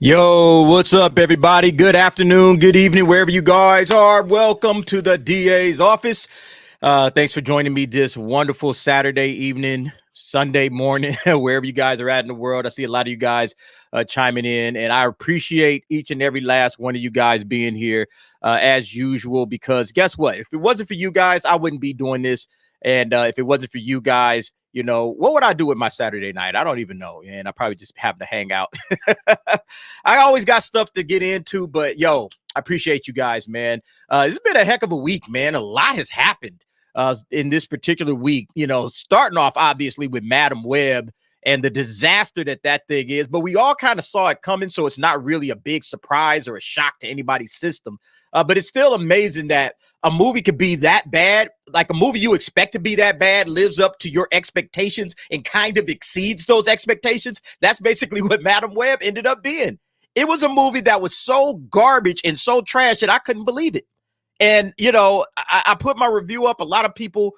Yo, what's up, everybody? Good afternoon, good evening, wherever you guys are. Welcome to the DA's office. Thanks for joining me this wonderful Saturday evening, Sunday morning, wherever you guys are at in the world. I see a lot of you guys chiming in, and I appreciate each and every last one of you guys being here as usual, because guess what? If it wasn't for you guys, I wouldn't be doing this. And if it wasn't for you guys, you know, what would I do with my Saturday night? I don't even know. And I probably just happen to hang out. I always got stuff to get into, but yo, I appreciate you guys, man. It's been a heck of a week, man. A lot has happened in this particular week, you know, starting off obviously with Madam Web and the disaster that thing is, but we all kind of saw it coming. So it's not really a big surprise or a shock to anybody's system. But it's still amazing that a movie could be that bad, like a movie you expect to be that bad, lives up to your expectations and kind of exceeds those expectations. That's basically what Madam Web ended up being. It was a movie that was so garbage and so trash that I couldn't believe it. And, you know, I put my review up. A lot of people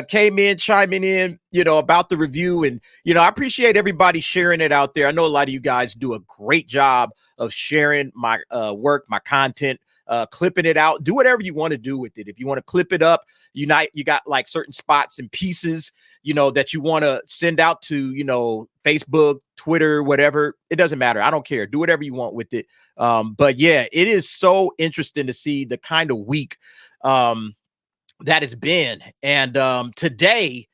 came in, chiming in, you know, about the review. And, you know, I appreciate everybody sharing it out there. I know a lot of you guys do a great job of sharing my work, my content, clipping it out. Do whatever you want to do with it. If you want to clip it up, you got like certain spots and pieces, you know, that you want to send out to, you know, Facebook, Twitter, whatever. It doesn't matter. I don't care. Do whatever you want with it. But yeah, it is so interesting to see the kind of week that has been. And today,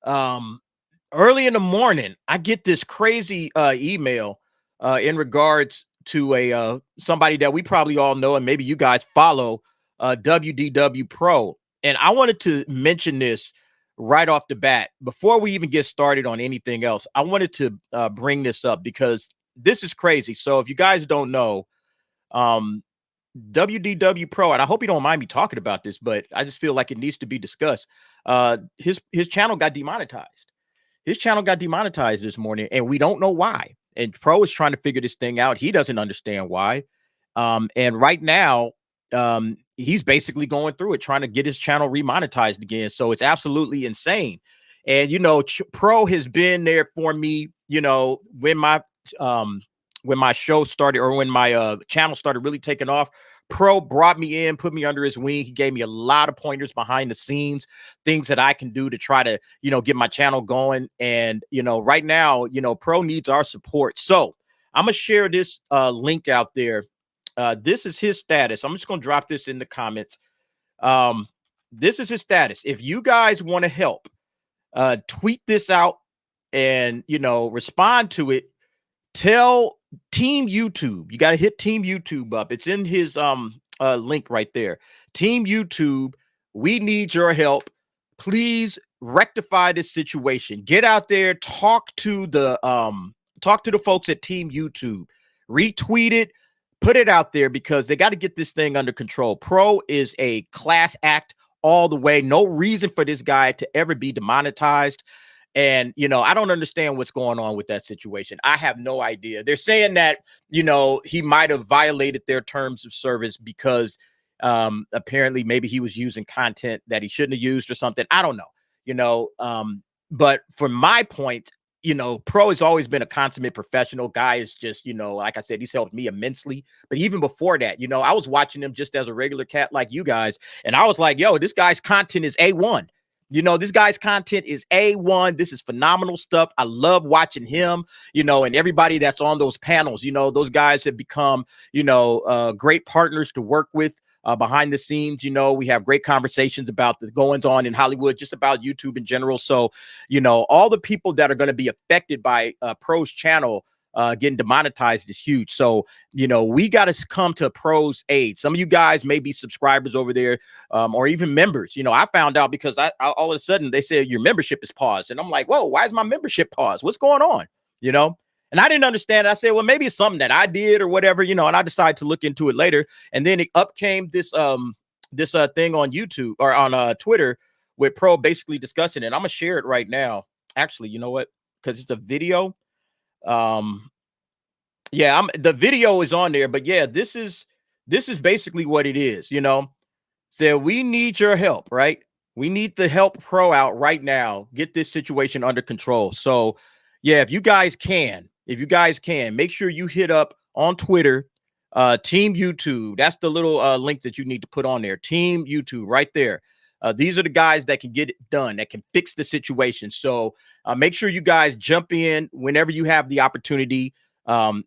early in the morning, I get this crazy email in regards to a somebody that we probably all know, and maybe you guys follow, WDW Pro. And I wanted to mention this right off the bat before we even get started on anything else. I wanted to bring this up because this is crazy. So if you guys don't know, WDW Pro, and I hope you don't mind me talking about this, but I just feel like it needs to be discussed. His channel got demonetized. His channel got demonetized this morning, and we don't know why. And Pro is trying to figure this thing out. He doesn't understand why. And right now, he's basically going through it, trying to get his channel remonetized again. So it's absolutely insane. And, you know, Pro has been there for me, you know, when my show started, or when my channel started really taking off. Pro brought me in, put me under his wing. He gave me a lot of pointers behind the scenes, things that I can do to try to, you know, get my channel going. And, you know, right now, you know, Pro needs our support. So I'm going to share this link out there. This is his status. I'm just going to drop this in the comments. This is his status. If you guys want to help, tweet this out and, you know, respond to it. Tell Team YouTube. You got to hit Team YouTube up. It's in his link right there. Team YouTube, we need your help. Please rectify this situation. Get out there, talk to the folks at Team YouTube. Retweet it, put it out there, because they got to get this thing under control. Pro is a class act all the way. No reason for this guy to ever be demonetized. And, you know, I don't understand what's going on with that situation. I have no idea. They're saying that, you know, he might have violated their terms of service because apparently maybe he was using content that he shouldn't have used or something. I don't know, you know. But from my point, you know, Pro has always been a consummate professional. Guy is just, you know, like I said, he's helped me immensely. But even before that, you know, I was watching him just as a regular cat like you guys. And I was like, yo, this guy's content is A1. You know, this guy's content is A1. This is phenomenal stuff. I love watching him, you know, and everybody that's on those panels. You know, those guys have become, you know, great partners to work with behind the scenes. You know, we have great conversations about the goings on in Hollywood, just about YouTube in general. So, you know, all the people that are going to be affected by Pro's channel getting demonetized is huge. So, you know, we got to come to Pro's aid. Some of you guys may be subscribers over there, or even members. You know, I found out because I all of a sudden they said your membership is paused, and I'm like, whoa, why is my membership paused? What's going on? You know, and I didn't understand. I said, well, maybe it's something that I did or whatever, you know. And I decided to look into it later, and then up came this thing on YouTube or on Twitter with Pro basically discussing it. I'm gonna share it right now. Actually, you know what? Because it's a video. Yeah, the video is on there, but yeah, this is basically what it is, you know. So we need your help, right? We need to help Pro out right now, get this situation under control. So yeah, if you guys can, make sure you hit up on Twitter, Team YouTube. That's the little link that you need to put on there. Team YouTube right there. These are the guys that can get it done, that can fix the situation. So make sure you guys jump in whenever you have the opportunity.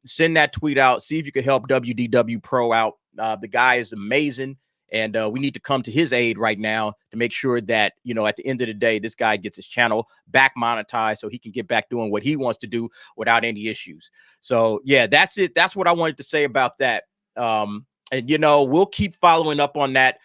Send that tweet out. See if you can help WDW Pro out. The guy is amazing. And we need to come to his aid right now to make sure that, you know, at the end of the day, this guy gets his channel back monetized so he can get back doing what he wants to do without any issues. So, yeah, that's it. That's what I wanted to say about that. And, you know, we'll keep following up on that.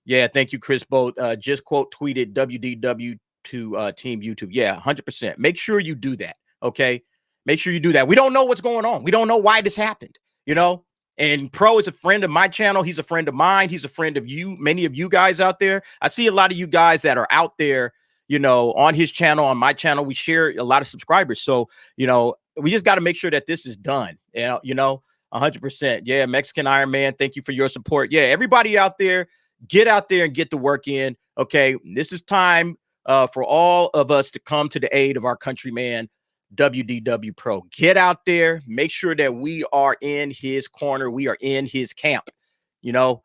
Yeah, thank you, Chris Boat. Just quote tweeted WDW to Team YouTube. Yeah, 100%. Make sure you do that. Okay. Make sure you do that. We don't know what's going on. We don't know why this happened, you know. And Pro is a friend of my channel. He's a friend of mine. He's a friend of you, many of you guys out there. I see a lot of you guys that are out there, you know, on his channel, on my channel. We share a lot of subscribers. So, you know, we just got to make sure that this is done. You know, 100%. Yeah, Mexican Iron Man, thank you for your support. Yeah, everybody out there, get out there and get the work in. Okay, this is time for all of us to come to the aid of our countryman, WDW Pro. Get out there, make sure that we are in his corner, we are in his camp. You know,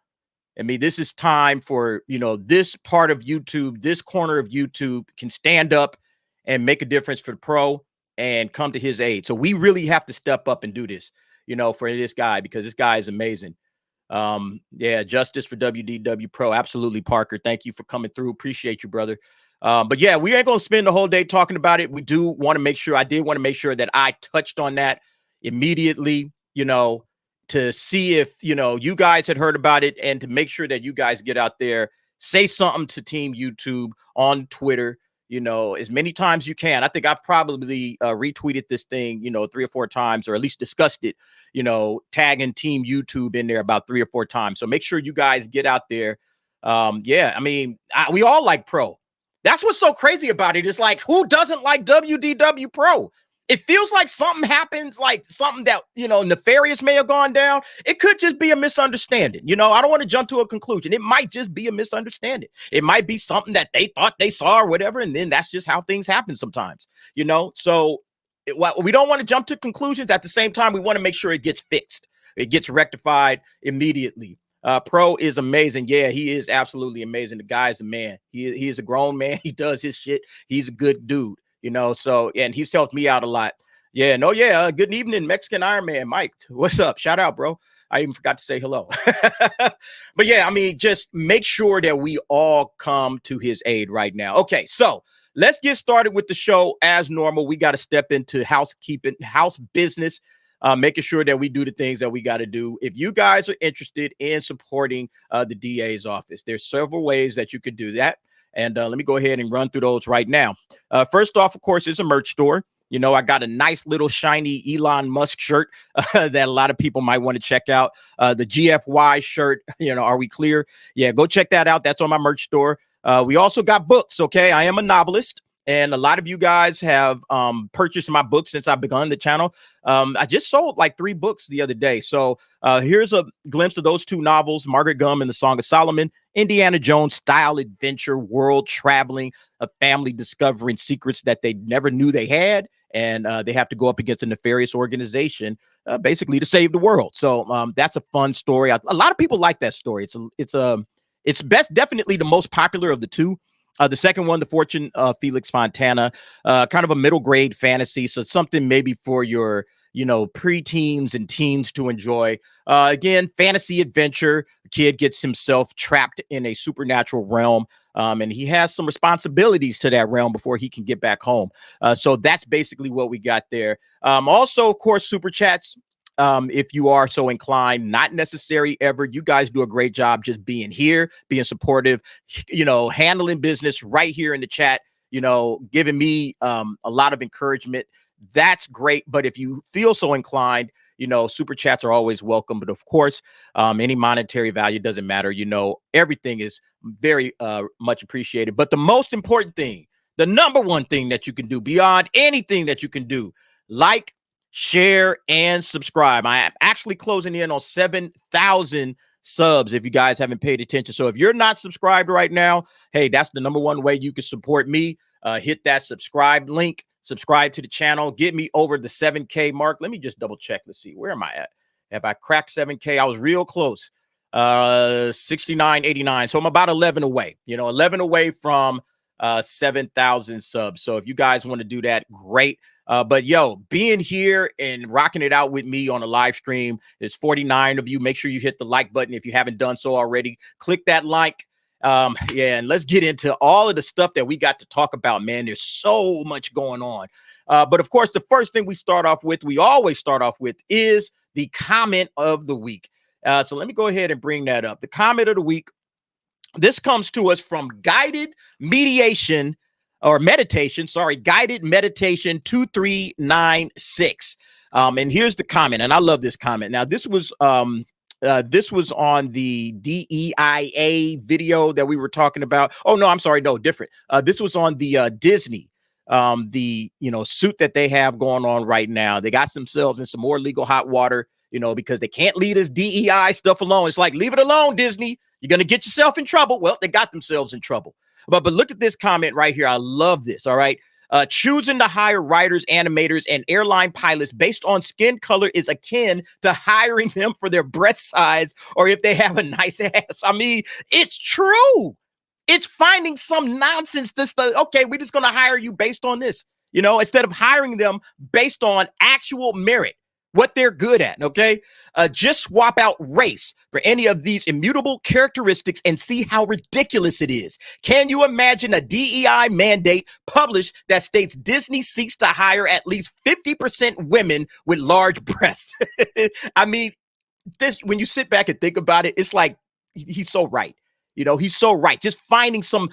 I mean, this is time for, you know, this part of YouTube, this corner of YouTube can stand up and make a difference for the Pro and come to his aid. So we really have to step up and do this, you know, for this guy, because this guy is amazing. Yeah, justice for WDW Pro. Absolutely, Parker. Thank you for coming through. Appreciate you, brother. But yeah, we ain't going to spend the whole day talking about it. We do want to make sure, I did want to make sure that I touched on that immediately, you know, to see if, you know, you guys had heard about it and to make sure that you guys get out there, say something to Team YouTube on Twitter, you know, as many times as you can. I think I've probably retweeted this thing, you know, 3 or 4 times, or at least discussed it, you know, tagging Team YouTube in there about 3 or 4 times. So make sure you guys get out there. Yeah, I mean, we all like Pro. That's what's so crazy about it. It's like, who doesn't like WDW Pro? It feels like something happens, like something that, you know, nefarious may have gone down. It could just be a misunderstanding. You know, I don't want to jump to a conclusion. It might just be a misunderstanding. It might be something that they thought they saw or whatever. And then that's just how things happen sometimes, you know? So we don't want to jump to conclusions. At the same time, we want to make sure it gets fixed. It gets rectified immediately. Pro is amazing. Yeah, he is absolutely amazing. The guy is a man. He is a grown man. He does his shit. He's a good dude, you know. So, and he's helped me out a lot. Yeah, no, yeah. Good evening, Mexican Iron Man, Mike. What's up? Shout out, bro. I even forgot to say hello. But yeah, I mean, just make sure that we all come to his aid right now. Okay, so let's get started with the show as normal. We got to step into housekeeping, house business. Making sure that we do the things that we got to do. If you guys are interested in supporting the DA's office, there's several ways that you could do that. And let me go ahead and run through those right now. First off, of course, it's a merch store. You know, I got a nice little shiny Elon Musk shirt that a lot of people might want to check out. The GFY shirt, you know, are we clear? Yeah, go check that out. That's on my merch store. We also got books, okay? I am a novelist. And a lot of you guys have purchased my books since I've begun the channel. I just sold like 3 books the other day. So here's a glimpse of those 2 novels, Margaret Gum and the Song of Solomon, Indiana Jones style adventure, world traveling, a family discovering secrets that they never knew they had. And they have to go up against a nefarious organization, basically to save the world. So that's a fun story. A lot of people like that story. It's definitely the most popular of the 2. The second one, The Fortune of Felix Fontana, kind of a middle grade fantasy. So something maybe for your, you know, preteens and teens to enjoy. Again, fantasy adventure. A kid gets himself trapped in a supernatural realm. And he has some responsibilities to that realm before he can get back home. So that's basically what we got there. Also, of course, super chats. If you are so inclined, not necessary ever. You guys do a great job just being here, being supportive, you know, handling business right here in the chat, you know, giving me a lot of encouragement. That's great. But if you feel so inclined, you know, super chats are always welcome. But of course, any monetary value doesn't matter. You know, everything is very much appreciated. But the most important thing, the number one thing that you can do beyond anything that you can do, like, share, and subscribe. I am actually closing in on 7,000 subs if you guys haven't paid attention. So if you're not subscribed right now, hey, that's the number one way you can support me. Hit that subscribe link, subscribe to the channel, get me over the 7K mark. Let me just double check. Let's see, where am I at? Have I cracked 7K? I was real close. 69.89. So I'm about 11 away, 11 away from 7,000 subs. So if you guys want to do that, great. But yo, being here and rocking it out with me on a live stream, there's 49 of you. Make sure you hit the like button if you haven't done so already. Click that like. Yeah, and let's get into all of the stuff that we got to talk about, man. There's so much going on. But of course, the first thing we always start off with is the comment of the week. So let me go ahead and bring that up. The comment of the week. This comes to us from Guided Meditation 2396. And here's the comment. And I love this comment. Now, this was on the DEIA video that we were talking about. Oh, no, I'm sorry. No, different. This was on the Disney, suit that they have going on right now. They got themselves in some more legal hot water, because they can't leave this DEI stuff alone. It's like, leave it alone, Disney. You're going to get yourself in trouble. Well, they got themselves in trouble. But look at this comment right here. I love this. All right. Choosing to hire writers, animators, and airline pilots based on skin color is akin to hiring them for their breast size or if they have a nice ass. I mean, it's true. It's finding some nonsense. Okay, we're just going to hire you based on this, instead of hiring them based on actual merit, what they're good at. Okay. Just swap out race for any of these immutable characteristics and see how ridiculous it is. Can you imagine a DEI mandate published that states Disney seeks to hire at least 50% women with large breasts? I mean, when you sit back and think about it, it's like, he's so right. He's so right. Just finding some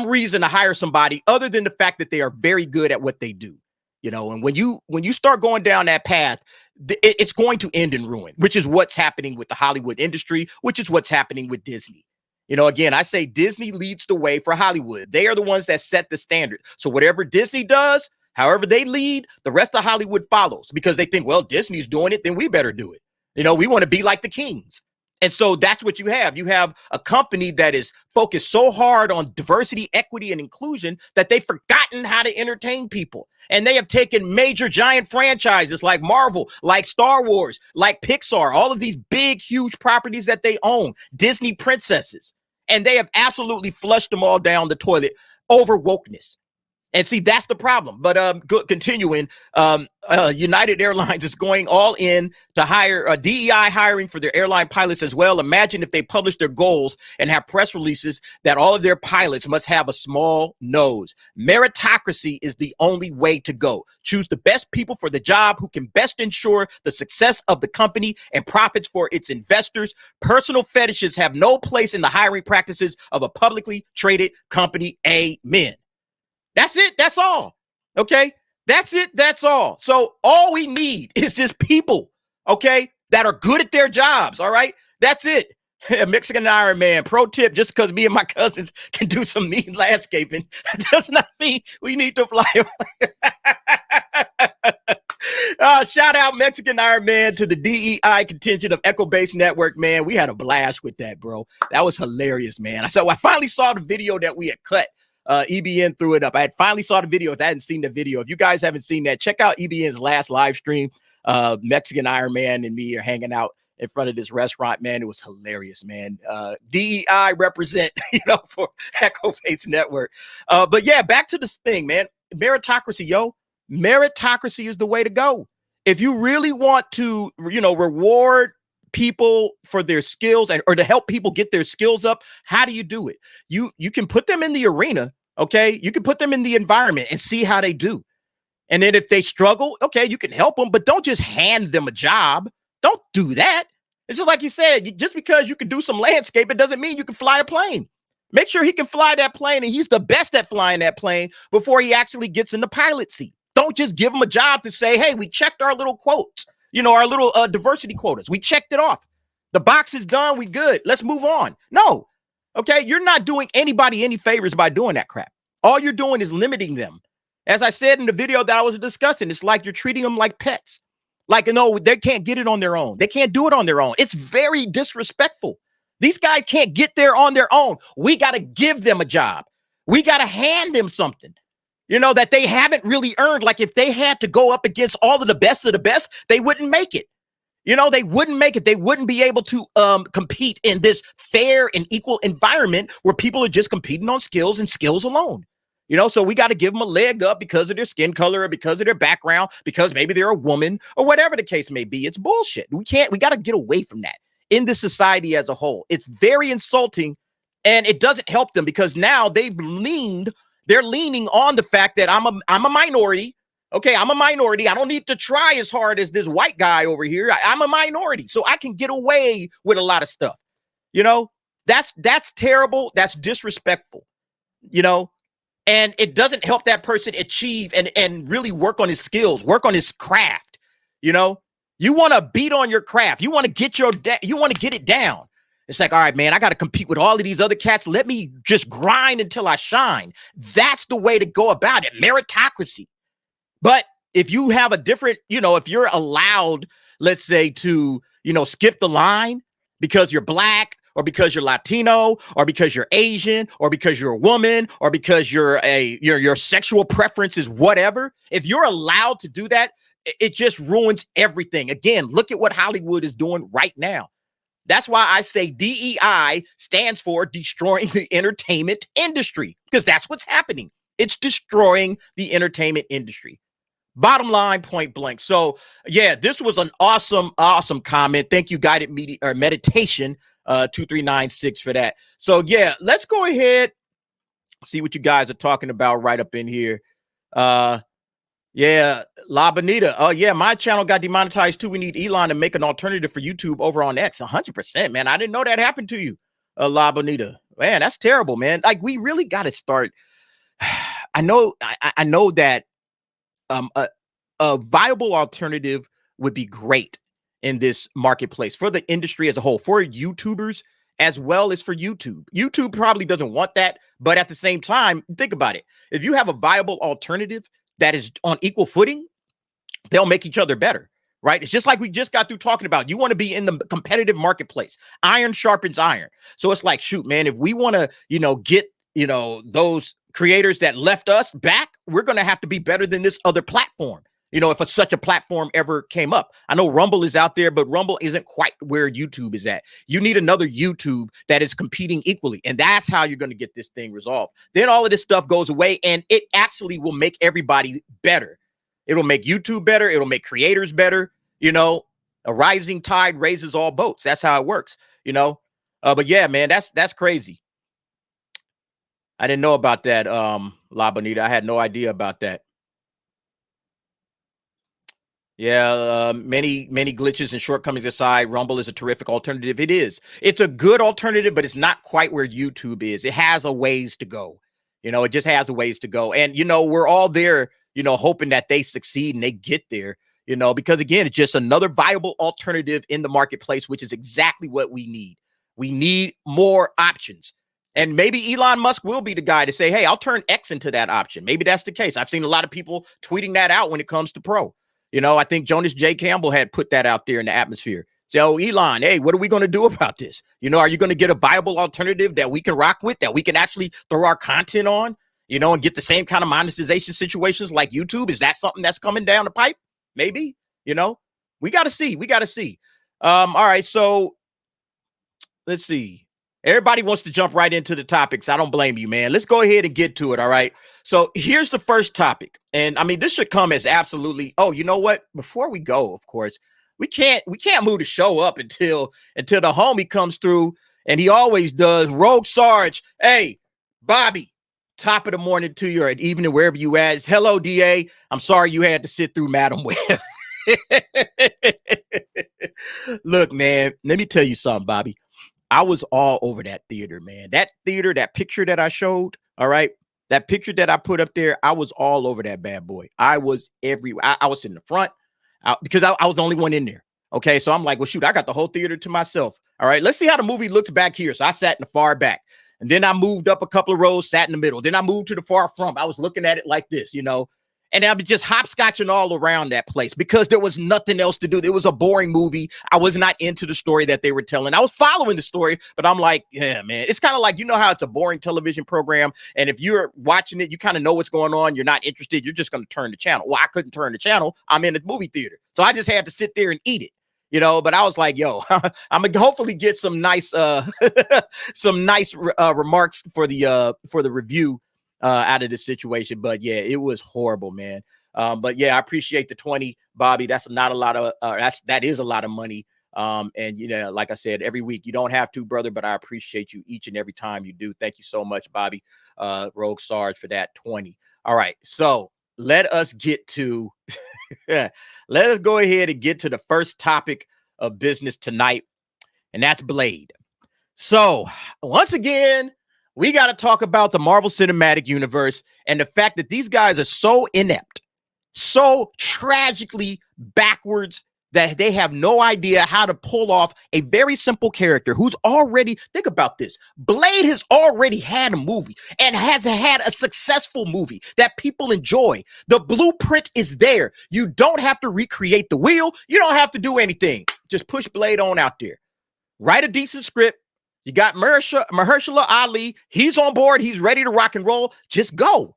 reason to hire somebody other than the fact that they are very good at what they do. And when you start going down that path, it's going to end in ruin, which is what's happening with the Hollywood industry, which is what's happening with Disney. Again, I say Disney leads the way for Hollywood. They are the ones that set the standard. So whatever Disney does, however they lead, the rest of Hollywood follows because they think, well, Disney's doing it, then we better do it. We want to be like the kings. And so that's what you have. You have a company that is focused so hard on diversity, equity, and inclusion that they've forgotten how to entertain people. And they have taken major giant franchises like Marvel, like Star Wars, like Pixar, all of these big, huge properties that they own, Disney princesses. And they have absolutely flushed them all down the toilet over wokeness. And see, that's the problem. But continuing, United Airlines is going all in to hire DEI hiring for their airline pilots as well. Imagine if they publish their goals and have press releases that all of their pilots must have a small nose. Meritocracy is the only way to go. Choose the best people for the job who can best ensure the success of the company and profits for its investors. Personal fetishes have no place in the hiring practices of a publicly traded company. Amen. That's it. That's all. Okay. That's it. That's all. So all we need is just people, okay, that are good at their jobs. All right. That's it. Mexican Iron Man. Pro tip, just because me and my cousins can do some mean landscaping does not mean we need to fly. Shout out Mexican Iron Man to the DEI contingent of Echo Base Network, man. We had a blast with that, bro. That was hilarious, man. I finally saw the video that we had cut. EBN threw it up. I had finally saw the video. If I hadn't seen the video, if you guys haven't seen that, check out EBN's last live stream. Mexican Iron Man and me are hanging out in front of this restaurant, man. It was hilarious, man. DEI represent, for Echo Base Network. But yeah, back to this thing, man. Meritocracy, yo. Meritocracy is the way to go. If you really want to, reward people for their skills or to help people get their skills up, how do you do it? You can put them in the arena. Okay. You can put them in the environment and see how they do. And then if they struggle, okay, you can help them, but don't just hand them a job. Don't do that. It's just like you said, just because you can do some landscape, it doesn't mean you can fly a plane. Make sure he can fly that plane and he's the best at flying that plane before he actually gets in the pilot seat. Don't just give him a job to say, hey, we checked our little quotes, our little diversity quotas. We checked it off. The box is done. We good. Let's move on. No. Okay. You're not doing anybody any favors by doing that crap. All you're doing is limiting them. As I said in the video that I was discussing, it's like you're treating them like pets. Like, no, they can't get it on their own. They can't do it on their own. It's very disrespectful. These guys can't get there on their own. We got to give them a job. We got to hand them something. you know, that they haven't really earned. Like if they had to go up against all of the best, they wouldn't make it. You know, they wouldn't make it. They wouldn't be able to compete in this fair and equal environment where people are just competing on skills and skills alone. You know, so we got to give them a leg up because of their skin color or because of their background, because maybe they're a woman or whatever the case may be. It's bullshit. We got to get away from that in this society as a whole. It's very insulting, and it doesn't help them because now they're leaning on the fact that I'm a minority. Okay, I'm a minority. I don't need to try as hard as this white guy over here. I'm a minority, so I can get away with a lot of stuff. You know, that's terrible. That's disrespectful. You know, and it doesn't help that person achieve and really work on his skills, work on his craft. You know, you want to beat on your craft. You want to get it down. It's like, all right, man, I got to compete with all of these other cats. Let me just grind until I shine. That's the way to go about it. Meritocracy. But if you have a different, you know, if you're allowed, let's say, to, you know, skip the line because you're black or because you're Latino or because you're Asian or because you're a woman or because your sexual preference is whatever, if you're allowed to do that, it just ruins everything. Again, look at what Hollywood is doing right now. That's why I say DEI stands for destroying the entertainment industry, because that's what's happening. It's destroying the entertainment industry. Bottom line, point blank. So, yeah, this was an awesome comment. Thank you, Guided Meditation 2396 for that. So, yeah, let's go ahead, see what you guys are talking about right up in here. Yeah, La Bonita. Oh, yeah, my channel got demonetized too. We need Elon to make an alternative for YouTube over on X. 100%, man. I didn't know that happened to you, La Bonita. Man, that's terrible, man. Like, we really got to start. I know that a viable alternative would be great in this marketplace for the industry as a whole, for YouTubers as well as for YouTube. YouTube probably doesn't want that, but at the same time, think about it. If you have a viable alternative that is on equal footing, they'll make each other better, right? It's just like we just got through talking about. You want to be in the competitive marketplace. Iron sharpens iron. So it's like, shoot, man, if we want to, you know, get, you know, those creators that left us back, we're going to have to be better than this other platform. You know, if such a platform ever came up. I know Rumble is out there, but Rumble isn't quite where YouTube is at. You need another YouTube that is competing equally. And that's how you're going to get this thing resolved. Then all of this stuff goes away, and it actually will make everybody better. It'll make YouTube better. It'll make creators better. You know, a rising tide raises all boats. That's how it works, you know. But yeah, man, that's crazy. I didn't know about that, La Bonita. I had no idea about that. Yeah, many glitches and shortcomings aside, Rumble is a terrific alternative. It is. It's a good alternative, but it's not quite where YouTube is. It has a ways to go. You know, it just has a ways to go. And, you know, we're all there, you know, hoping that they succeed and they get there, you know, because, again, it's just another viable alternative in the marketplace, which is exactly what we need. We need more options. And maybe Elon Musk will be the guy to say, hey, I'll turn X into that option. Maybe that's the case. I've seen a lot of people tweeting that out when it comes to Pro. You know, I think Jonas J. Campbell had put that out there in the atmosphere. So, Elon, hey, what are we going to do about this? You know, are you going to get a viable alternative that we can rock with, that we can actually throw our content on, you know, and get the same kind of monetization situations like YouTube? Is that something that's coming down the pipe? Maybe, you know, we got to see. We got to see. All right. So let's see. Everybody wants to jump right into the topics. I don't blame you, man. Let's go ahead and get to it. All right. So here's the first topic. And I mean, this should come as absolutely. Oh, you know what? Before we go, of course, we can't move the show up until the homie comes through. And he always does. Rogue Sarge. Hey, Bobby, top of the morning to you, or evening, wherever you at. Hello, DA. I'm sorry you had to sit through Madam Web. Look, man, let me tell you something, Bobby. I was all over that theater, man. That theater, that picture that I showed, all right, that picture that I put up there, I was all over that bad boy. I was everywhere. I was in the front because I was the only one in there. Okay, so I'm like, well, shoot, I got the whole theater to myself. All right, let's see how the movie looks back here. So I sat in the far back, and then I moved up a couple of rows, sat in the middle. Then I moved to the far front. I was looking at it like this, you know, And I was just hopscotching all around that place because there was nothing else to do. It was a boring movie. I was not into the story that they were telling. I was following the story, but I'm like, yeah, man. It's kind of like, you know how it's a boring television program, and if you're watching it, you kind of know what's going on. You're not interested. You're just going to turn the channel. Well, I couldn't turn the channel. I'm in the movie theater. So I just had to sit there and eat it. You know, but I was like, yo, I'm gonna hopefully get some nice remarks for the review out of this situation. But yeah, it was horrible, man. But yeah, I appreciate the 20, Bobby. That's not a lot of that is a lot of money. And you know, like I said, every week you don't have to, brother, but I appreciate you each and every time you do. Thank you so much, Bobby, Rogue Sarge, for that 20. All right, so let us get to let us go ahead and get to the first topic of business tonight, and that's Blade. So once again, we got to talk about the Marvel Cinematic Universe and the fact that these guys are so inept, so tragically backwards, that they have no idea how to pull off a very simple character who's already, think about this, Blade has already had a movie and has had a successful movie that people enjoy. The blueprint is there. You don't have to recreate the wheel. You don't have to do anything. Just push Blade on out there. Write a decent script. You got Mahershala Ali. He's on board. He's ready to rock and roll. Just go.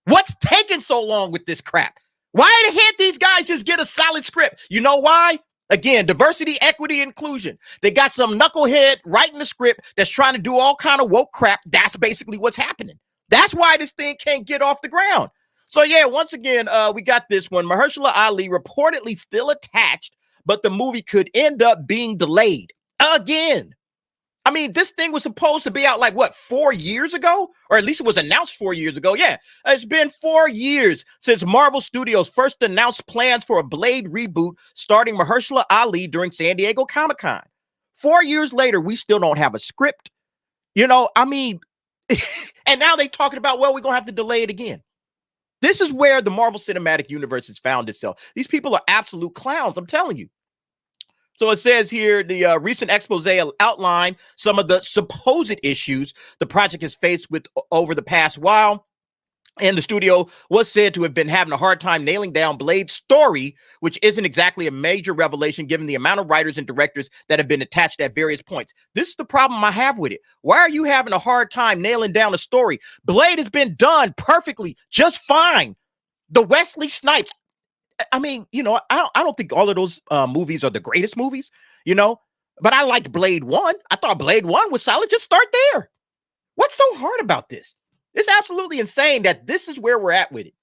What's taking so long with this crap? Why can't these guys just get a solid script? You know why? Again, diversity, equity, inclusion. They got some knucklehead writing the script that's trying to do all kind of woke crap. That's basically what's happening. That's why this thing can't get off the ground. So yeah, once again, we got this one. Mahershala Ali reportedly still attached, but the movie could end up being delayed again. I mean, this thing was supposed to be out like, what, 4 years ago? Or at least it was announced 4 years ago. Yeah, it's been 4 years since Marvel Studios first announced plans for a Blade reboot starring Mahershala Ali during San Diego Comic-Con. 4 years later, we still don't have a script. You know, I mean, and now they're talking about, well, we're going to have to delay it again. This is where the Marvel Cinematic Universe has found itself. These people are absolute clowns, I'm telling you. So it says here, the recent expose outlined some of the supposed issues the project has faced with over the past while. And the studio was said to have been having a hard time nailing down Blade's story, which isn't exactly a major revelation given the amount of writers and directors that have been attached at various points. This is the problem I have with it. Why are you having a hard time nailing down a story? Blade has been done perfectly, just fine. The Wesley Snipes, I mean, you know, I don't think all of those movies are the greatest movies, you know, but I liked Blade 1. I thought Blade 1 was solid. Just start there. What's so hard about this? It's absolutely insane that this is where we're at with it.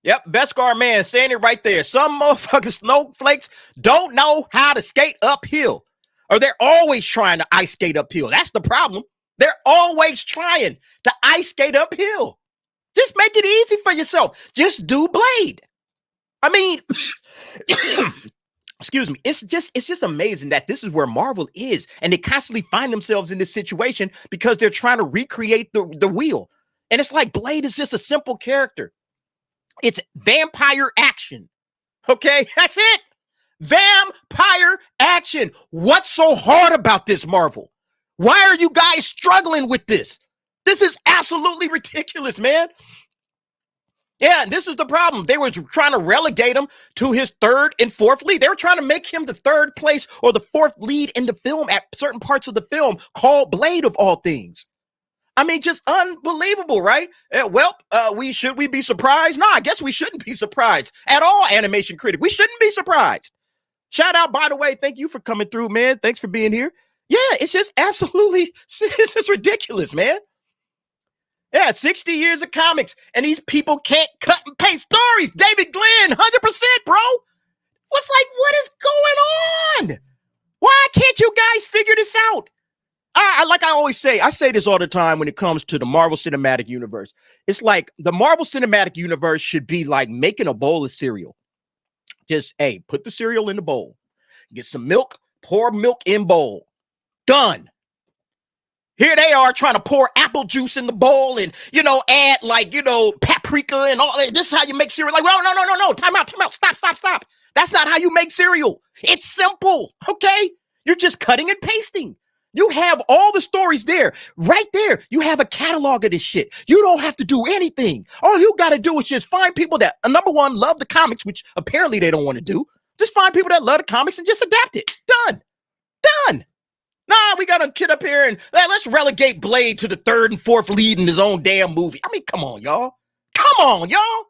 Yep, Beskar man saying it right there. Some motherfucking snowflakes don't know how to skate uphill, or they're always trying to ice skate uphill. That's the problem. They're always trying to ice skate uphill. Just make it easy for yourself. Just do Blade. I mean, excuse me. It's just amazing that this is where Marvel is, and they constantly find themselves in this situation because they're trying to recreate the wheel. And it's like Blade is just a simple character. It's vampire action. Okay, that's it. Vampire action. What's so hard about this, Marvel? Why are you guys struggling with this? This is absolutely ridiculous, man. Yeah, and this is the problem. They were trying to relegate him to his third and fourth lead. They were trying to make him the third place or the fourth lead in the film at certain parts of the film, called Blade of all things. I mean, just unbelievable, right? Should we be surprised? No, I guess we shouldn't be surprised at all, animation critic. We shouldn't be surprised. Shout out, by the way. Thank you for coming through, man. Thanks for being here. Yeah, it's just absolutely, it's just ridiculous, man. Yeah, 60 years of comics, and these people can't cut and paste stories. David Glenn, 100%, bro. What is going on? Why can't you guys figure this out? Like I always say, I say this all the time when it comes to the Marvel Cinematic Universe. It's like the Marvel Cinematic Universe should be like making a bowl of cereal. Just, hey, put the cereal in the bowl. Get some milk, pour milk in bowl. Done. Here they are trying to pour apple juice in the bowl and, add paprika and all that. This is how you make cereal. Like, no. Time out. Stop. That's not how you make cereal. It's simple. Okay. You're just cutting and pasting. You have all the stories there, right there. You have a catalog of this shit. You don't have to do anything. All you got to do is just find people that, number one, love the comics, which apparently they don't want to do. Just find people that love the comics and just adapt it. Done. Done. Nah, we got a kid up here and let's relegate Blade to the third and fourth lead in his own damn movie. I mean, come on, y'all. Come on, y'all.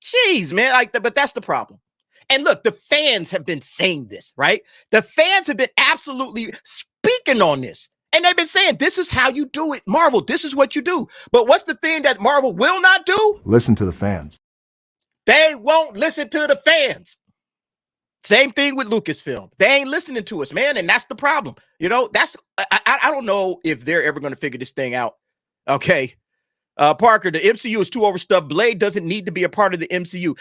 Jeez, man. But that's the problem. And look, the fans have been saying this, right? The fans have been absolutely speaking on this. And they've been saying, this is how you do it. Marvel, this is what you do. But what's the thing that Marvel will not do? Listen to the fans. They won't listen to the fans. Same thing with Lucasfilm. They ain't listening to us, man. And that's the problem. You know, I don't know if they're ever going to figure this thing out. Okay. Parker, the MCU is too overstuffed. Blade doesn't need to be a part of the MCU.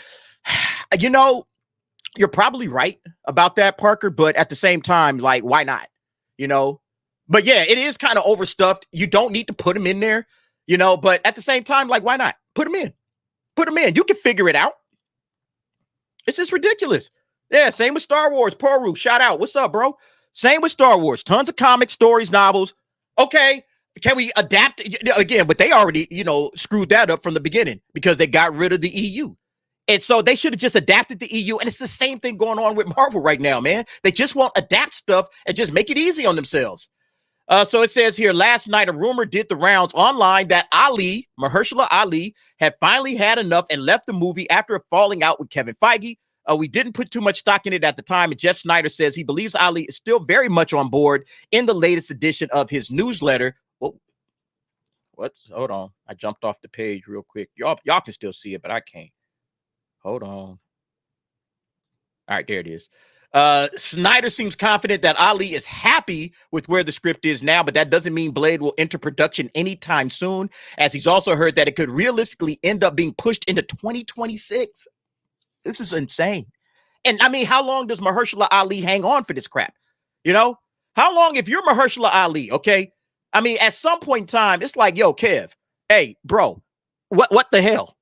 You know, you're probably right about that, Parker, but at the same time, like, why not? You know, but yeah, it is kind of overstuffed. You don't need to put him in there, you know, but at the same time, like, why not? Put him in. Put him in. You can figure it out. It's just ridiculous. Yeah, same with Star Wars. Poru, shout out. What's up, bro? Same with Star Wars. Tons of comics, stories, novels. Okay, can we adapt again? But they already, you know, screwed that up from the beginning because they got rid of the EU. And so they should have just adapted the EU. And it's the same thing going on with Marvel right now, man. They just won't adapt stuff and just make it easy on themselves. So it says here, last night, a rumor did the rounds online that Mahershala Ali, had finally had enough and left the movie after a falling out with Kevin Feige. We didn't put too much stock in it at the time. And Jeff Snyder says he believes Ali is still very much on board in the latest edition of his newsletter. Whoa. What? Hold on. I jumped off the page real quick. Y'all can still see it, but I can't. Hold on. All right, there it is. Snyder seems confident that Ali is happy with where the script is now, but that doesn't mean Blade will enter production anytime soon, as he's also heard that it could realistically end up being pushed into 2026. This is insane. And I mean, how long does Mahershala Ali hang on for this crap? You know, how long, if you're Mahershala Ali, okay? I mean, at some point in time, it's like, yo, Kev, hey, bro, what the hell?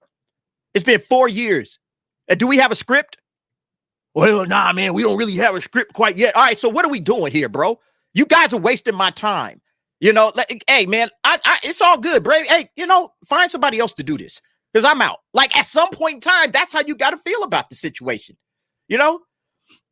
It's been 4 years. And do we have a script? Well, nah, man, we don't really have a script quite yet. All right, so what are we doing here, bro? You guys are wasting my time. You know, hey, man, it's all good, bro. Hey, you know, find somebody else to do this because I'm out. Like, at some point in time, that's how you got to feel about the situation. You know?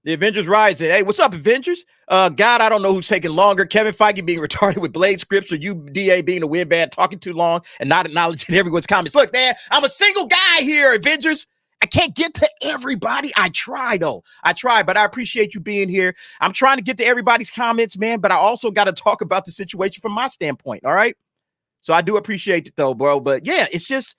The Avengers Rising. Hey, what's up, Avengers? God, I don't know who's taking longer. Kevin Feige being retarded with Blade scripts, or UDA being a weird bad, talking too long and not acknowledging everyone's comments. Look, man, I'm a single guy here, Avengers. I can't get to everybody. I try, though. I try, but I appreciate you being here. I'm trying to get to everybody's comments, man, but I also got to talk about the situation from my standpoint, all right? So I do appreciate it, though, bro. But, yeah, it's just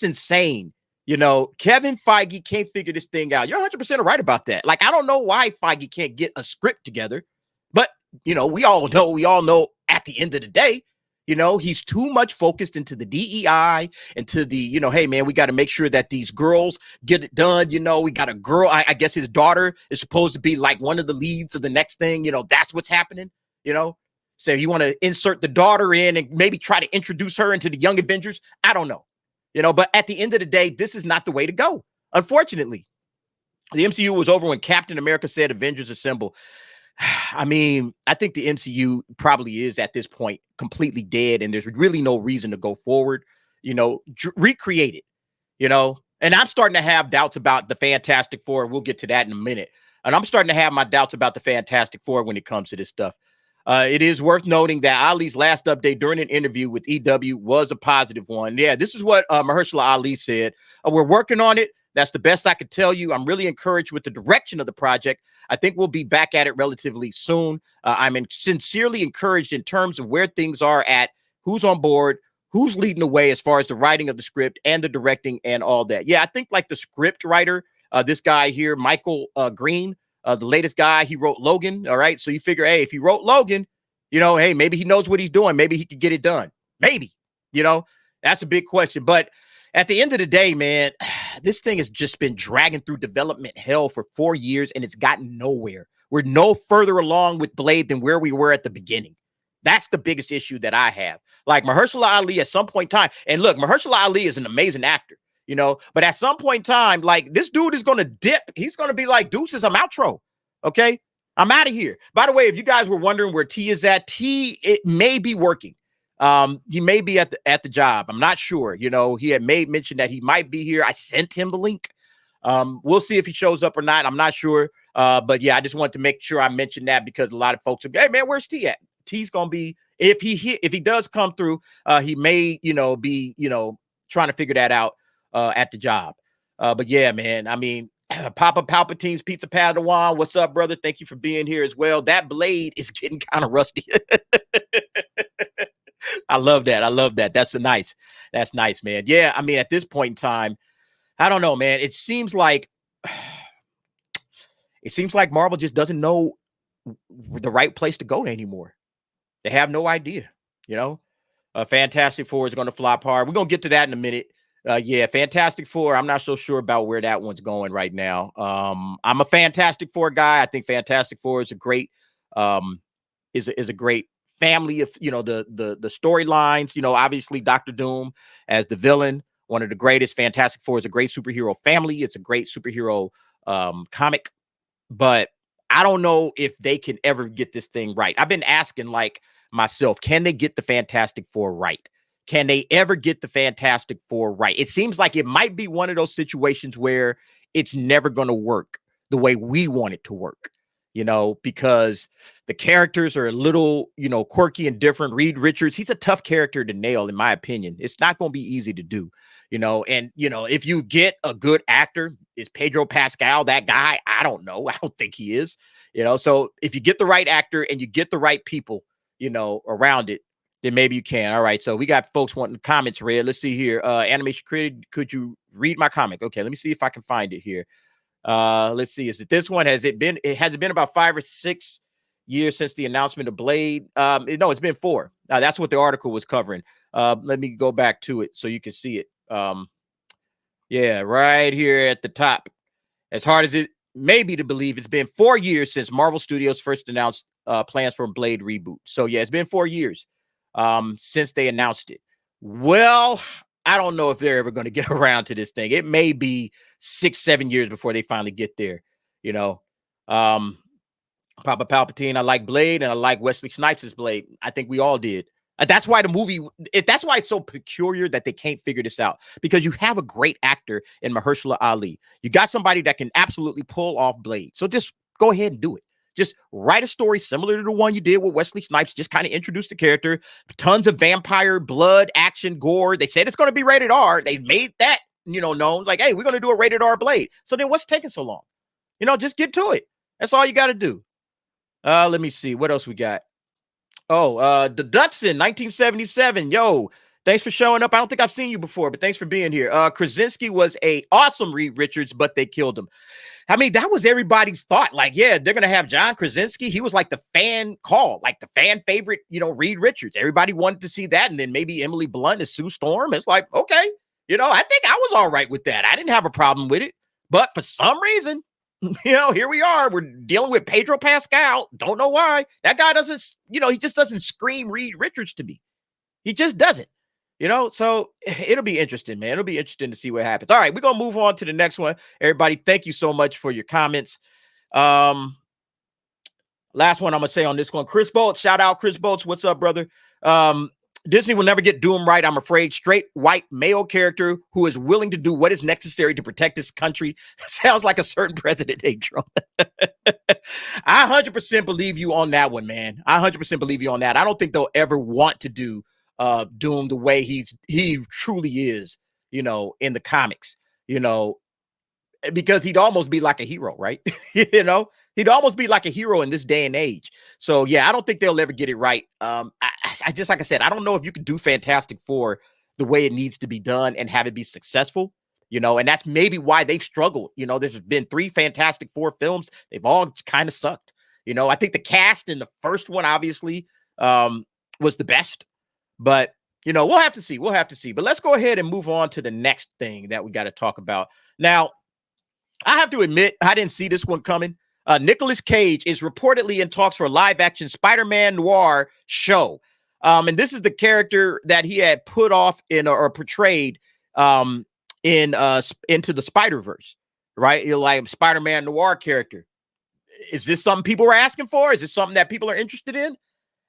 insane. You know, Kevin Feige can't figure this thing out. You're 100% right about that. Like, I don't know why Feige can't get a script together, but, you know, we all know at the end of the day, you know, he's too much focused into the DEI, into the, you know, hey, man, we got to make sure that these girls get it done. You know, we got a girl. I guess his daughter is supposed to be like one of the leads of the next thing. You know, that's what's happening, you know. So you want to insert the daughter in and maybe try to introduce her into the Young Avengers. I don't know, you know, but at the end of the day, this is not the way to go. Unfortunately, the MCU was over when Captain America said Avengers Assemble. I mean, I think the MCU probably is at this point completely dead, and there's really no reason to go forward, you know, recreate it, you know, and I'm starting to have doubts about the Fantastic Four. We'll get to that in a minute. And I'm starting to have my doubts about the Fantastic Four when it comes to this stuff. It is worth noting that Ali's last update during an interview with EW was a positive one. Yeah, this is what Mahershala Ali said. We're working on it. That's the best I could tell you. I'm really encouraged with the direction of the project. I think we'll be back at it relatively soon. I'm sincerely encouraged in terms of where things are at, who's on board, who's leading the way as far as the writing of the script and the directing and all that. Yeah, I think like the script writer, this guy here, Michael Green, the latest guy, he wrote Logan. All right. So you figure, hey, if he wrote Logan, you know, hey, maybe he knows what he's doing. Maybe he could get it done. Maybe, you know, that's a big question. But at the end of the day, man, this thing has just been dragging through development hell for 4 years, and it's gotten nowhere. We're no further along with Blade than where we were at the beginning. That's the biggest issue that I have. Like Mahershala Ali at some point in time, and look, Mahershala Ali is an amazing actor, you know, but at some point in time, like this dude is going to dip. He's going to be like, deuces, I'm outro. Okay. I'm out of here. By the way, if you guys were wondering where T is at, it may be working. He may be at the job. I'm not sure. You know, he had made mention that he might be here. I sent him the link. We'll see if he shows up or not. I'm not sure. But yeah, I just wanted to make sure I mentioned that because a lot of folks are, hey man, where's T at? T's gonna be if he does come through, he may, be, trying to figure that out at the job. But yeah, man, I mean, Papa Palpatine's Pizza Padawan, what's up, brother? Thank you for being here as well. That blade is getting kind of rusty. I love that. I love that. That's nice, man. Yeah, I mean, at this point in time, I don't know, man. It seems like Marvel just doesn't know the right place to go anymore. They have no idea, Fantastic Four is going to flop hard. We're going to get to that in a minute. Yeah, Fantastic Four. I'm not so sure about where that one's going right now. I'm a Fantastic Four guy. I think Fantastic Four is a great, is a great family of, the storylines. Obviously Dr. Doom as the villain, one of the greatest. Fantastic Four is a great superhero family. It's a great superhero comic, but I don't know if they can ever get this thing right. I've been asking myself, can they get the Fantastic Four right? Can they ever get the Fantastic Four right? It seems like it might be one of those situations where it's never going to work the way we want it to work, because the characters are a little, quirky and different. Reed Richards, he's a tough character to nail, in my opinion. It's not going to be easy to do, and, if you get a good actor, is Pedro Pascal that guy? I don't know. I don't think he is, so if you get the right actor and you get the right people, around it, then maybe you can. All right. So we got folks wanting comments read. Let's see here. Animation Critic, could you read my comic? Okay, let me see if I can find it here. Let's see. Is it this one? Has it been about 5 or 6 years since the announcement of Blade? No, it's been 4. That's what the article was covering. Let me go back to it so you can see it. Yeah, right here at the top. As hard as it may be to believe, it's been 4 years since Marvel Studios first announced plans for a Blade reboot. So yeah, it's been 4 years since they announced it. Well, I don't know if they're ever going to get around to this thing. It may be 6-7 years before they finally get there. Papa Palpatine, I like Blade, and I like Wesley Snipes' Blade. I think we all did. That's why that's why it's so peculiar that they can't figure this out, because you have a great actor in Mahershala Ali. You got somebody that can absolutely pull off Blade. So just go ahead and do it. Just write a story similar to the one you did with Wesley Snipes. Just kind of introduce the character. Tons of vampire blood, action, gore. They said it's going to be rated R. They made that, known. Like, hey, we're going to do a rated R Blade. So then what's taking so long? Just get to it. That's all you got to do. Let me see. What else we got? Oh, the Dutson, 1977. Yo, thanks for showing up. I don't think I've seen you before, but thanks for being here. Krasinski was a awesome Reed Richards, but they killed him. I mean, that was everybody's thought. Like, yeah, they're going to have John Krasinski. He was like the fan call, like the fan favorite, Reed Richards. Everybody wanted to see that. And then maybe Emily Blunt as Sue Storm. It's like, okay, I think I was all right with that. I didn't have a problem with it. But for some reason, here we are. We're dealing with Pedro Pascal. Don't know why. That guy doesn't, he just doesn't scream Reed Richards to me. He just doesn't. So it'll be interesting, man. It'll be interesting to see what happens. All right, we're going to move on to the next one. Everybody, thank you so much for your comments. Last one I'm going to say on this one. Chris Bolts, shout out Chris Bolts. What's up, brother? Disney will never get Doom right, I'm afraid. Straight white male character who is willing to do what is necessary to protect his country. Sounds like a certain president named Trump. I 100% believe you on that one, man. I 100% believe you on that. I don't think they'll ever want to do Doom the way he truly is, in the comics, because he'd almost be like a hero, right? He'd almost be like a hero in this day and age. So yeah, I don't think they'll ever get it right. I just, like I said, I don't know if you could do Fantastic Four the way it needs to be done and have it be successful, and that's maybe why they've struggled. There's been 3 Fantastic Four films. They've all kind of sucked. I think the cast in the first one, obviously, was the best. But, we'll have to see. We'll have to see. But let's go ahead and move on to the next thing that we got to talk about. Now, I have to admit, I didn't see this one coming. Nicolas Cage is reportedly in talks for a live-action Spider-Man noir show. And this is the character that he had put off or portrayed in Into the Spider-Verse, right? Like Spider-Man noir character. Is this something people are asking for? Is it something that people are interested in?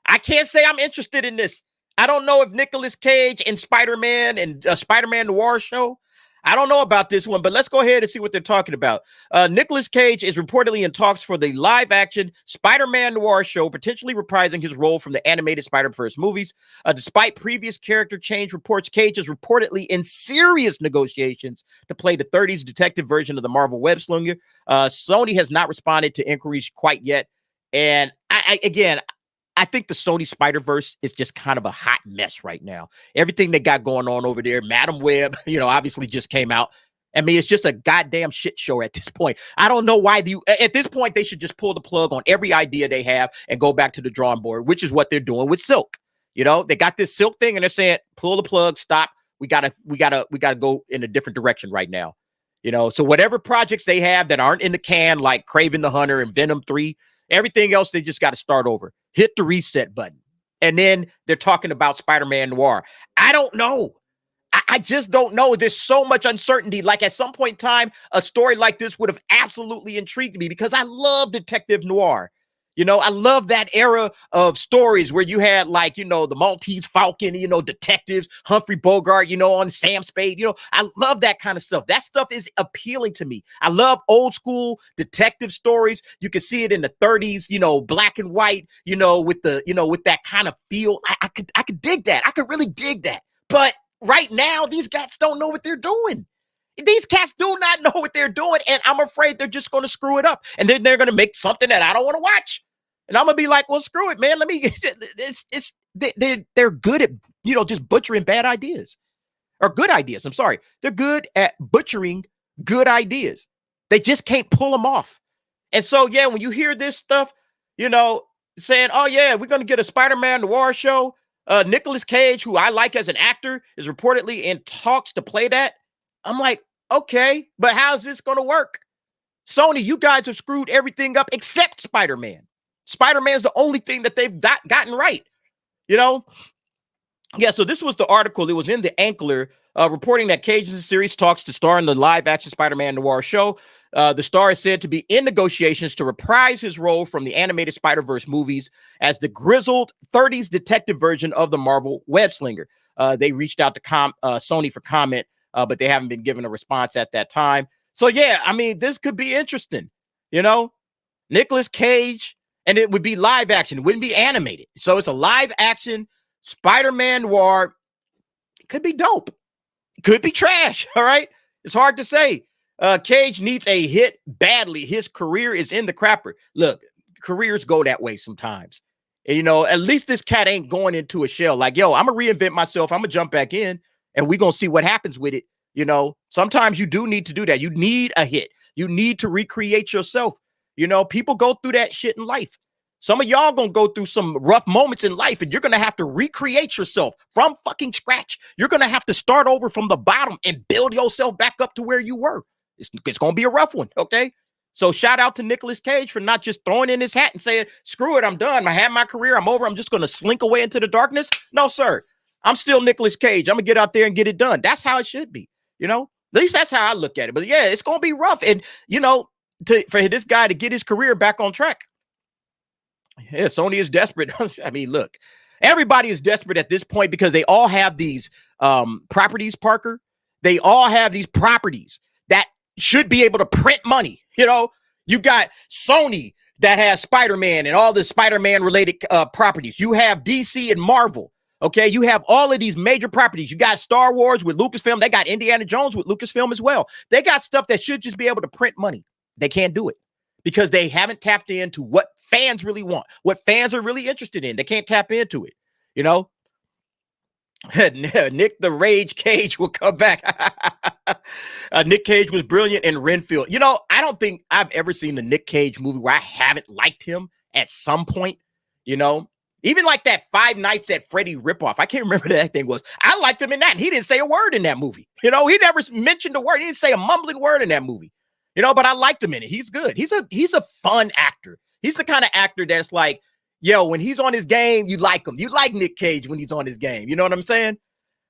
I can't say I'm interested in this. I don't know if Nicolas Cage and Spider-Man and Spider-Man Noir show. I don't know about this one, but let's go ahead and see what they're talking about. Nicolas Cage is reportedly in talks for the live-action Spider-Man Noir show, potentially reprising his role from the animated Spider-Verse movies. Despite previous character change reports, Cage is reportedly in serious negotiations to play the 30s detective version of the Marvel web slinger. Sony has not responded to inquiries quite yet. And I think the Sony Spider-Verse is just kind of a hot mess right now. Everything they got going on over there, Madam Web, obviously just came out. I mean, it's just a goddamn shit show at this point. I don't know why at this point they should just pull the plug on every idea they have and go back to the drawing board, which is what they're doing with Silk. They got this Silk thing and they're saying, pull the plug, stop. We gotta go in a different direction right now. So whatever projects they have that aren't in the can, like Kraven the Hunter and Venom 3, everything else, they just got to start over. Hit the reset button. And then they're talking about Spider-Man Noir. I don't know. I just don't know. There's so much uncertainty. Like at some point in time, a story like this would have absolutely intrigued me because I love Detective Noir. I love that era of stories where you had the Maltese Falcon, detectives, Humphrey Bogart, on Sam Spade. I love that kind of stuff. That stuff is appealing to me. I love old school detective stories. You can see it in the 30s, black and white, with that kind of feel. I could dig that. I could really dig that. But right now, these cats don't know what they're doing. These cats do not know what they're doing, and I'm afraid they're just going to screw it up. And then they're going to make something that I don't want to watch. And I'm going to be like, well, screw it, man. They're good at, just butchering bad ideas. Or good ideas, I'm sorry. They're good at butchering good ideas. They just can't pull them off. And so, yeah, when you hear this stuff, saying, oh, yeah, we're going to get a Spider-Man Noir show. Nicolas Cage, who I like as an actor, is reportedly in talks to play that. I'm like, okay, but how's this going to work? Sony, you guys have screwed everything up except Spider-Man. Spider-Man is the only thing that they've gotten right. Yeah, so this was the article. It was in the Ankler reporting that Cage's series talks to star in the live-action Spider-Man Noir show. The star is said to be in negotiations to reprise his role from the animated Spider-Verse movies as the grizzled 30s detective version of the Marvel web-slinger. They reached out to Sony for comment, but they haven't been given a response at that time. So, yeah, I mean, this could be interesting. Nicolas Cage, and it would be live action. It wouldn't be animated. So it's a live action Spider-Man Noir. It could be dope. It could be trash. All right. It's hard to say. Cage needs a hit badly. His career is in the crapper. Look, careers go that way sometimes. And, at least this cat ain't going into a shell like, yo, I'm going to reinvent myself. I'm going to jump back in and we're going to see what happens with it. Sometimes you do need to do that. You need a hit. You need to recreate yourself. People go through that shit in life. Some of y'all gonna go through some rough moments in life and you're gonna have to recreate yourself from fucking scratch. You're gonna have to start over from the bottom and build yourself back up to where you were. It's gonna be a rough one, okay? So shout out to Nicolas Cage for not just throwing in his hat and saying, screw it, I'm done. I had my career, I'm over. I'm just gonna slink away into the darkness. No, sir. I'm still Nicolas Cage. I'm gonna get out there and get it done. That's how it should be, At least that's how I look at it. But yeah, it's gonna be rough. And for this guy to get his career back on track. Yeah, Sony is desperate. I mean, look, everybody is desperate at this point because they all have these properties, Parker. They all have these properties that should be able to print money. You got Sony that has Spider-Man and all the Spider-Man related properties. You have DC and Marvel. Okay, you have all of these major properties. You got Star Wars with Lucasfilm. They got Indiana Jones with Lucasfilm as well. They got stuff that should just be able to print money. They can't do it because they haven't tapped into what fans really want, what fans are really interested in. They can't tap into it, Nick the Rage Cage will come back. Nick Cage was brilliant in Renfield. I don't think I've ever seen a Nick Cage movie where I haven't liked him at some point, Even like that Five Nights at Freddy ripoff. I can't remember what that thing was. I liked him in that. And he didn't say a word in that movie. He never mentioned a word. He didn't say a mumbling word in that movie. But I liked him in it. He's good. He's a fun actor. He's the kind of actor that's like, yo, when he's on his game, you like him. You like Nick Cage when he's on his game. You know what I'm saying?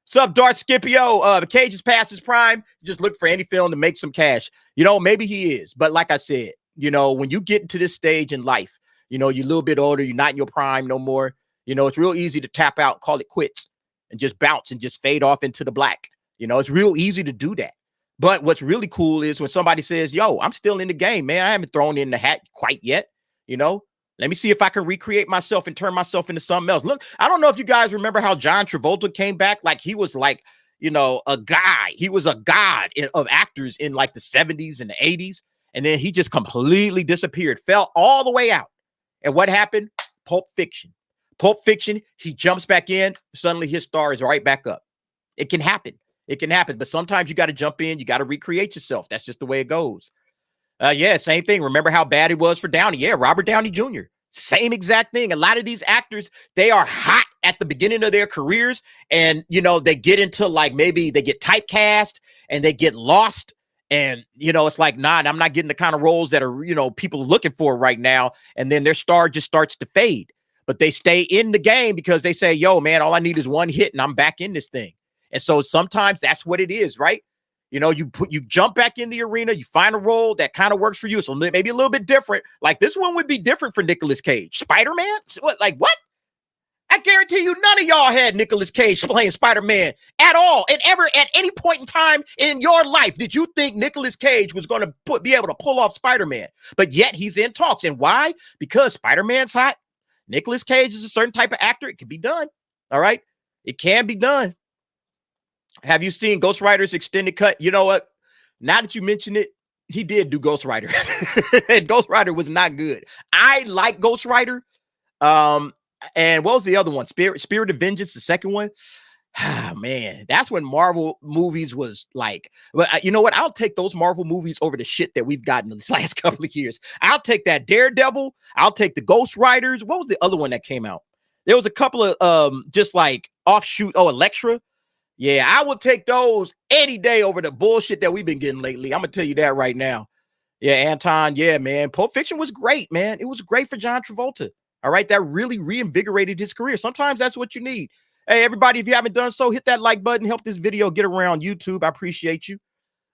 What's up, Darth Scipio? Cage is past his prime. Just look for any film to make some cash. Maybe he is. But like I said, you know, when you get into this stage in life, you know, you're a little bit older, you're not in your prime no more. You know, it's real easy to tap out, call it quits, and just bounce and just fade off into the black. You know, it's real easy to do that. But what's really cool is when somebody says, yo, I'm still in the game, man. I haven't thrown in the hat quite yet. You know, let me see if I can recreate myself and turn myself into something else. Look, I don't know if you guys remember how John Travolta came back. Like he was like, you know, a guy. He was a god of actors in like the 70s and the 80s. And then he just completely disappeared, fell all the way out. And what happened? Pulp Fiction. Pulp Fiction, he jumps back in. Suddenly his star is right back up. It can happen. It can happen. But sometimes you got to jump in. You got to recreate yourself. That's just the way it goes. Yeah, same thing. Remember how bad it was for Downey? Yeah, Robert Downey Jr. Same exact thing. A lot of these actors, they are hot at the beginning of their careers. And, you know, they get into like maybe they get typecast and they get lost. And, you know, it's like, nah, I'm not getting the kind of roles that are, you know, people are looking for right now. And then their star just starts to fade. But they stay in the game because they say, yo, man, all I need is one hit and I'm back in this thing. And so sometimes that's what it is, right? You know, you jump back in the arena, you find a role that kind of works for you. So maybe a little bit different. Like this one would be different for Nicolas Cage. Spider-Man? What? Like what? I guarantee you none of y'all had Nicolas Cage playing Spider-Man at all. And ever at any point in time in your life, did you think Nicolas Cage was going to be able to pull off Spider-Man? But yet he's in talks. And why? Because Spider-Man's hot. Nicolas Cage is a certain type of actor. It can be done. All right. It can be done. Have you seen Ghostwriter's extended cut? You know what? Now that you mention it, he did do Ghostwriter. And Ghostwriter was not good. I like Ghostwriter. And what was the other one? Spirit of Vengeance, the second one. Ah, man, that's when Marvel movies was like, but you know what? I'll take those Marvel movies over the shit that we've gotten in these last couple of years. I'll take that Daredevil. I'll take the Ghost Riders. What was the other one that came out? There was a couple of just like offshoot. Oh, Elektra. Yeah, I would take those any day over the bullshit that we've been getting lately. I'm gonna tell you that right now. Yeah, Anton. Yeah, man. Pulp Fiction was great, man. It was great for John Travolta. All right, that really reinvigorated his career. Sometimes that's what you need. Hey, everybody, if you haven't done so, hit that like button. Help this video get around YouTube. I appreciate you.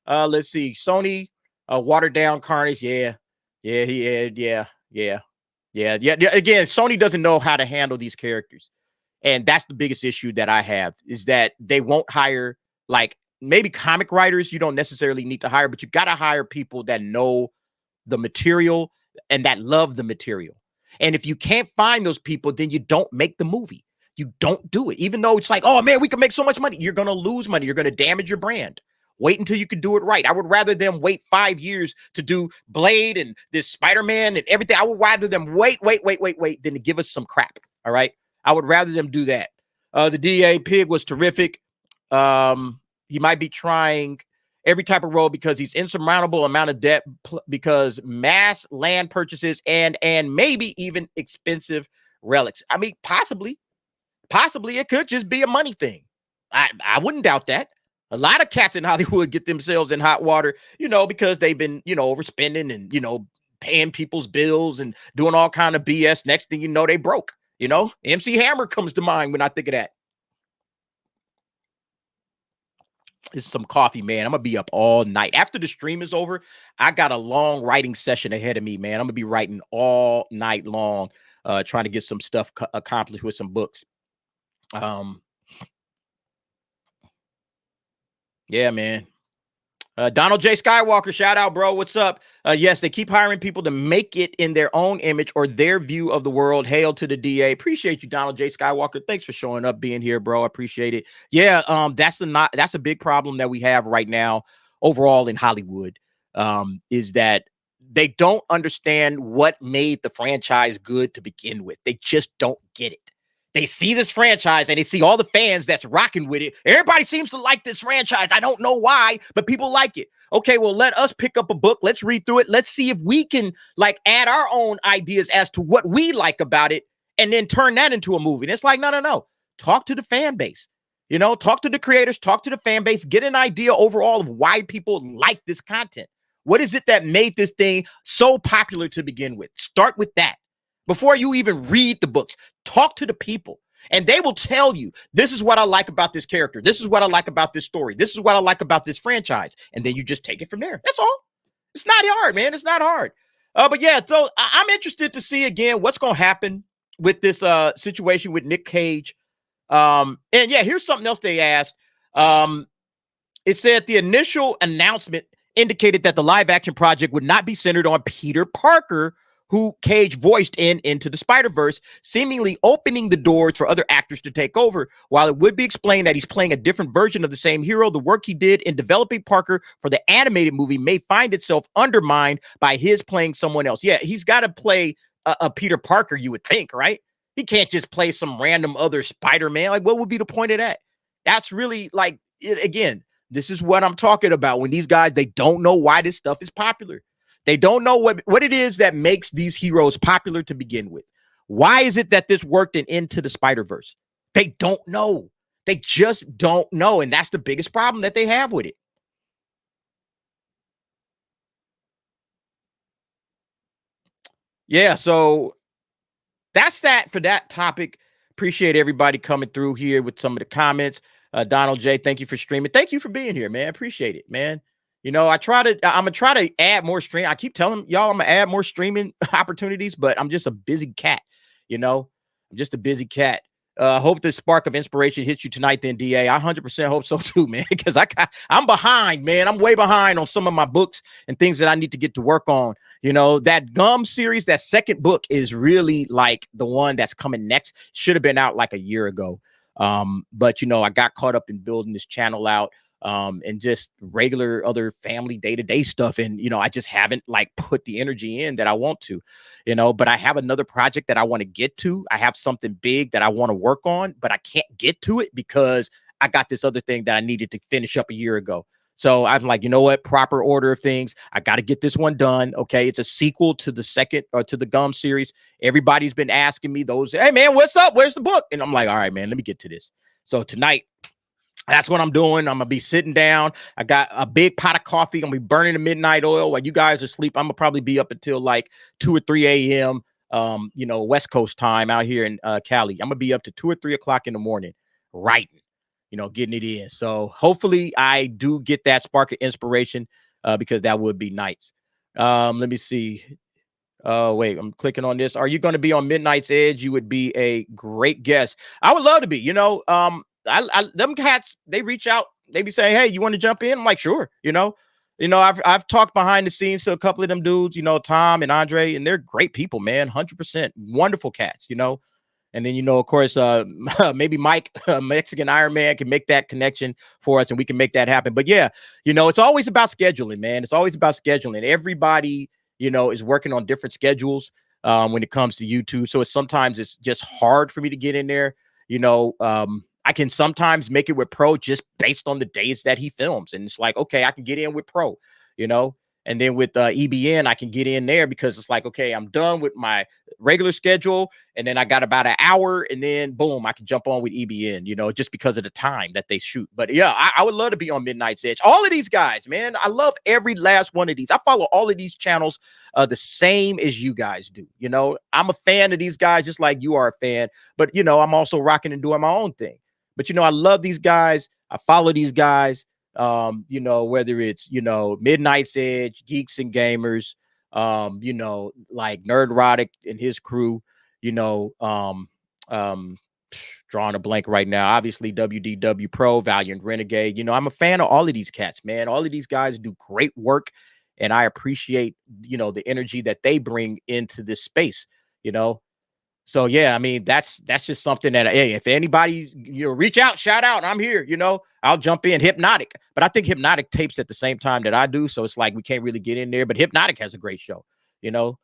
Let's see. Sony, watered down Carnage. Yeah. Again, Sony doesn't know how to handle these characters. And that's the biggest issue that I have is that they won't hire, like, maybe comic writers you don't necessarily need to hire, but you got to hire people that know the material and that love the material. And if you can't find those people, then you don't make the movie. You don't do it. Even though it's like, oh, man, we can make so much money. You're going to lose money. You're going to damage your brand. Wait until you can do it right. I would rather them wait 5 years to do Blade and this Spider-Man and everything. I would rather them wait than to give us some crap. All right. I would rather them do that. The DA Pig was terrific. He might be trying every type of role because he's insurmountable amount of debt because mass land purchases and maybe even expensive relics. I mean, possibly it could just be a money thing. I wouldn't doubt that. A lot of cats in Hollywood get themselves in hot water, you know, because they've been, you know, overspending and, you know, paying people's bills and doing all kind of BS. Next thing you know, they broke. You know, MC Hammer comes to mind when I think of that. It's some coffee, man. I'm going to be up all night. After the stream is over, I got a long writing session ahead of me, man. I'm going to be writing all night long, trying to get some stuff accomplished with some books. Yeah, man. Donald J. Skywalker, shout out, bro. What's up? Yes, they keep hiring people to make it in their own image or their view of the world. Hail to the DA. Appreciate you, Donald J. Skywalker. Thanks for showing up, being here, bro. I appreciate it. Yeah, that's a big problem that we have right now overall in Hollywood. Is that they don't understand what made the franchise good to begin with. They just don't get it. They see this franchise and they see all the fans that's rocking with it. Everybody seems to like this franchise. I don't know why, but people like it. Okay, well, let us pick up a book. Let's read through it. Let's see if we can like add our own ideas as to what we like about it and then turn that into a movie. And it's like, no. Talk to the fan base. You know, talk to the creators, talk to the fan base, get an idea overall of why people like this content. What is it that made this thing so popular to begin with? Start with that. Before you even read the books, talk to the people and they will tell you, this is what I like about this character. This is what I like about this story. This is what I like about this franchise. And then you just take it from there. That's all. It's not hard, man. It's not hard. But yeah, so I'm interested to see again what's going to happen with this situation with Nick Cage. And yeah, here's something else they asked. It said the initial announcement indicated that the live action project would not be centered on Peter Parker, who Cage voiced in Into the Spider-Verse, seemingly opening the doors for other actors to take over. While it would be explained that he's playing a different version of the same hero, the work he did in developing Parker for the animated movie may find itself undermined by his playing someone else. Yeah, he's got to play a Peter Parker, you would think, right? He can't just play some random other Spider-Man. Like, what would be the point of that? That's really like, again, this is what I'm talking about. When these guys, they don't know why this stuff is popular. They don't know what it is that makes these heroes popular to begin with. Why is it that this worked in Into the Spider-Verse? They don't know. They just don't know. And that's the biggest problem that they have with it. Yeah, so that's that for that topic. Appreciate everybody coming through here with some of the comments. Donald J, thank you for streaming. Thank you for being here, man. Appreciate it, man. You know, I'm gonna try to add more stream. I keep telling y'all I'm gonna add more streaming opportunities, but I'm just a busy cat. You know, I'm just a busy cat. Hope the spark of inspiration hits you tonight, then, DA. I 100% hope so too, man, because I'm behind, man. I'm way behind on some of my books and things that I need to get to work on. You know, that Gum series, that second book is really like the one that's coming next. Should have been out like a year ago. But you know, I got caught up in building this channel out. And just regular other family day-to-day stuff. And, you know, I just haven't like put the energy in that I want to, you know, but I have another project that I want to get to. I have something big that I want to work on, but I can't get to it because I got this other thing that I needed to finish up a year ago. So I'm like, you know what, proper order of things. I got to get this one done. Okay. It's a sequel to the second or to the Gum series. Everybody's been asking me those, hey man, what's up? Where's the book? And I'm like, all right, man, let me get to this. So tonight, that's what I'm doing. I'm going to be sitting down. I got a big pot of coffee. I'm going to be burning the midnight oil while you guys are asleep. I'm going to probably be up until like 2 or 3 a.m., you know, West Coast time out here in Cali. I'm going to be up to 2 or 3 o'clock in the morning writing, you know, getting it in. So hopefully I do get that spark of inspiration because that would be nice. Let me see. Wait, I'm clicking on this. Are you going to be on Midnight's Edge? You would be a great guest. I would love to be, you know, them cats, they reach out, they be saying, hey, you want to jump in? I'm like, sure. You know, I've talked behind the scenes to a couple of them dudes, you know, Tom and Andre, and they're great people, man. 100% wonderful cats, you know. And then, you know, of course, maybe Mike, Mexican Iron Man, can make that connection for us and we can make that happen. But yeah, you know, it's always about scheduling, man. It's always about scheduling. Everybody, you know, is working on different schedules when it comes to YouTube. So sometimes it's just hard for me to get in there, you know. I can sometimes make it with Pro just based on the days that he films. And it's like, okay, I can get in with Pro, you know, and then with EBN, I can get in there because it's like, okay, I'm done with my regular schedule. And then I got about an hour and then boom, I can jump on with EBN, you know, just because of the time that they shoot. But yeah, I would love to be on Midnight's Edge. All of these guys, man, I love every last one of these. I follow all of these channels the same as you guys do. You know, I'm a fan of these guys just like you are a fan. But, you know, I'm also rocking and doing my own thing. But, you know, I love these guys. I follow these guys, you know, whether it's, you know, Midnight's Edge, Geeks and Gamers, you know, like Nerdrotic and his crew, you know, drawing a blank right now. Obviously, WDW Pro, Valiant Renegade. You know, I'm a fan of all of these cats, man. All of these guys do great work. And I appreciate, you know, the energy that they bring into this space, you know. So yeah, I mean, that's just something that, hey, if anybody, you know, reach out, shout out, I'm here, you know, I'll jump in. Hypnotic, but I think Hypnotic tapes at the same time that I do, so it's like we can't really get in there. But Hypnotic has a great show, you know,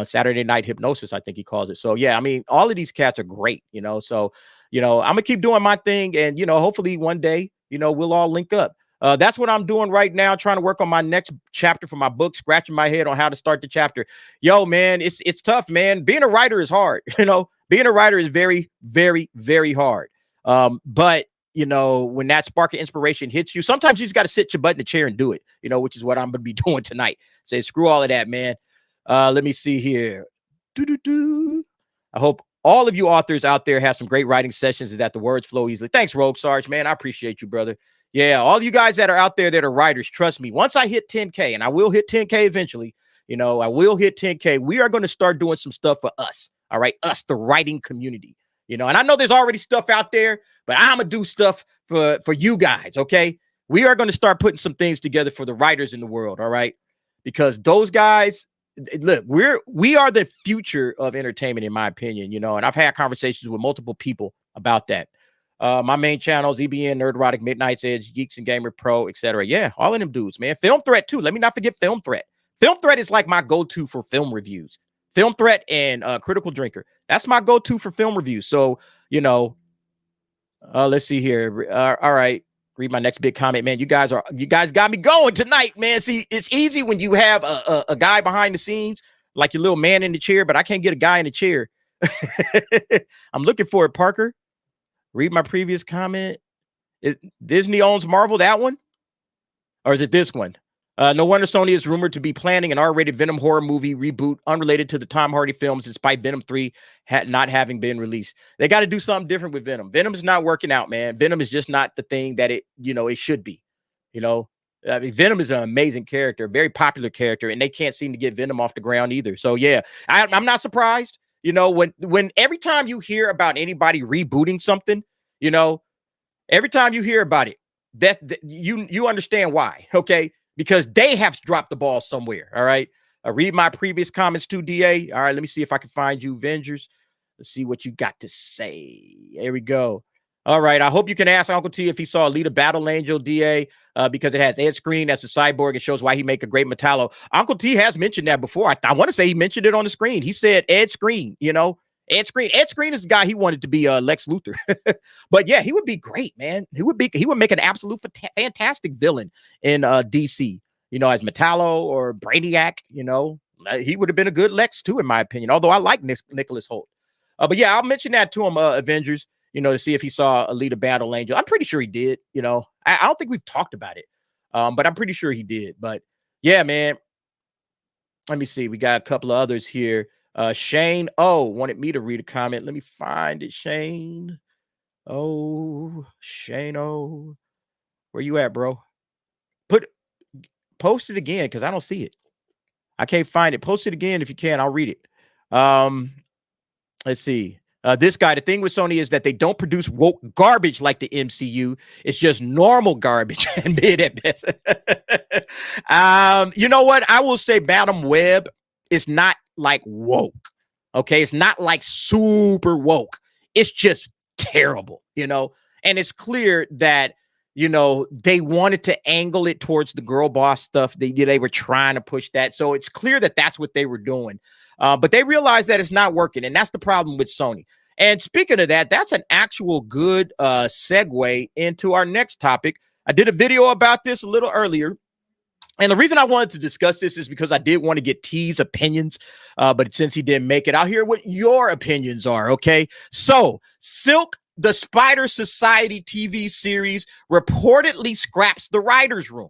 Saturday Night Hypnosis, I think he calls it. So yeah, I mean, all of these cats are great, you know. So, you know, I'm gonna keep doing my thing, and you know, hopefully one day, you know, we'll all link up. That's what I'm doing right now, trying to work on my next chapter for my book, scratching my head on how to start the chapter. Yo, man, it's tough, man. Being a writer is hard. You know, being a writer is very, very, very hard. But, you know, when that spark of inspiration hits you, sometimes you just got to sit your butt in the chair and do it, you know, which is what I'm going to be doing tonight. Say, screw all of that, man. Let me see here. I hope all of you authors out there have some great writing sessions and that the words flow easily. Thanks, Rogue Sarge, man. I appreciate you, brother. Yeah, all you guys that are out there that are writers, trust me, once I hit 10K, and I will hit 10K eventually, You know, I will hit 10K. We are going to start doing some stuff for us. All right. Us, the writing community, you know, and I know there's already stuff out there, but I'm going to do stuff for you guys. Okay. We are going to start putting some things together for the writers in the world. All right. Because those guys, look, we are the future of entertainment, in my opinion, you know, and I've had conversations with multiple people about that. My main channels, EBN, Nerd Erotic, Midnight's Edge, Geeks and Gamer Pro, etc. Yeah, all of them dudes, man. Film Threat, too. Let me not forget Film Threat. Film Threat is like my go-to for film reviews. Film Threat and Critical Drinker. That's my go-to for film reviews. So, you know, let's see here. All right. Read my next big comment, man. You guys got me going tonight, man. See, it's easy when you have a guy behind the scenes, like your little man in the chair, but I can't get a guy in the chair. I'm looking for it, Parker. Read my previous comment. Disney owns Marvel, that one? Or is it this one? No wonder Sony is rumored to be planning an R-rated Venom horror movie reboot unrelated to the Tom Hardy films, despite Venom 3 not having been released. They got to do something different with Venom. Venom is not working out, man. Venom is just not the thing that it should be. You know, I mean, Venom is an amazing character, a very popular character, and they can't seem to get Venom off the ground either. So yeah, I'm not surprised. You know, when every time you hear about anybody rebooting something, you know, every time you hear about it, that you understand why, okay? Because they have dropped the ball somewhere. All right. Read my previous comments too, DA. All right. Let me see if I can find you, Avengers. Let's see what you got to say. There we go. All right. I hope you can ask Uncle T if he saw Alita Battle Angel, DA, because it has Ed Screen as the cyborg. It shows why he make a great Metallo. Uncle T has mentioned that before. I want to say he mentioned it on the screen. He said Ed Screen, you know. Ed Screen is the guy he wanted to be Lex Luthor. But yeah, he would be great, man. He would make an absolute fantastic villain in DC, you know, as Metallo or Brainiac, you know. He would have been a good Lex too, in my opinion, although I like Nicholas Hoult. But yeah, I'll mention that to him, Avengers, you know, to see if he saw Alita Battle Angel. I'm pretty sure he did, you know. I don't think we've talked about it, but I'm pretty sure he did. But yeah, man, let me see. We got a couple of others here. Shane O wanted me to read a comment. Let me find it, Shane. Oh, Shane O. Where you at, bro? Post it again because I don't see it. I can't find it. Post it again if you can. I'll read it. Let's see. This guy, the thing with Sony is that they don't produce woke garbage like the MCU. It's just normal garbage and mid at best. You know what? I will say Madam Web is not like woke. Okay. It's not like super woke. It's just terrible, you know? And it's clear that, you know, they wanted to angle it towards the girl boss stuff. They were trying to push that. So it's clear that that's what they were doing. But they realized that it's not working. And that's the problem with Sony. And speaking of that, that's an actual good segue into our next topic. I did a video about this a little earlier. And the reason I wanted to discuss this is because I did want to get T's opinions, but since he didn't make it, I'll hear what your opinions are, okay? So, Silk, the Spider Society TV series, reportedly scraps the writer's room.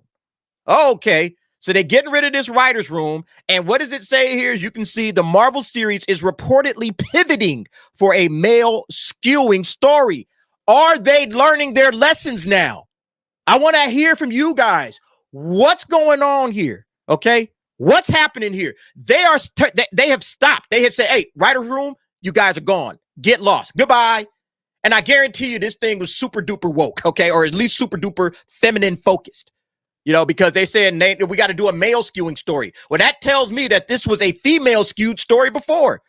Okay, so they're getting rid of this writer's room, and what does it say here? As you can see, the Marvel series is reportedly pivoting for a male-skewing story. Are they learning their lessons now? I want to hear from you guys. What's going on here? Okay. What's happening here? They have stopped. They have said, hey, writer's room, you guys are gone. Get lost. Goodbye. And I guarantee you this thing was super duper woke. Okay. Or at least super duper feminine focused, you know, because they said, we got to do a male skewing story. Well, that tells me that this was a female skewed story before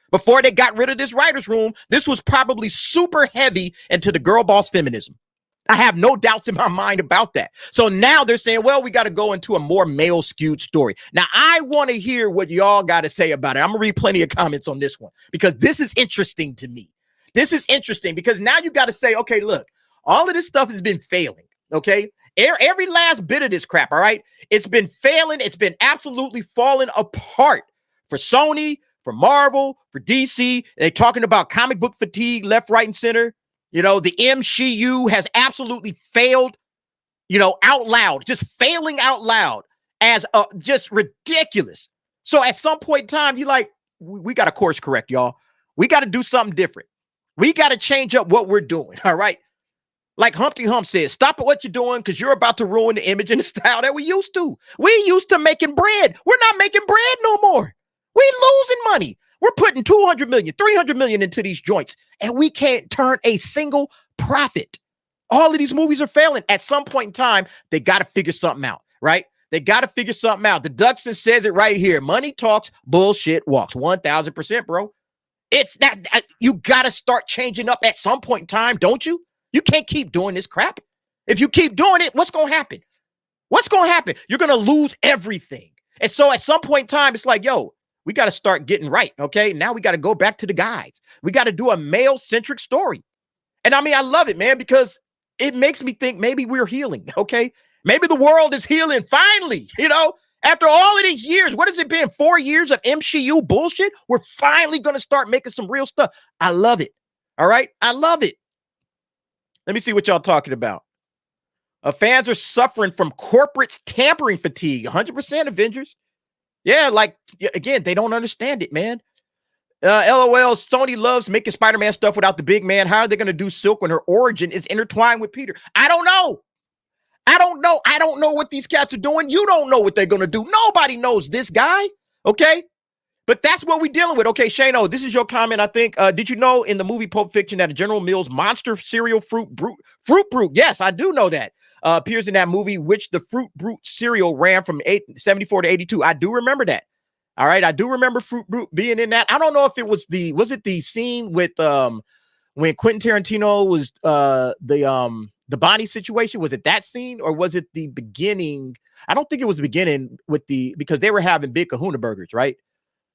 they got rid of this writer's room. This was probably super heavy into the girl boss feminism. I have no doubts in my mind about that. So now they're saying, well, we got to go into a more male skewed story. Now, I want to hear what y'all got to say about it. I'm going to read plenty of comments on this one because this is interesting to me. This is interesting because now you got to say, okay, look, all of this stuff has been failing. Okay. Every last bit of this crap. All right. It's been failing. It's been absolutely falling apart for Sony, for Marvel, for DC. They're talking about comic book fatigue left, right, and center. You know, the MCU has absolutely failed, you know, out loud, just failing out loud as just ridiculous. So at some point in time, you're like, we got to course correct, y'all. We got to do something different. We got to change up what we're doing. All right. Like Humpty Hump said, stop at what you're doing because you're about to ruin the image and the style that we used to. We used to making bread. We're not making bread no more. We losing money. We're putting 200 million, 300 million into these joints, and we can't turn a single profit. All of these movies are failing. At some point in time, they got to figure something out, right? They got to figure something out. The Duxton says it right here. Money talks, bullshit walks. 1,000%, bro. It's that you got to start changing up at some point in time, don't you? You can't keep doing this crap. If you keep doing it, what's going to happen? What's going to happen? You're going to lose everything. And so at some point in time, it's like, yo, we got to start getting right, okay? Now we got to go back to the guys. We got to do a male-centric story. And I mean, I love it, man, because it makes me think maybe we're healing, okay? Maybe the world is healing finally, you know? After all of these years, what has it been? 4 years of MCU bullshit? We're finally going to start making some real stuff. I love it, all right? I love it. Let me see what y'all talking about. Fans are suffering from corporate tampering fatigue. 100% Avengers. Yeah, like, again, they don't understand it, man. LOL, Sony loves making Spider-Man stuff without the big man. How are they going to do Silk when her origin is intertwined with Peter? I don't know. I don't know what these cats are doing. You don't know what they're going to do. Nobody knows this guy, okay? But that's what we're dealing with. Okay, Shano, this is your comment, I think. Did you know in the movie Pulp Fiction that a General Mills monster cereal Fruit Brute? Yes, I do know that. Appears in that movie, which the Fruit Brute cereal ran from 74 to 82. I do remember that. All right, I do remember Fruit Brute being in that. I don't know if it was it the scene with when Quentin Tarantino was the Bonnie situation? Was it that scene or was it the beginning? I don't think it was the beginning because they were having big kahuna burgers, right?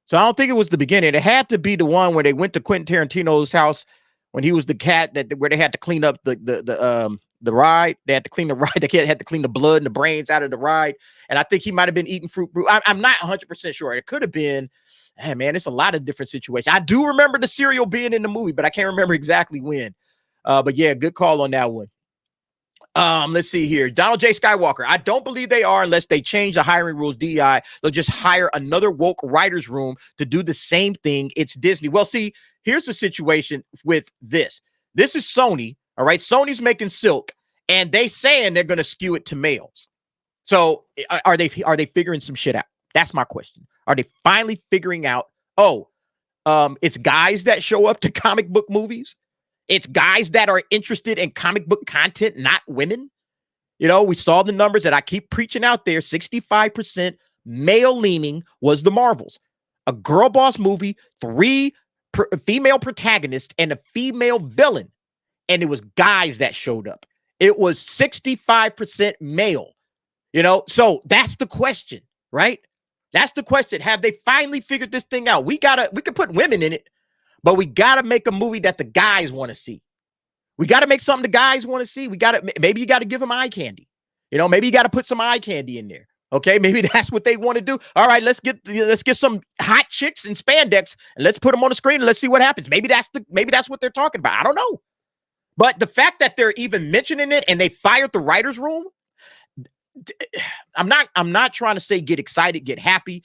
So I don't think it was the beginning. It had to be the one where they went to Quentin Tarantino's house when he was the cat where they had to clean up the ride. They had to clean the ride. The kid had to clean the blood and the brains out of the ride. And I think he might have been eating Fruit Brute. I'm not 100% sure. It could have been. Hey, man, it's a lot of different situations. I do remember the cereal being in the movie, but I can't remember exactly when. But yeah, good call on that one. Let's see here. Donald J. Skywalker. I don't believe they are unless they change the hiring rules. DEI. They'll just hire another woke writer's room to do the same thing. It's Disney. Well, see, here's the situation with this. This is Sony. All right. Sony's making Silk, and they saying they're going to skew it to males. So are they figuring some shit out? That's my question. Are they finally figuring out, it's guys that show up to comic book movies? It's guys that are interested in comic book content, not women. You know, we saw the numbers that I keep preaching out there. 65% male leaning was the Marvels. A girl boss movie, 3 female protagonists and a female villain. And it was guys that showed up. It was 65% male. You know, so that's the question, right? That's the question. Have they finally figured this thing out? We could put women in it, but we got to make a movie that the guys want to see. We got to make something the guys want to see. Maybe you got to give them eye candy. You know, maybe you got to put some eye candy in there. Okay, maybe that's what they want to do. All right, let's get some hot chicks in spandex and let's put them on the screen and let's see what happens. Maybe that's what they're talking about. I don't know. But the fact that they're even mentioning it and they fired the writers' room, I'm not trying to say get excited, get happy,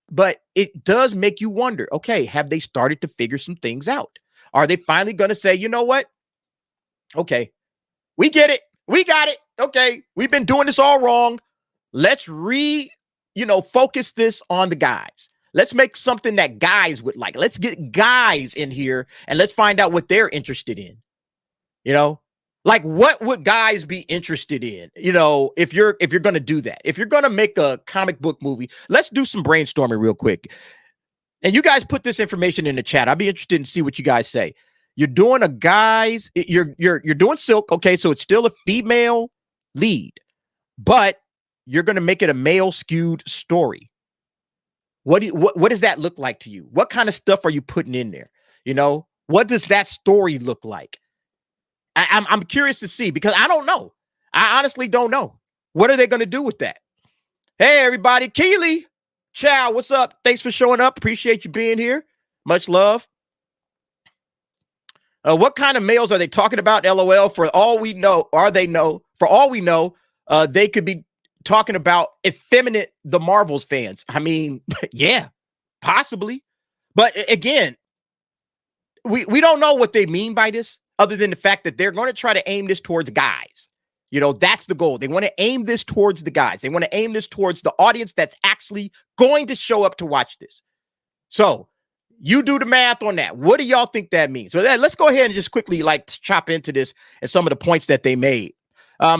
but it does make you wonder, okay, have they started to figure some things out? Are they finally going to say, you know what? Okay, we get it. We got it. Okay, we've been doing this all wrong. Let's focus this on the guys. Let's make something that guys would like. Let's get guys in here and let's find out what they're interested in. You know, like what would guys be interested in? You know, if you're going to do that, if you're going to make a comic book movie, let's do some brainstorming real quick. And you guys put this information in the chat. I'd be interested in see what you guys say. You're doing you're doing Silk. Okay. So it's still a female lead, but you're going to make it a male-skewed story. What does that look like to you? What kind of stuff are you putting in there? You know, what does that story look like? I'm curious to see because I don't know. I honestly don't know. What are they going to do with that? Hey, everybody. Keely, ciao. What's up? Thanks for showing up. Appreciate you being here. Much love. What kind of males are they talking about? LOL. For all we know, they could be talking about effeminate the Marvels fans. I mean, yeah, possibly. But again, we don't know what they mean by this. other than the fact that they're going to try to aim this towards guys. You know, that's the goal. They want to aim this towards the guys. They want to aim this towards the audience that's actually going to show up to watch this. So you do the math on that. What do y'all think that means? So let's go ahead and just quickly like chop into this and some of the points that they made.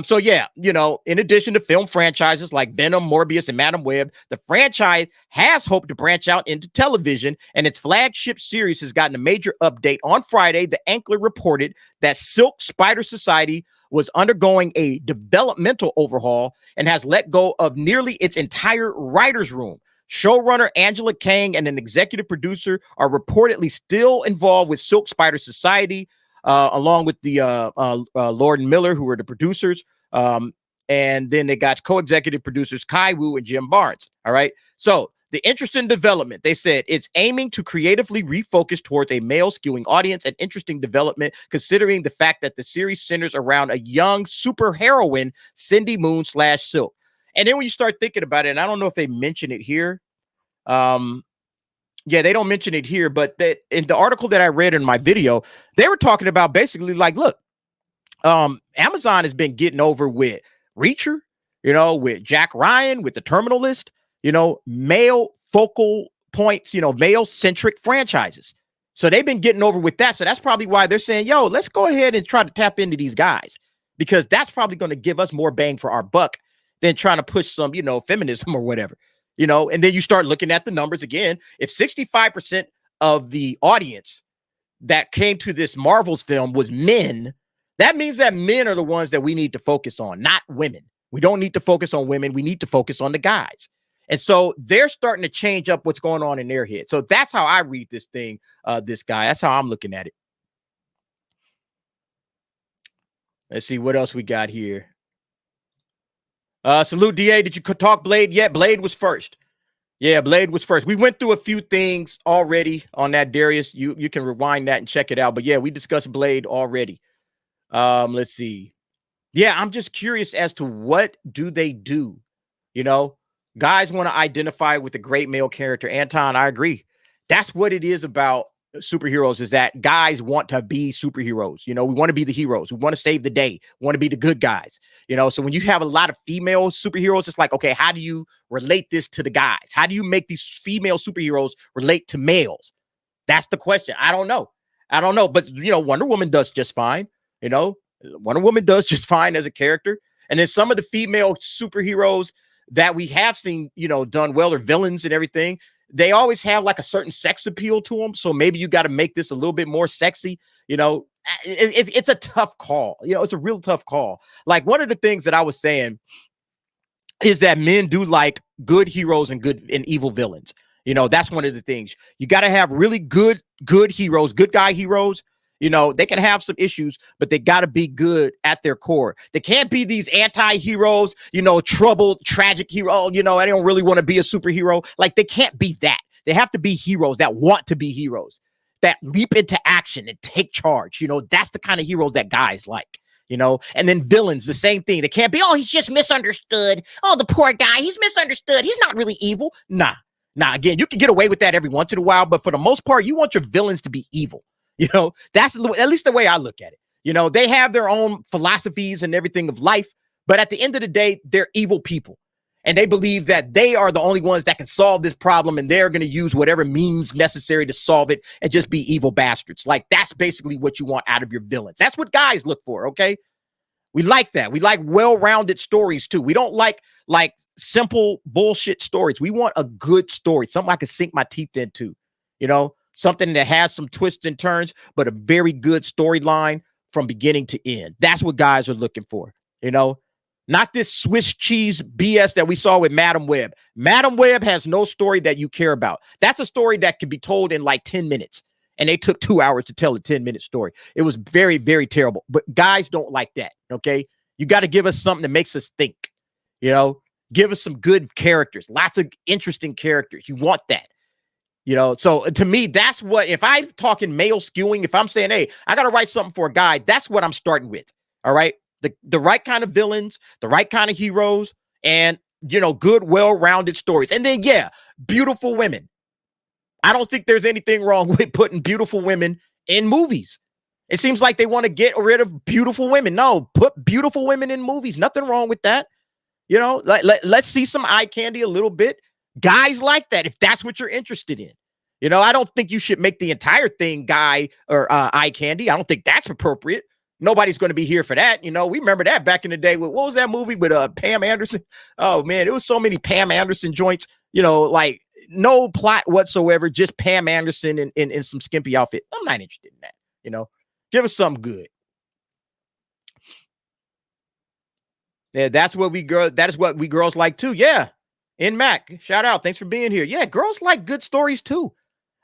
So yeah, you know, in addition to film franchises like Venom, Morbius, and Madam Web, the franchise has hoped to branch out into television, and its flagship series has gotten a major update. On Friday, the Ankler reported that Silk Spider Society was undergoing a developmental overhaul and has let go of nearly its entire writer's room. Showrunner Angela Kang and an executive producer are reportedly still involved with Silk Spider Society, along with the Lord and Miller, who were the producers. And then they got co-executive producers Kai Wu and Jim Barnes. All right. So the interesting development, they said it's aiming to creatively refocus towards a male-skewing audience. An interesting development, considering the fact that the series centers around a young superheroine, Cindy Moon / Silk. And then when you start thinking about it, and I don't know if they mention it here. Yeah, they don't mention it here, but that in the article that I read in my video, they were talking about basically like, look, Amazon has been getting over with Reacher, you know, with Jack Ryan, with The Terminal List, you know, male focal points, you know, male-centric franchises. So they've been getting over with that. So that's probably why they're saying, yo, let's go ahead and try to tap into these guys, because that's probably going to give us more bang for our buck than trying to push some, you know, feminism or whatever, you know. And then you start looking at the numbers again. If 65% of the audience that came to this Marvel's film was men, that means that men are the ones that we need to focus on, not women. We don't need to focus on women. We need to focus on the guys. And so they're starting to change up what's going on in their head. So that's how I read this thing, this guy. That's how I'm looking at it. Let's see what else we got here. Salute DA. Did you talk Blade yet? Blade was first. Yeah, Blade was first. We went through a few things already on that, Darius. You can rewind that and check it out. But yeah, we discussed Blade already. Let's see. Yeah, I'm just curious as to what do they do? You know, guys want to identify with a great male character. Anton, I agree. That's what it is about superheroes, is that guys want to be superheroes. You know, we want to be the heroes. We want to save the day. We want to be the good guys. You know, so when you have a lot of female superheroes, it's like, okay, how do you relate this to the guys? How do you make these female superheroes relate to males? That's the question. I don't know. But, you know, Wonder Woman does just fine. You know, Wonder Woman does just fine as a character. And then some of the female superheroes that we have seen, you know, done well, or villains and everything, they always have like a certain sex appeal to them. So maybe you got to make this a little bit more sexy. You know, it's a tough call. You know, it's a real tough call. Like, one of the things that I was saying is that men do like good heroes and good and evil villains. You know, that's one of the things. You got to have really good heroes, good guy heroes. You know, they can have some issues, but they got to be good at their core. They can't be these anti-heroes, you know, troubled, tragic hero. You know, I don't really want to be a superhero. Like, they can't be that. They have to be heroes that want to be heroes, that leap into action and take charge. You know, that's the kind of heroes that guys like, you know. And then villains, the same thing. They can't be, oh, he's just misunderstood. Oh, the poor guy, he's misunderstood. He's not really evil. Nah, again, you can get away with that every once in a while, but for the most part, you want your villains to be evil. You know, that's at least the way I look at it. You know, they have their own philosophies and everything of life, but at the end of the day, they're evil people. And they believe that they are the only ones that can solve this problem, and they're going to use whatever means necessary to solve it and just be evil bastards. Like, that's basically what you want out of your villains. That's what guys look for, okay? We like that. We like well-rounded stories, too. We don't like simple bullshit stories. We want a good story, something I can sink my teeth into, you know? Something that has some twists and turns, but a very good storyline from beginning to end. That's what guys are looking for, you know? Not this Swiss cheese BS that we saw with Madam Web. Madam Web has no story that you care about. That's a story that could be told in like 10 minutes. And they took 2 hours to tell a 10-minute story. It was very, very terrible. But guys don't like that, okay? You got to give us something that makes us think, you know? Give us some good characters, lots of interesting characters. You want that. You know, so to me, that's what, if I'm talking male skewing, if I'm saying, hey, I got to write something for a guy, that's what I'm starting with. All right. The right kind of villains, the right kind of heroes, and, you know, good, well-rounded stories. And then, yeah, beautiful women. I don't think there's anything wrong with putting beautiful women in movies. It seems like they want to get rid of beautiful women. No, put beautiful women in movies. Nothing wrong with that. You know, let's see some eye candy a little bit. Guys like that if that's what you're interested in. You know, I don't think you should make the entire thing guy or eye candy. I don't think that's appropriate. Nobody's going to be here for that. You know, we remember that back in the day with, what was that movie with Pam Anderson? Oh, man, it was so many Pam Anderson joints, you know, like no plot whatsoever, just Pam Anderson in some skimpy outfit. I'm not interested in that. You know, give us something good. Yeah, that is what we girls like too. Yeah. In Mac, shout out. Thanks for being here. Yeah, girls like good stories too.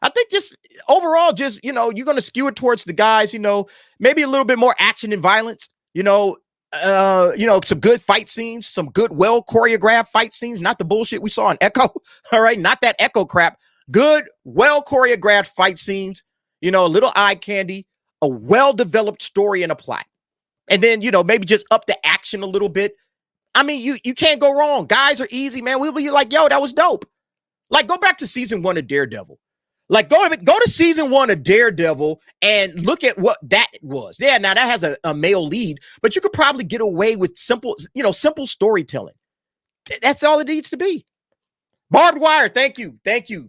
I think just overall, just, you know, you're going to skew it towards the guys, you know, maybe a little bit more action and violence, you know, some good fight scenes, some good, well choreographed fight scenes, not the bullshit we saw in Echo. All right. Not that Echo crap. Good, well choreographed fight scenes, you know, a little eye candy, a well-developed story and a plot. And then, you know, maybe just up the action a little bit. I mean, you can't go wrong. Guys are easy, man. We'll be like, yo, that was dope. Like, go back to season 1 of Daredevil. Like, go to season 1 of Daredevil and look at what that was. Yeah, now that has a male lead, but you could probably get away with simple storytelling. That's all it needs to be. Barbed wire. Thank you,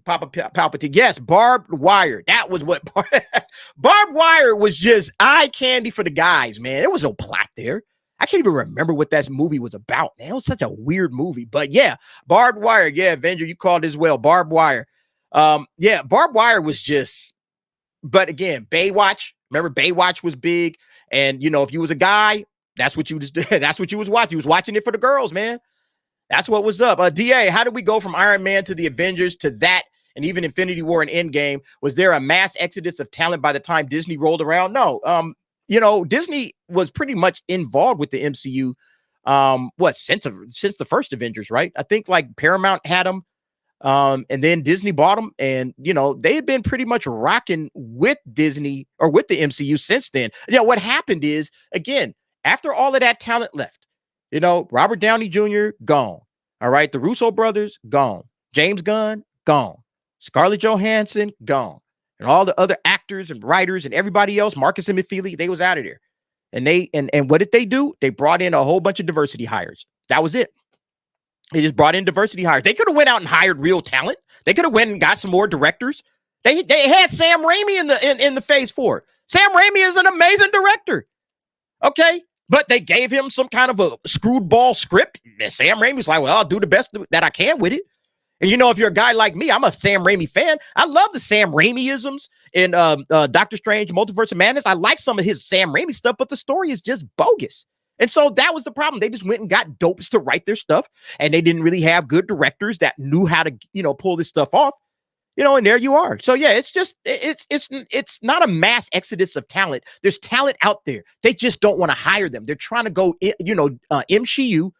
Papa Palpatine. Yes, barbed wire. That was what barbed wire was. Just eye candy for the guys, man. There was no plot there. I can't even remember what that movie was about, man. It was such a weird movie. But yeah, barbed wire. Yeah, Avenger, you called as well. Barbed wire. Yeah, barbed wire was just, but again, Baywatch. Remember, Baywatch was big. And, you know, if you was a guy, that's what you just did. That's what you was watching. You was watching it for the girls, man. That's what was up. DA, how did we go from Iron Man to the Avengers to that and even Infinity War and Endgame? Was there a mass exodus of talent by the time Disney rolled around? No. You know, Disney was pretty much involved with the MCU. Since the first Avengers, right? I think like Paramount had them, and then Disney bought them, and you know they had been pretty much rocking with Disney or with the MCU since then. Yeah, what happened is, again, after all of that talent left, you know, Robert Downey Jr. gone. All right, the Russo brothers gone. James Gunn gone. Scarlett Johansson gone. And all the other actors and writers and everybody else, Marcus and McFeely, they was out of there. And what did they do? They brought in a whole bunch of diversity hires. That was it. They just brought in diversity hires. They could have went out and hired real talent. They could have went and got some more directors. They had Sam Raimi in the phase 4. Sam Raimi is an amazing director. Okay. But they gave him some kind of a screwball script. And Sam Raimi's like, well, I'll do the best that I can with it. And, you know, if you're a guy like me, I'm a Sam Raimi fan. I love the Sam Raimi-isms in Doctor Strange, Multiverse of Madness. I like some of his Sam Raimi stuff, but the story is just bogus. And so that was the problem. They just went and got dopes to write their stuff, and they didn't really have good directors that knew how to, you know, pull this stuff off. You know, and there you are. So, yeah, it's not a mass exodus of talent. There's talent out there. They just don't want to hire them. They're trying to go, MCU,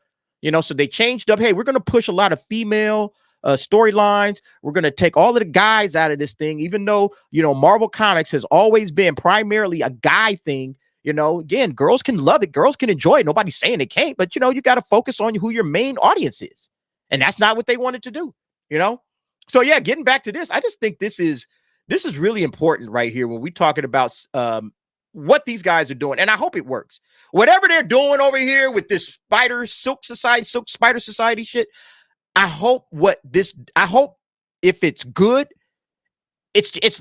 you know, so they changed up. Hey, we're going to push a lot of female storylines. We're going to take all of the guys out of this thing, even though, you know, Marvel Comics has always been primarily a guy thing. You know, again, girls can love it. Girls can enjoy it. Nobody's saying they can't, but, you know, you got to focus on who your main audience is. And that's not what they wanted to do, you know? So, yeah, getting back to this, I just think this is really important right here when we're talking about what these guys are doing. And I hope it works. Whatever they're doing over here with this silk spider society shit, I hope if it's good, it's just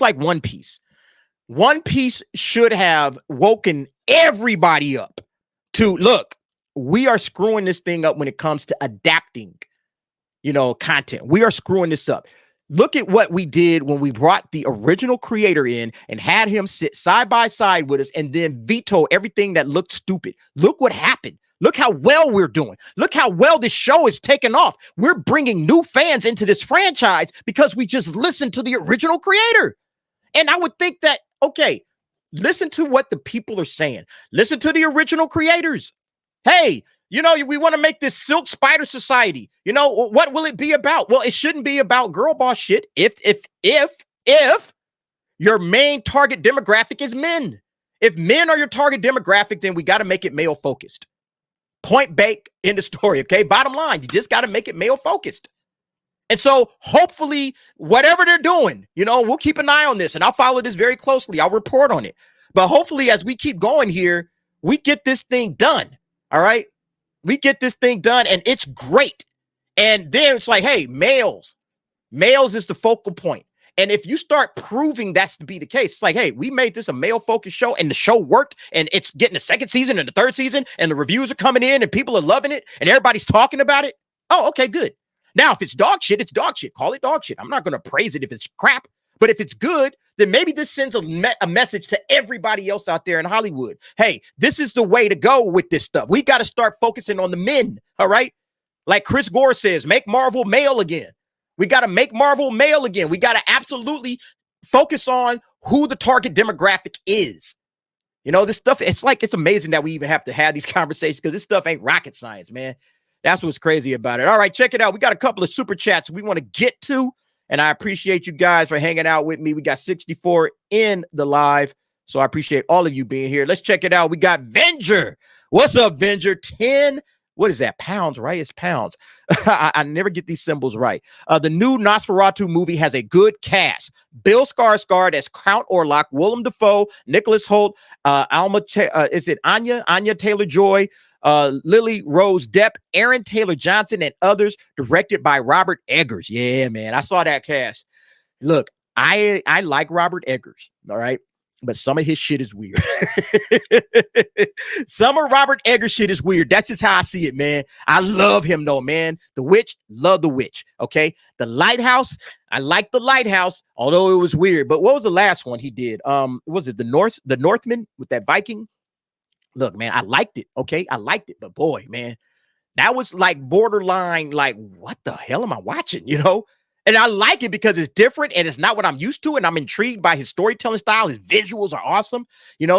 like One Piece. One Piece should have woken everybody up to, look, we are screwing this thing up when it comes to adapting, you know, content. We are screwing this up. Look at what we did when we brought the original creator in and had him sit side by side with us and then veto everything that looked stupid. Look what happened. Look how well we're doing. Look how well this show is taking off. We're bringing new fans into this franchise because we just listened to the original creator. And I would think that, okay, listen to what the people are saying. Listen to the original creators. Hey, you know, we want to make this silk spider society. You know, what will it be about? Well, it shouldn't be about girl boss shit if your main target demographic is men. If men are your target demographic, then we got to make it male focused. Point blank in the story, okay? Bottom line, you just got to make it male focused. And so hopefully whatever they're doing, we'll keep an eye on this, and I'll follow this very closely. I'll report on it. But hopefully as we keep going here, we get this thing done. All right. We get this thing done, and it's great. And then it's like, hey, males is the focal point. And if you start proving that's to be the case, it's like, hey, we made this a male-focused show, and the show worked, and it's getting a second season and the third season, and the reviews are coming in, and people are loving it, and everybody's talking about it. Oh, okay, good. Now, if it's dog shit, it's dog shit. Call it dog shit. I'm not going to praise it if it's crap. But if it's good, then maybe this sends a message to everybody else out there in Hollywood. Hey, this is the way to go with this stuff. We got to start focusing on the men, all right? Like Chris Gore says, make Marvel male again. We got to make Marvel male again. We got to absolutely focus on who the target demographic is. This stuff, it's amazing that we even have to have these conversations because this stuff ain't rocket science, man. That's what's crazy about it. All right, check it out. We got a couple of super chats we want to get to, and I appreciate you guys for hanging out with me. We got 64 in the live, so I appreciate all of you being here. Let's check it out. We got Venger. What's up, Venger? 10. What is that? Pounds, right? It's pounds. I never get these symbols right. The new Nosferatu movie has a good cast. Bill Skarsgård as Count Orlok, Willem Dafoe, Nicholas Hoult, Anya Taylor-Joy, Lily Rose Depp, Aaron Taylor-Johnson, and others, directed by Robert Eggers. Yeah, man. I saw that cast. Look, I like Robert Eggers, all right? But some of his shit is weird. Some of Robert Eggers shit is weird. That's just how I see it, man. I love him, though, man. The Witch, love The Witch, okay? The Lighthouse, I like The Lighthouse, although it was weird. But what was the last one he did? Was it The Northman with that Viking? Look, man, I liked it, okay? I liked it. But, boy, man, that was like borderline, like, what the hell am I watching, And I like it because it's different and it's not what I'm used to. And I'm intrigued by his storytelling style. His visuals are awesome.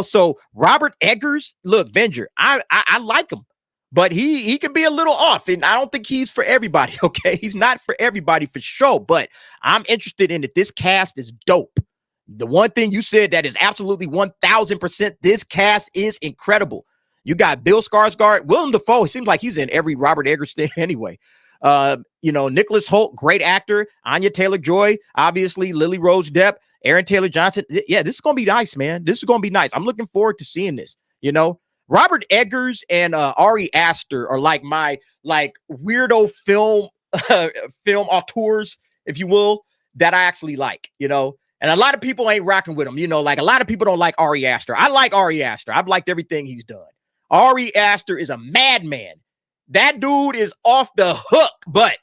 So Robert Eggers, look, Venger, I like him, but he can be a little off. And I don't think he's for everybody. Okay. He's not for everybody for sure, but I'm interested in it. This cast is dope. The one thing you said that is absolutely 1000%. This cast is incredible. You got Bill Skarsgård, Willem Dafoe. It seems like he's in every Robert Eggers thing anyway. Nicholas Hoult, great actor. Anya Taylor-Joy, obviously. Lily Rose Depp, Aaron Taylor-Johnson. Yeah, this is going to be nice, man. This is going to be nice. I'm looking forward to seeing this. Robert Eggers and Ari Aster are like my weirdo film auteurs, if you will, that I actually like, And a lot of people ain't rocking with him, like a lot of people don't like Ari Aster. I like Ari Aster. I've liked everything he's done. Ari Aster is a madman. That dude is off the hook, but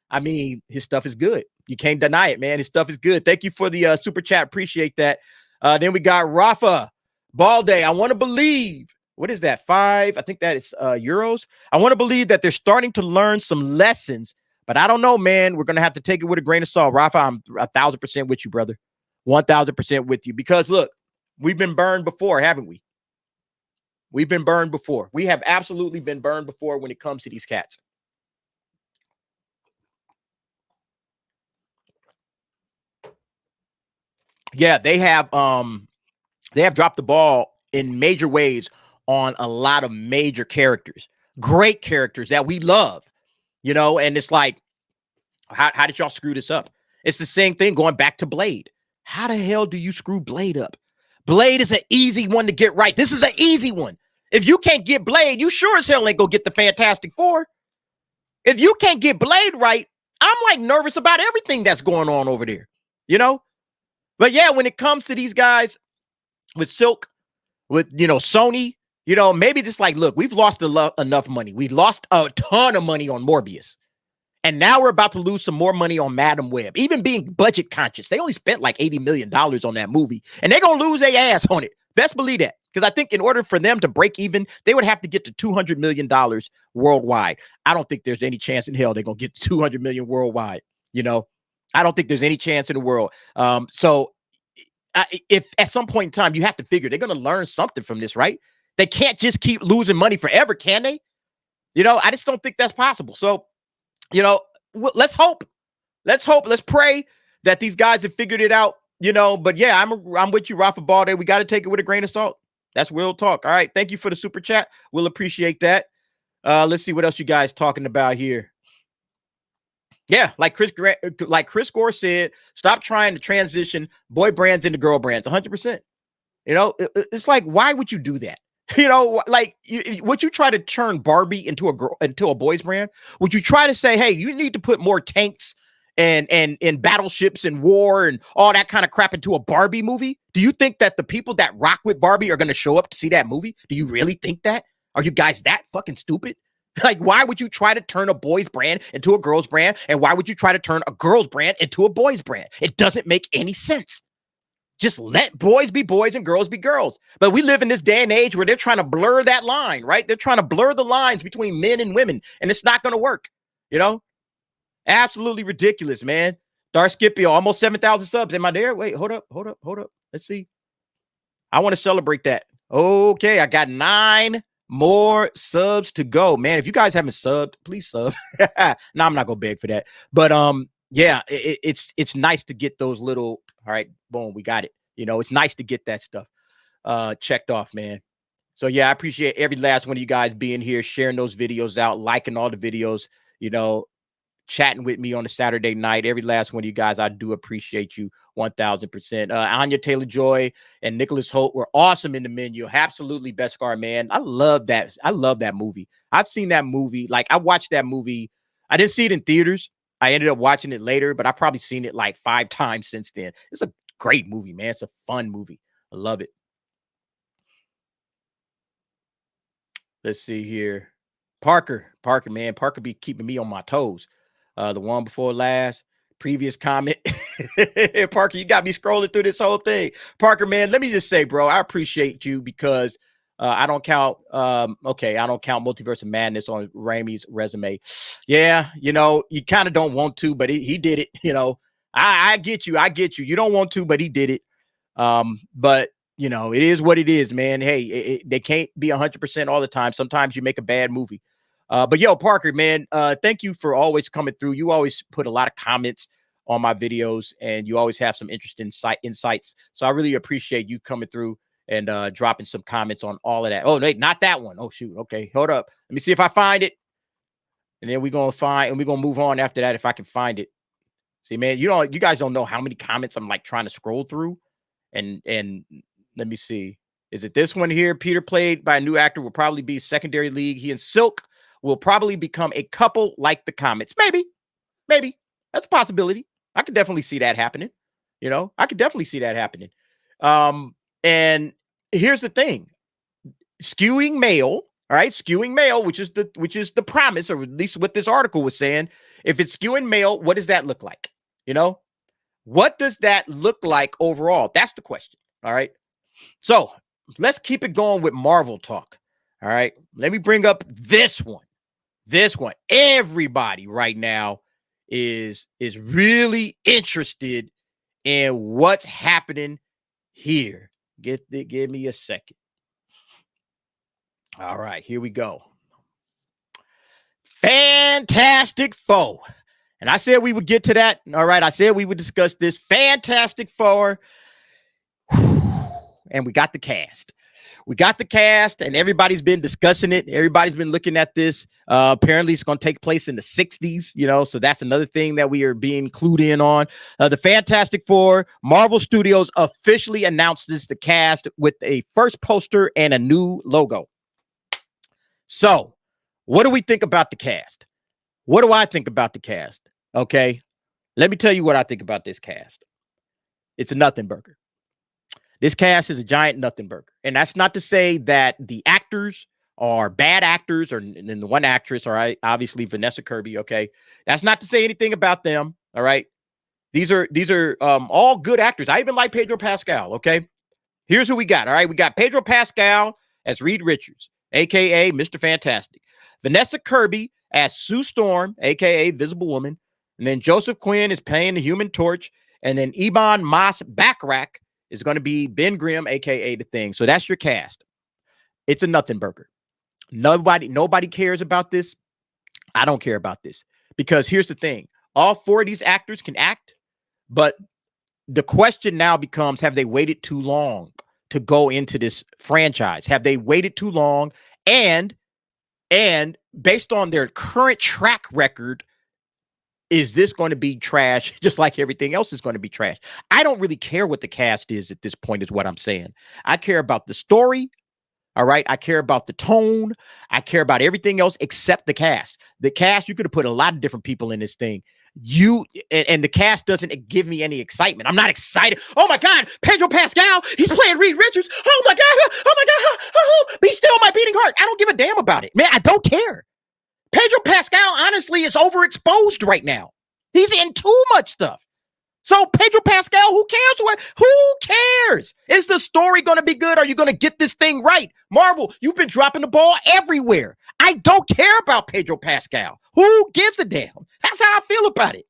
I mean, his stuff is good. You can't deny it, man. His stuff is good. Thank you for the super chat. Appreciate that. Then we got Rafa Balde. I want to believe, what is that? 5? I think that is euros. I want to believe that they're starting to learn some lessons, but I don't know, man. We're going to have to take it with a grain of salt. Rafa, I'm 1000% with you, brother. 1000% with you. Because look, we've been burned before, haven't we? We've been burned before. We have absolutely been burned before when it comes to these cats. Yeah, they have dropped the ball in major ways on a lot of major characters. Great characters that we love, and it's like, how did y'all screw this up? It's the same thing going back to Blade. How the hell do you screw Blade up? Blade is an easy one to get right. This is an easy one. If you can't get Blade, you sure as hell ain't gonna get the Fantastic Four. If you can't get Blade right, I'm like nervous about everything that's going on over there, But yeah, when it comes to these guys with Silk, with, Sony, maybe just like, look, we've lost enough money. We lost a ton of money on Morbius. And now we're about to lose some more money on Madam Web, even being budget conscious. They only spent like $80 million on that movie, and they're going to lose their ass on it. Best believe that. Because I think in order for them to break even, they would have to get to $200 million worldwide. I don't think there's any chance in hell they're going to get to $200 million worldwide. I don't think there's any chance in the world. So if at some point in time, you have to figure they're going to learn something from this, right? They can't just keep losing money forever, can they? I just don't think that's possible. So, let's hope. Let's pray that these guys have figured it out, but yeah, I'm with you, Rafa Balde. We got to take it with a grain of salt. That's real talk. All right. Thank you for the super chat. We'll appreciate that. Let's see what else you guys talking about here. Yeah, like Chris Gore said, stop trying to transition boy brands into girl brands. 100%. You know, it's like, why would you do that? You know, like, would you try to turn Barbie into a boys brand? Would you try to say, hey, you need to put more tanks and battleships and war and all that kind of crap into a Barbie movie? Do you think that the people that rock with Barbie are going to show up to see that movie? Do you really think that? Are you guys that fucking stupid? Like, why would you try to turn a boys brand into a girls brand? And why would you try to turn a girls brand into a boys brand? It doesn't make any sense. Just let boys be boys and girls be girls. But we live in this day and age where they're trying to blur that line, right? They're trying to blur the lines between men and women, and it's not going to work, you know? Absolutely ridiculous, man. Dark Scipio, almost 7,000 subs. Am I there? Wait, hold up. Let's see. I want to celebrate that. Okay, I got 9 more subs to go. Man, if you guys haven't subbed, please sub. No, I'm not going to beg for that. But yeah, it's nice to get those little, all right, boom, we got it. You know, it's nice to get that stuff checked off, man. So yeah, I appreciate every last one of you guys being here, sharing those videos out, liking all the videos, you know, chatting with me on a Saturday night. Every last one of you guys, I do appreciate you 1000%. Anya Taylor-Joy and Nicholas Holt were awesome in the menu. Absolutely best scar, man. I love that. I love that movie. I've seen that movie. Like, I watched that movie. I didn't see it in theaters. I ended up watching it later, but I've probably seen it like 5 times since then. It's a great movie, man. It's a fun movie. I love it. Let's see here. Parker, man. Parker be keeping me on my toes. The one before last, previous comment. Parker, you got me scrolling through this whole thing. Parker, man, let me just say, bro, I appreciate you because I don't count I don't count Multiverse of Madness on Raimi's resume. Yeah, you know, you kind of don't want to, but he did it. You know, I get you. You don't want to, but he did it. But you know, it is what it is, man. Hey, they can't be 100% all the time. Sometimes you make a bad movie. But yo, Parker, man, thank you for always coming through. You always put a lot of comments on my videos, and you always have some interesting insights. So I really appreciate you coming through and dropping some comments on all of that. Oh, wait, not that one. Oh, shoot. Okay, hold up. Let me see if I find it. And then we're going to move on after that if I can find it. See, man, you guys don't know how many comments I'm like trying to scroll through. And let me see. Is it this one here? Peter, played by a new actor, will probably be secondary league. He and Silk will probably become a couple like the comics. Maybe. That's a possibility. I could definitely see that happening. You know, I could definitely see that happening. And here's the thing. Skewing male, all right? Skewing male, which is the promise, or at least what this article was saying. If it's skewing male, what does that look like? You know, what does that look like overall? That's the question. All right. So let's keep it going with Marvel talk. All right. Let me bring up this one. Everybody right now is really interested in what's happening here. Give me a second. All right, here we go. Fantastic Four. And I said we would get to that. All right, I said we would discuss this Fantastic Four. And we got the cast. And everybody's been discussing it. Everybody's been looking at this. Apparently, it's going to take place in the 60s, you know, so that's another thing that we are being clued in on. The Fantastic Four, Marvel Studios officially announced the cast with a first poster and a new logo. So, what do we think about the cast? What do I think about the cast? Okay, let me tell you what I think about this cast. It's a nothing burger. This cast is a giant nothing burger. And that's not to say that the actors are bad actors, or then the one actress, all right, obviously Vanessa Kirby, okay? That's not to say anything about them, all right? These are all good actors. I even like Pedro Pascal, okay? Here's who we got, all right? We got Pedro Pascal as Reed Richards, a.k.a. Mr. Fantastic. Vanessa Kirby as Sue Storm, a.k.a. Visible Woman. And then Joseph Quinn is playing the Human Torch. And then Ebon Moss-Backrack is going to be Ben Grimm, a.k.a. The Thing. So that's your cast. It's a nothing burger. Nobody cares about this. I don't care about this. Because here's the thing. All 4 of these actors can act. But the question now becomes, have they waited too long to go into this franchise? Have they waited too long? And based on their current track record, is this going to be trash just like everything else is going to be trash? I don't really care what the cast is at this point, is what I'm saying. I care about the story. All right. I care about the tone. I care about everything else except the cast. The cast, you could have put a lot of different people in this thing. And the cast doesn't give me any excitement. I'm not excited. Oh my God, Pedro Pascal, he's playing Reed Richards. Oh my God, oh my God, oh, be still my beating heart. I don't give a damn about it, man. I don't care. Pedro Pascal, honestly, is overexposed right now. He's in too much stuff. So Pedro Pascal, who cares? Who cares? Is the story going to be good? Are you going to get this thing right? Marvel, you've been dropping the ball everywhere. I don't care about Pedro Pascal. Who gives a damn? That's how I feel about it.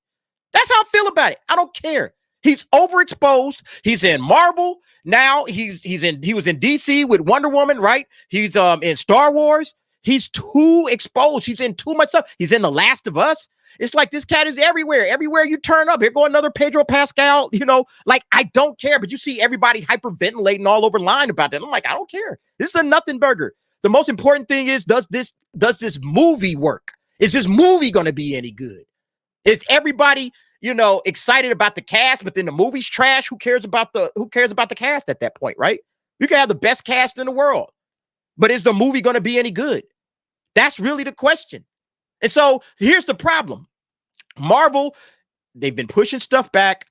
That's how I feel about it. I don't care. He's overexposed. He's in Marvel. Now he was in DC with Wonder Woman, right? He's in Star Wars. He's too exposed. He's in too much stuff. He's in The Last of Us. It's like this cat is everywhere. Everywhere you turn up, here go another Pedro Pascal. Like, I don't care. But you see everybody hyperventilating all over line about that. I'm like, I don't care. This is a nothing burger. The most important thing is, does this movie work? Is this movie going to be any good? Is everybody, excited about the cast, but then the movie's trash? Who cares about the cast at that point, right? You can have the best cast in the world, but is the movie going to be any good? That's really the question. And so here's the problem. Marvel, they've been pushing stuff back.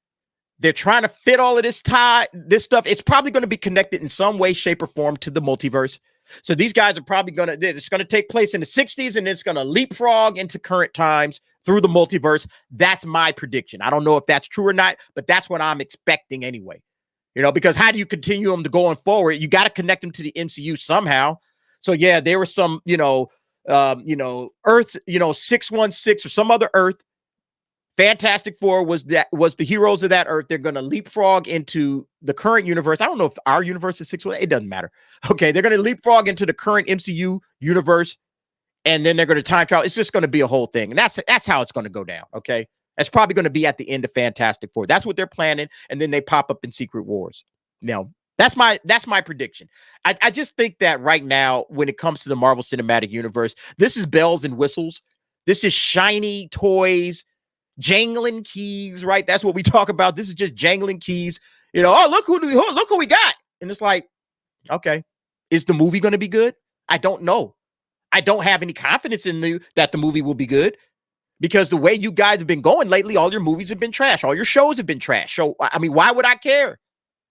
They're trying to fit all of this stuff. It's probably going to be connected in some way, shape, or form to the multiverse. So these guys are probably it's going to take place in the 60s, and it's going to leapfrog into current times through the multiverse. That's my prediction. I don't know if that's true or not, but that's what I'm expecting anyway. Because how do you continue them to going forward? You got to connect them to the MCU somehow. So yeah, there were some, Earth, 616 or some other Earth. Fantastic Four was the heroes of that Earth. They're going to leapfrog into the current universe. I don't know if our universe is 616. It doesn't matter. Okay, they're going to leapfrog into the current MCU universe, and then they're going to time travel. It's just going to be a whole thing, and that's how it's going to go down. Okay, that's probably going to be at the end of Fantastic Four. That's what they're planning, and then they pop up in Secret Wars. Now, that's my prediction. I just think that right now, when it comes to the Marvel Cinematic Universe, this is bells and whistles. This is shiny toys, jangling keys, right? That's what we talk about. This is just jangling keys. Look who we got. And it's like, okay, is the movie going to be good? I don't know. I don't have any confidence in that the movie will be good, because the way you guys have been going lately, all your movies have been trash. All your shows have been trash. So, I mean, why would I care?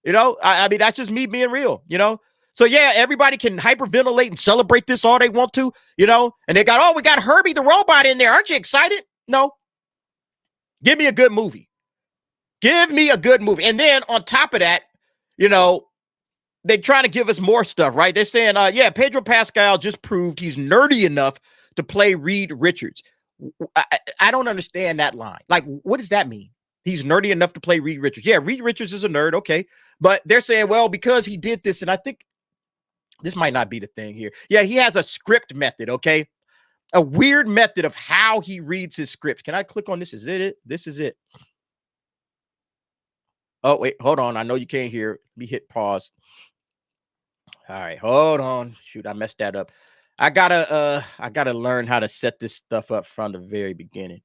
I mean, that's just me being real, So yeah, everybody can hyperventilate and celebrate this all they want to, and we got Herbie the robot in there. Aren't you excited? No. Give me a good movie. Give me a good movie. And then on top of that, they're trying to give us more stuff, right? They're saying, Pedro Pascal just proved he's nerdy enough to play Reed Richards. I don't understand that line. Like, what does that mean? He's nerdy enough to play Reed Richards. Yeah, Reed Richards is a nerd. Okay. But they're saying, well, because he did this, and I think this might not be the thing here. Yeah, he has a script method. Okay. A weird method of how he reads his script. Can I click on this? Is it? This is it. Oh, wait, hold on. I know you can't hear. Let me hit pause. All right, hold on. Shoot, I messed that up. I gotta learn how to set this stuff up from the very beginning,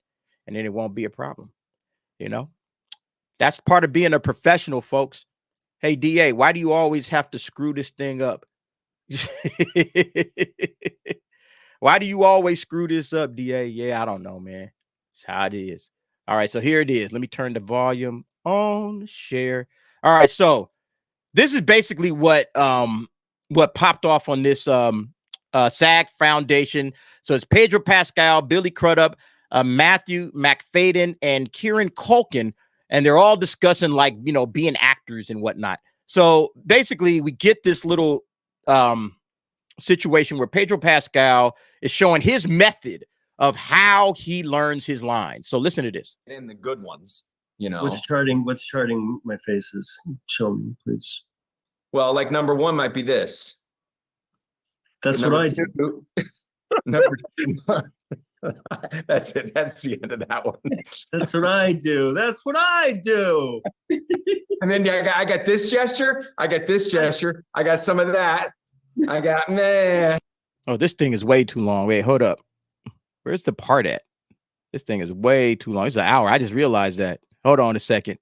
and then it won't be a problem. That's part of being a professional, folks. Hey, DA, why do you always have to screw this thing up? Why do you always screw this up, DA? Yeah, I don't know, man. It's how it is. All right, so here it is. Let me turn the volume on, share. All right, so this is basically what popped off on this SAG Foundation. So it's Pedro Pascal, Billy Crudup, Matthew McFadden, and Kieran Culkin, and they're all discussing, like, being actors and whatnot. So basically, we get this little situation where Pedro Pascal is showing his method of how he learns his lines. So listen to this. And the good ones, What's charting my faces? Show me, please. Well, like number one might be this. That's what I do. Number two. That's it. That's the end of that one. That's what I do. That's what I do. And then I got this gesture. I got this gesture. I got some of that. I got, man. Oh, this thing is way too long. Wait, hold up. Where's the part at? This thing is way too long. It's an hour. I just realized that. Hold on a second.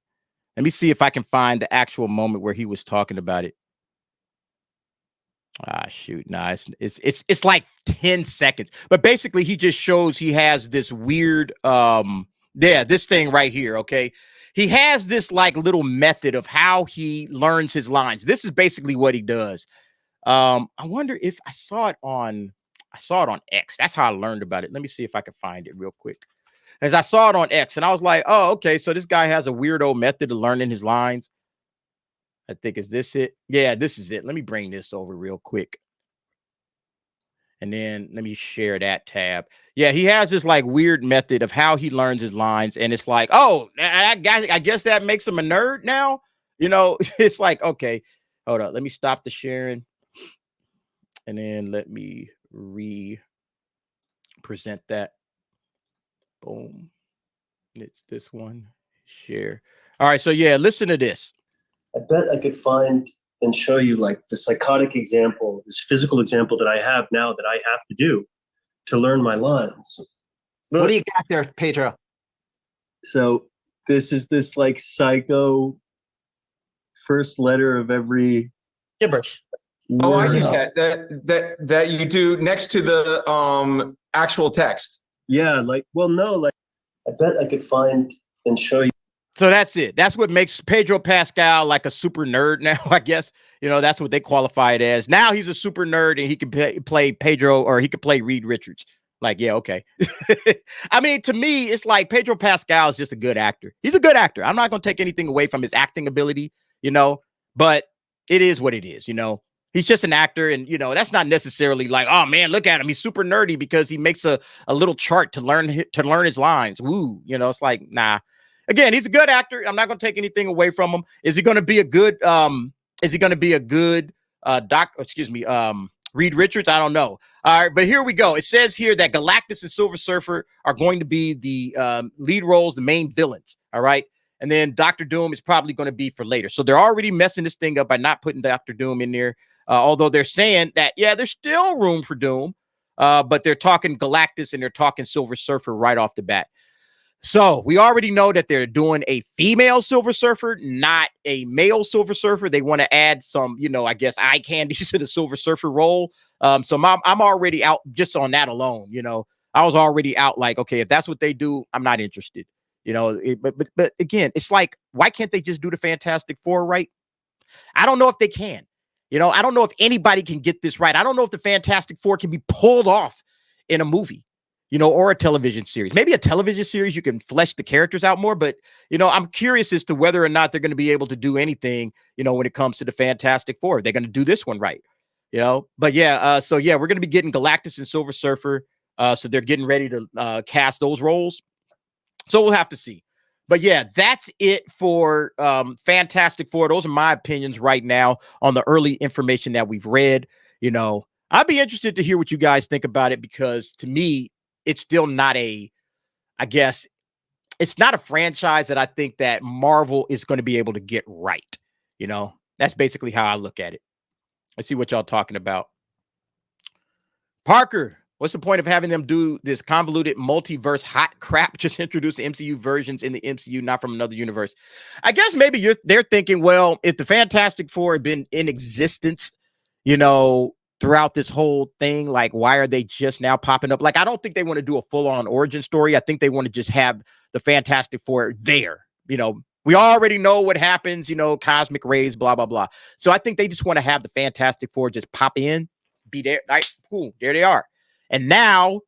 Let me see if I can find the actual moment where he was talking about it. Ah, shoot. Nah, it's like 10 seconds. But basically, he just shows he has this weird this thing right here. Okay. He has this like little method of how he learns his lines. This is basically what he does. I wonder if I saw it on X. That's how I learned about it. Let me see if I can find it real quick. As I saw it on X, and I was like, oh, okay, so this guy has a weirdo method of learning his lines. I think, is this it? Yeah, this is it. Let me bring this over real quick. And then let me share that tab. Yeah, he has this like weird method of how he learns his lines. And it's like, oh, I guess that makes him a nerd now. You know, it's like, okay, hold up. Let me stop the sharing. And then let me present that. Boom. It's this one. Share. All right. So yeah, listen to this. I bet I could find and show you like the psychotic example, this physical example that I have now that I have to do to learn my lines. Look, what do you got there, Pedro? So this is this like psycho first letter of every gibberish. Oh, I use that you do next to the actual text. Yeah, like, well, no, like I bet I could find and show you. So that's it. That's what makes Pedro Pascal like a super nerd now, I guess. You know, that's what they qualify it as. Now he's a super nerd and he can play Pedro, or he could play Reed Richards. Like, yeah, okay. I mean, to me, it's like Pedro Pascal is just a good actor. He's a good actor. I'm not going to take anything away from his acting ability, you know, but it is what it is, you know. He's just an actor, and, you know, that's not necessarily like, oh, man, look at him. He's super nerdy because he makes a little chart to learn his lines. Woo, you know, it's like, nah. Again, he's a good actor. I'm not going to take anything away from him. Is he going to be a good Reed Richards? I don't know. All right, but here we go. It says here that Galactus and Silver Surfer are going to be the lead roles, the main villains. All right. And then Dr. Doom is probably going to be for later. So they're already messing this thing up by not putting Dr. Doom in there. Although they're saying that, yeah, there's still room for Doom, but they're talking Galactus and they're talking Silver Surfer right off the bat. So we already know that they're doing a female Silver Surfer, not a male Silver Surfer. They want to add some, you know, I guess eye candy to the Silver Surfer role. So I'm already out just on that alone. You know, I was already out like, okay, if that's what they do, I'm not interested. You know, but again, it's like, why can't they just do the Fantastic Four right? I don't know if they can. You know, I don't know if anybody can get this right. I don't know if the Fantastic Four can be pulled off in a movie, you know, or a television series. Maybe a television series, you can flesh the characters out more. But, you know, I'm curious as to whether or not they're going to be able to do anything, you know, when it comes to the Fantastic Four. They're going to do this one right, you know. But yeah, so yeah, we're going to be getting Galactus and Silver Surfer. So they're getting ready to cast those roles. So we'll have to see. But yeah, that's it for Fantastic Four. Those are my opinions right now on the early information that we've read. You know, I'd be interested to hear what you guys think about it, because to me, it's still not I guess, it's not a franchise that I think that Marvel is going to be able to get right. You know, that's basically how I look at it. Let's see what y'all talking about. Parker, what's the point of having them do this convoluted multiverse hot crap? Just introduce the MCU versions in the MCU, not from another universe. I guess maybe they're thinking, well, if the Fantastic Four had been in existence, you know, throughout this whole thing, like, why are they just now popping up? Like, I don't think they want to do a full-on origin story. I think they want to just have the Fantastic Four there. You know, we already know what happens, you know, cosmic rays, blah, blah, blah. So I think they just want to have the Fantastic Four just pop in, be there. Right, cool, there they are. And now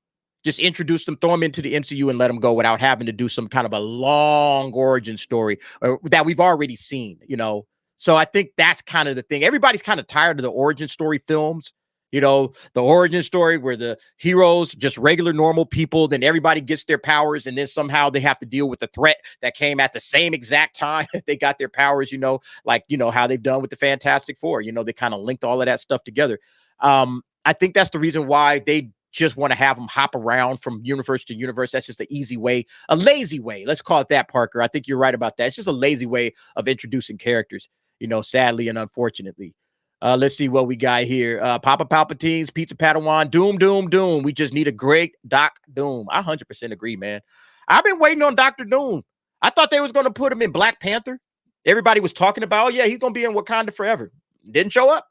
just introduce them, throw them into the MCU and let them go without having to do some kind of a long origin story that we've already seen, you know? So I think that's kind of the thing. Everybody's kind of tired of the origin story films, you know, the origin story where the heroes, just regular, normal people, then everybody gets their powers. And then somehow they have to deal with the threat that came at the same exact time that they got their powers, you know, like, you know, how they've done with the Fantastic Four, you know, they kind of linked all of that stuff together. I think that's the reason why they just want to have them hop around from universe to universe. That's just an easy way, a lazy way. Let's call it that, Parker. I think you're right about that. It's just a lazy way of introducing characters, you know, sadly and unfortunately. Let's see what we got here. Papa Palpatine's Pizza Padawan, Doom. We just need a great Doc Doom. I 100% agree, man. I've been waiting on Dr. Doom. I thought they was going to put him in Black Panther. Everybody was talking about, oh yeah, he's going to be in Wakanda forever. Didn't show up.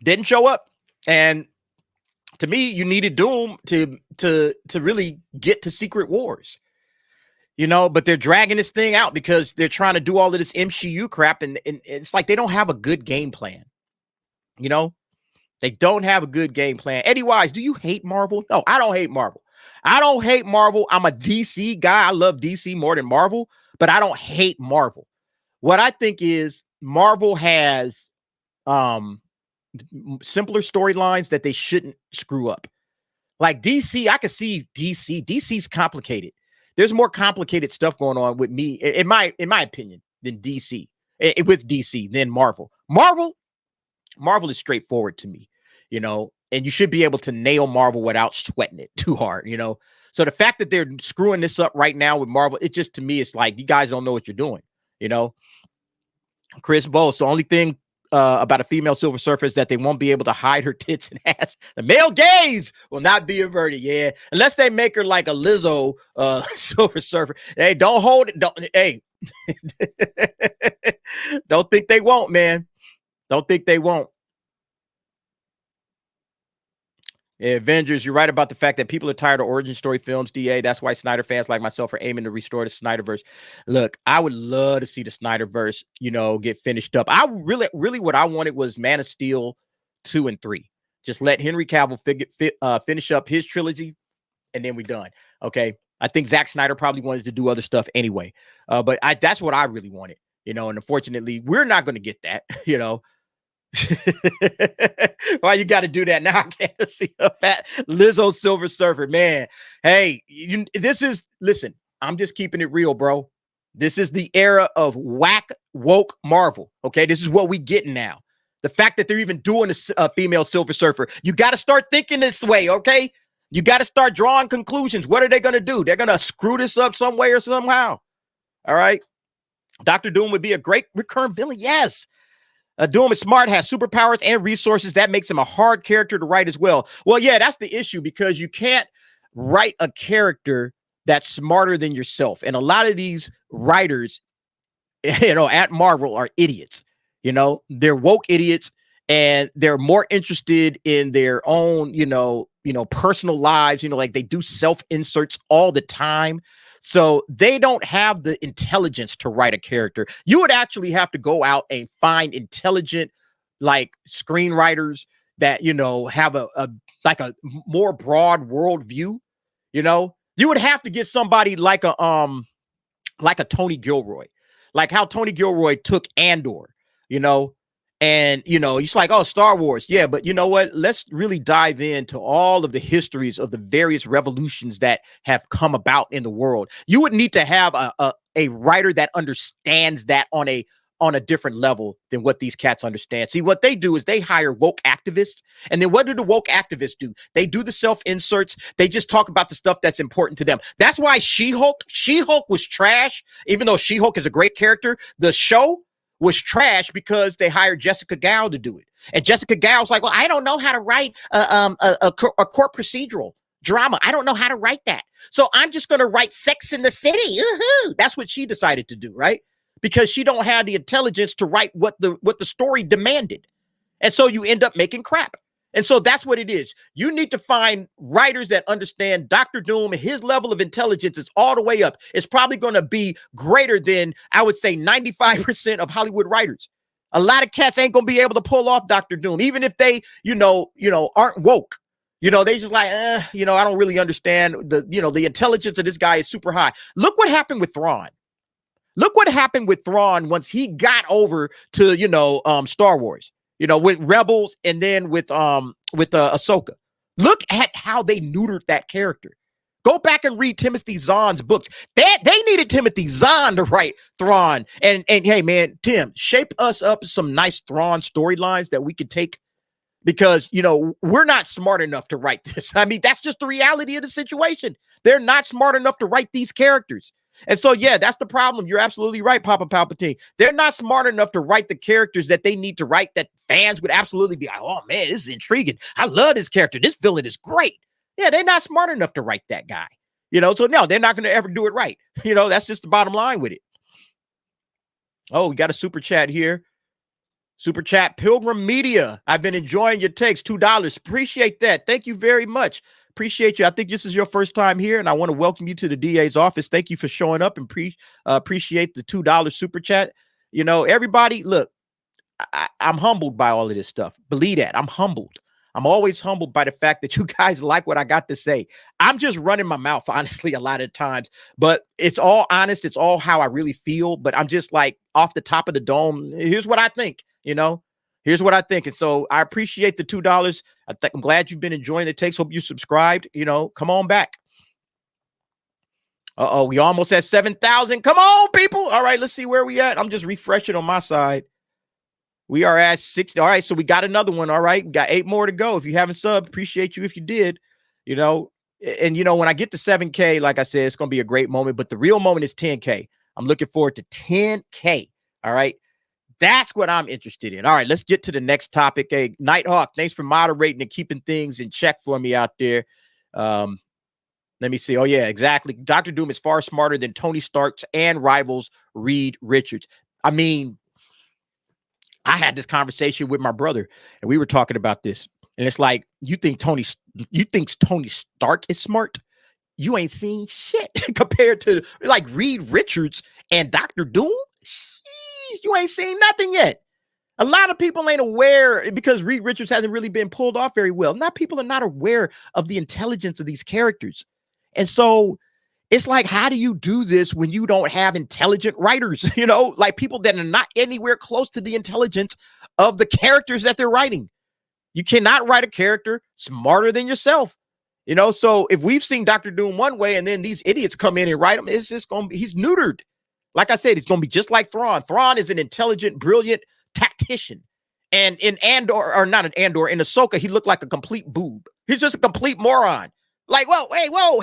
Didn't show up. And to me, you needed Doom to really get to Secret Wars. You know, but they're dragging this thing out because they're trying to do all of this MCU crap, and it's like they don't have a good game plan. You know, they don't have a good game plan. Eddie Wise, do you hate Marvel? No, I don't hate Marvel. I don't hate Marvel. I'm a DC guy. I love DC more than Marvel, but I don't hate Marvel. What I think is Marvel has simpler storylines that they shouldn't screw up. Like DC, I can see DC. DC's complicated. There's more complicated stuff going on with me, in my opinion, than DC. With DC than Marvel. Marvel is straightforward to me, you know, and you should be able to nail Marvel without sweating it too hard, you know. So the fact that they're screwing this up right now with Marvel, it just, to me, it's like you guys don't know what you're doing, you know. Chris Bowles, the only thing about a female Silver Surfer is that they won't be able to hide her tits and ass. The male gaze will not be averted, yeah, unless they make her like a Lizzo Silver Surfer. Hey, don't hold it. Don't, hey, don't think they won't, man. Don't think they won't. Yeah, Avengers, you're right about the fact that people are tired of origin story films, DA. That's why Snyder fans like myself are aiming to restore the Snyderverse. Look, I would love to see the Snyderverse, you know, get finished up. I really what I wanted was Man of Steel 2 and 3. Just let Henry Cavill finish up his trilogy, and then we're done. Okay. I think Zack Snyder probably wanted to do other stuff anyway. But that's what I really wanted, you know, and unfortunately, we're not going to get that, you know. Why you got to do that now? I can't see a fat Lizzo Silver Surfer, man. Hey, listen, I'm just keeping it real, bro. This is the era of whack woke Marvel. Okay, this is what we getting now. The fact that they're even doing a female Silver Surfer, you got to start thinking this way. Okay, you got to start drawing conclusions. What are they going to do? They're going to screw this up some way or somehow. All right, Dr. Doom would be a great recurrent villain. Yes. Doom is smart, has superpowers and resources. That makes him a hard character to write as well. Well, yeah, that's the issue, because you can't write a character that's smarter than yourself. And a lot of these writers, you know, at Marvel are idiots. You know, they're woke idiots, and they're more interested in their own, you know, personal lives. You know, like they do self-inserts all the time. So they don't have the intelligence to write a character. You would actually have to go out and find intelligent, like, screenwriters that, you know, have a more broad worldview. You know, you would have to get somebody like a Tony Gilroy, like how Tony Gilroy took Andor, you know. And, you know, it's like, oh, Star Wars. Yeah, but you know what? Let's really dive into all of the histories of the various revolutions that have come about in the world. You would need to have a writer that understands that on a different level than what these cats understand. See, what they do is they hire woke activists. And then what do the woke activists do? They do the self-inserts. They just talk about the stuff that's important to them. That's why She-Hulk was trash. Even though She-Hulk is a great character, the show was trash because they hired Jessica Gao to do it. And Jessica Gao's like, well, I don't know how to write a court procedural drama. I don't know how to write that. So I'm just going to write Sex in the City. Woohoo! That's what she decided to do, right? Because she don't have the intelligence to write what the story demanded. And so you end up making crap. And so that's what it is. You need to find writers that understand Dr. Doom. His level of intelligence is all the way up. It's probably going to be greater than, I would say, 95% of Hollywood writers. A lot of cats ain't going to be able to pull off Dr. Doom, even if they, you know, aren't woke. You know, they just like, you know, I don't really understand the intelligence of this guy is super high. Look what happened with Thrawn. Look what happened with Thrawn once he got over to, you know, Star Wars. You know, with Rebels and then with Ahsoka. Look at how they neutered that character. Go back and read Timothy Zahn's books. They needed Timothy Zahn to write Thrawn. And hey, man, Tim, shape us up some nice Thrawn storylines that we could take, because, you know, we're not smart enough to write this. I mean, that's just the reality of the situation. They're not smart enough to write these characters. And so, yeah, that's the problem. You're absolutely right, Papa Palpatine. They're not smart enough to write the characters that they need to write that fans would absolutely be like, oh, man, this is intriguing. I love this character. This villain is great. Yeah, they're not smart enough to write that guy. So no, they're not going to ever do it right. That's just the bottom line with it. Oh, we got a super chat here. Super chat, Pilgrim Media. I've been enjoying your takes. $2. Appreciate that. Thank you very much. Appreciate you. I think this is your first time here, and I want to welcome you to the DA's office. Thank you for showing up and appreciate the $2 super chat. Everybody, look, I'm humbled by all of this stuff. Believe that. I'm humbled. I'm always humbled by the fact that you guys like what I got to say. I'm just running my mouth, honestly, a lot of times, but it's all honest. It's all how I really feel, but I'm just like off the top of the dome. Here's what I think, here's what I think. And so I appreciate the $2. I'm glad you've been enjoying the takes. Hope you subscribed, come on back. Uh-oh, we almost at 7,000. Come on, people. All right, let's see where we at. I'm just refreshing on my side. We are at 60. All right, so we got another one. All right, we got 8 more to go. If you haven't subbed, appreciate you if you did. And when I get to 7K, like I said, it's going to be a great moment. But the real moment is 10K. I'm looking forward to 10K. All right, that's what I'm interested in. All right, let's get to the next topic. Hey, Nighthawk, thanks for moderating and keeping things in check for me out there. Let me see. Oh, yeah, exactly. Dr. Doom is far smarter than Tony Stark's and rivals Reed Richards. I mean, I had this conversation with my brother, and we were talking about this. And it's like, you think Tony Stark is smart? You ain't seen shit compared to like Reed Richards and Dr. Doom. Jeez, you ain't seen nothing yet. A lot of people ain't aware because Reed Richards hasn't really been pulled off very well. Not people are not aware of the intelligence of these characters. And so it's like, how do you do this when you don't have intelligent writers, like people that are not anywhere close to the intelligence of the characters that they're writing? You cannot write a character smarter than yourself, So if we've seen Dr. Doom one way and then these idiots come in and write him, it's just going to be, he's neutered. Like I said, it's going to be just like Thrawn. Thrawn is an intelligent, brilliant tactician. And in Andor, or not in Andor, in Ahsoka, he looked like a complete boob. He's just a complete moron. Like, whoa, hey, whoa,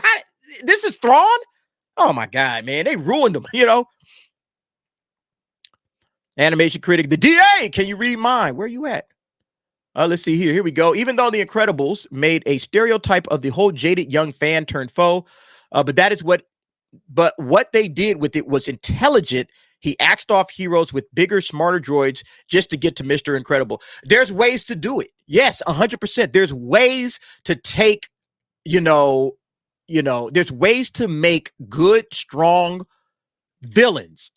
this is Thrawn? Oh, my God, man. They ruined him, Animation critic, the DA, can you read mine? Where are you at? Let's see here. Here we go. Even though The Incredibles made a stereotype of the whole jaded young fan turned foe, but what they did with it was intelligent. He axed off heroes with bigger, smarter droids just to get to Mr. Incredible. There's ways to do it. Yes, 100%. There's ways to take, there's ways to make good, strong villains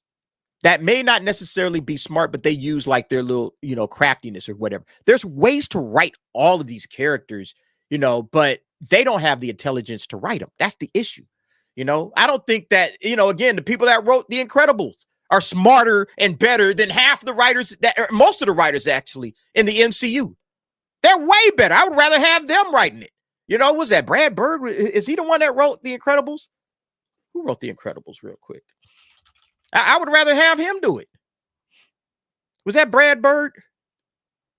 that may not necessarily be smart, but they use like their little, craftiness or whatever. There's ways to write all of these characters, but they don't have the intelligence to write them. That's the issue. I don't think that, again, the people that wrote The Incredibles are smarter and better than half the writers most of the writers actually in the MCU. They're way better. I would rather have them writing it. Was that Brad Bird? Is he the one that wrote The Incredibles? Who wrote The Incredibles real quick? I would rather have him do it. Was that Brad Bird?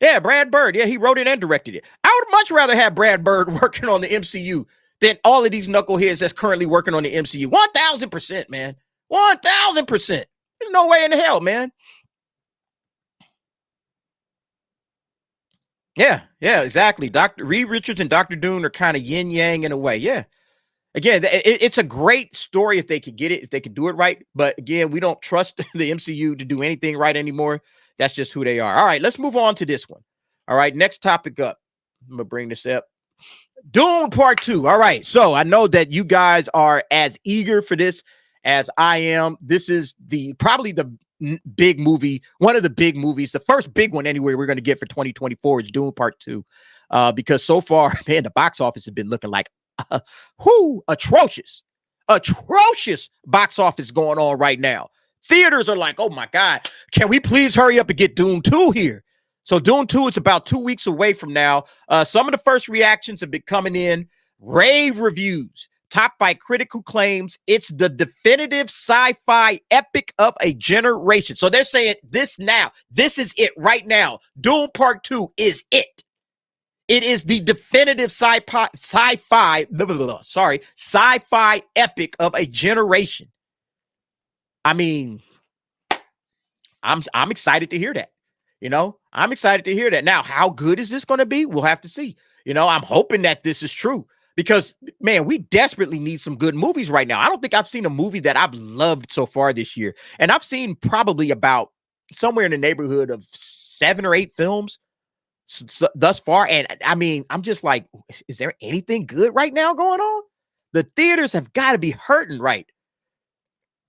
Yeah, Brad Bird. Yeah, he wrote it and directed it. I would much rather have Brad Bird working on the MCU than all of these knuckleheads that's currently working on the MCU. 1,000%, man. 1,000%. There's no way in the hell, man. Yeah, exactly. Dr. Reed Richards and Dr. Dune are kind of yin-yang in a way. Yeah. Again, it's a great story if they could get it, if they could do it right. But again, we don't trust the MCU to do anything right anymore. That's just who they are. All right, let's move on to this one. All right, next topic up. I'm going to bring this up. Dune Part 2. All right, so I know that you guys are as eager for this as I am. This is probably the big movie, one of the big movies, the first big one anyway we're going to get for 2024 is Dune Part 2. Because so far, man, the box office has been looking like atrocious box office going on right now. Theaters are like, oh my God, can we please hurry up and get Dune 2 here? So Dune 2 is about 2 weeks away from now. Some of the first reactions have been coming in, rave reviews, topped by critic who claims it's the definitive sci-fi epic of a generation. So they're saying this now, this is it right now. Dune Part 2 is it. It is the definitive sci-fi epic of a generation. I mean, I'm excited to hear that. I'm excited to hear that. Now, how good is this going to be? We'll have to see. I'm hoping that this is true because, man, we desperately need some good movies right now. I don't think I've seen a movie that I've loved so far this year. And I've seen probably about somewhere in the neighborhood of 7 or 8 films thus far. And I mean, I'm just like, is there anything good right now going on? The theaters have got to be hurting, right?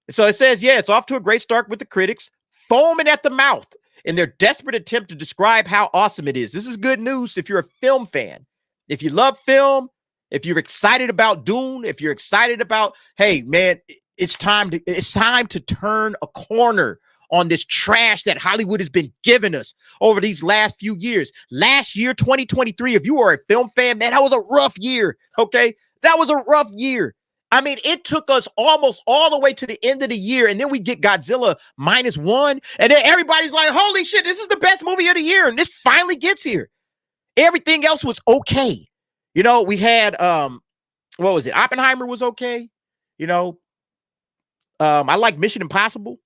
So it says, yeah, it's off to a great start with the critics foaming at the mouth in their desperate attempt to describe how awesome it is. This is good news if you're a film fan. If you love film, if you're excited about Dune, if you're excited about, hey, man, it's time to turn a corner on this trash that Hollywood has been giving us over these last few years. Last year, 2023, if you are a film fan, man, that was a rough year, okay? That was a rough year. I mean, it took us almost all the way to the end of the year, and then we get Godzilla -1, and then everybody's like, holy shit, this is the best movie of the year, and this finally gets here. Everything else was okay. We had, what was it? Oppenheimer was okay. I like Mission Impossible.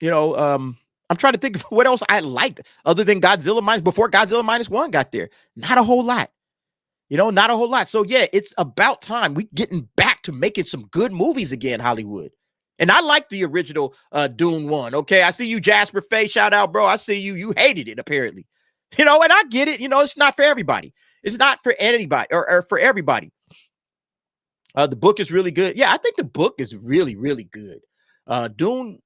I'm trying to think of what else I liked other than before Godzilla -1 got there. Not a whole lot. Not a whole lot. So, yeah, it's about time we getting back to making some good movies again, Hollywood. And I like the original Dune 1, okay? I see you, Jasper Faye. Shout out, bro. I see you. You hated it, apparently. And I get it. It's not for everybody. It's not for anybody or for everybody. The book is really good. Yeah, I think the book is really, really good. Dune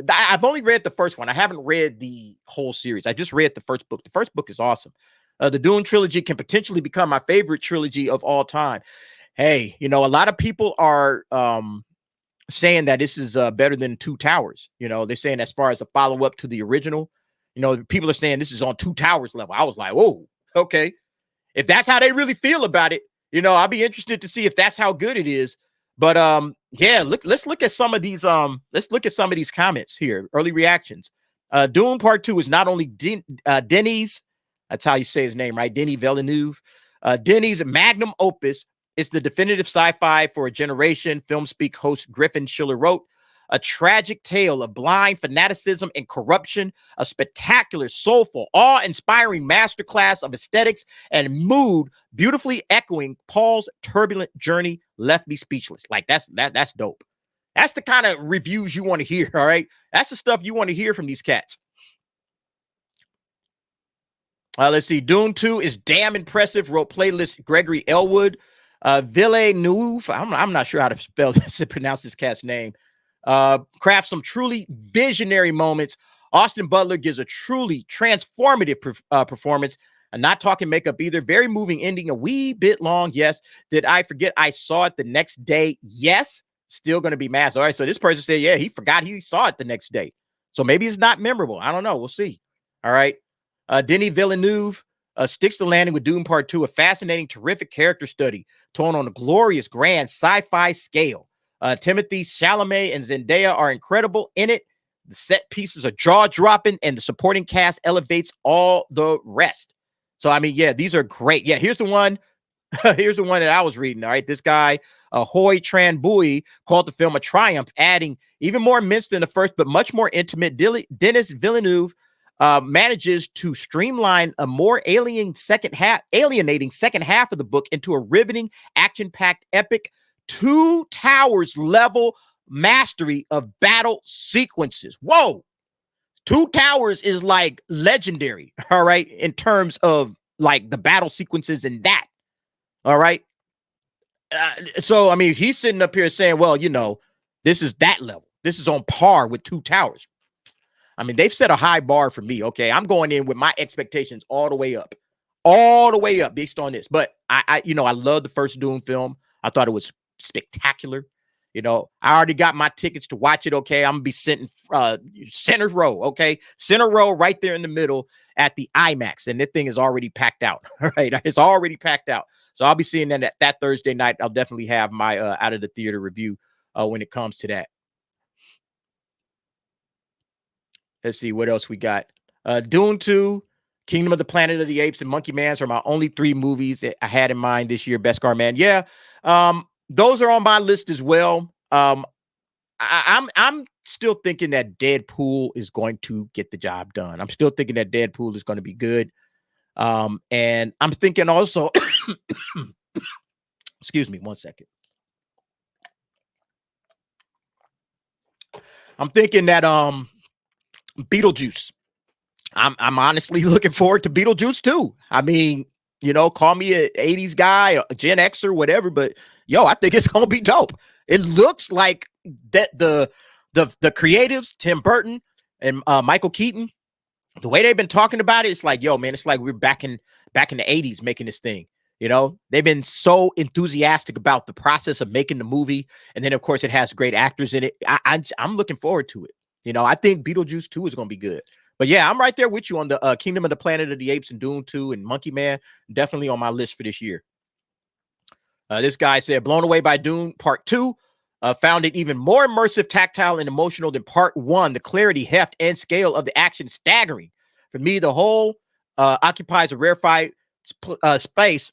I've only read the first one. I haven't read the whole series. I just read the first book. The first book is awesome. The Dune trilogy can potentially become my favorite trilogy of all time. Hey, a lot of people are saying that this is better than Two Towers. They're saying as far as a follow-up to the original, people are saying this is on Two Towers level. I was like, whoa, okay. If that's how they really feel about it, I'll be interested to see if that's how good it is. But yeah, let's look at some of these comments here. Early reactions. Dune Part 2 is not only Denis, that's how you say his name, right? Denis Villeneuve. Denis' magnum opus is the definitive sci-fi for a generation, Film Speak host Griffin Schiller wrote. A tragic tale of blind fanaticism and corruption, a spectacular, soulful, awe-inspiring masterclass of aesthetics and mood, beautifully echoing Paul's turbulent journey, left me speechless. Like, that's dope. That's the kind of reviews you want to hear, all right? That's the stuff you want to hear from these cats. Let's see. Dune 2 is damn impressive, wrote playlist Gregory Elwood. Villeneuve, I'm not sure how to spell this and pronounce this cat's name. Crafts some truly visionary moments. Austin Butler gives a truly transformative performance. I'm not talking makeup either. Very moving ending, a wee bit long. Yes. Did I forget I saw it the next day? Yes. Still going to be massive. All right. So this person said, yeah, he forgot he saw it the next day. So maybe it's not memorable. I don't know. We'll see. All right. Denis Villeneuve sticks the landing with Dune Part 2, a fascinating, terrific character study told on a glorious, grand sci-fi scale. Timothy Chalamet and Zendaya are incredible in it. The set pieces are jaw-dropping, and the supporting cast elevates all the rest. So, I mean, yeah, these are great. Yeah, here's the one. Here's the one that I was reading. All right, this guy, Hoy Tran Bui, called the film a triumph, adding even more immense than the first, but much more intimate. Denis Villeneuve manages to streamline a more alienating second half of the book into a riveting, action-packed epic, Two Towers level mastery of battle sequences. Whoa! Two Towers is like legendary, all right, in terms of like the battle sequences in that. All right. So, I mean, he's sitting up here saying, well, this is that level. This is on par with Two Towers. I mean, they've set a high bar for me. Okay. I'm going in with my expectations all the way up based on this. But I love the first Dune film. I thought it was spectacular. I already got my tickets to watch it. Okay. I'm going to be sitting center row. Okay. Center row right there in the middle at the IMAX. And this thing is already packed out. All right. It's already packed out. So I'll be seeing that Thursday night. I'll definitely have my out of the theater review when it comes to that. Let's see what else we got. Dune 2, Kingdom of the Planet of the Apes, and Monkey Man's are my only 3 movies that I had in mind this year. Beskar Man. Yeah. Those are on my list as well. I'm still thinking that Deadpool is going to get the job done. I'm still thinking that Deadpool is going to be good. And I'm thinking also, excuse me, 1 second. I'm thinking that Beetlejuice. I'm honestly looking forward to Beetlejuice too. I mean, you know, call me an 80s guy, a Gen Xer, whatever, but yo, I think it's gonna be dope. It looks like that the creatives, Tim Burton and Michael Keaton, the way they've been talking about it, it's like, yo, man, it's like we're back in the 80s making this thing. You know, they've been so enthusiastic about the process of making the movie. And then, of course, it has great actors in it. I'm looking forward to it. You know, I think Beetlejuice 2 is going to be good. But yeah, I'm right there with you on the Kingdom of the Planet of the Apes and Dune 2 and Monkey Man. Definitely on my list for this year. This guy said, blown away by Dune Part 2. Found it even more immersive, tactile, and emotional than Part 1. The clarity, heft, and scale of the action staggering. For me, the whole occupies a rarefied space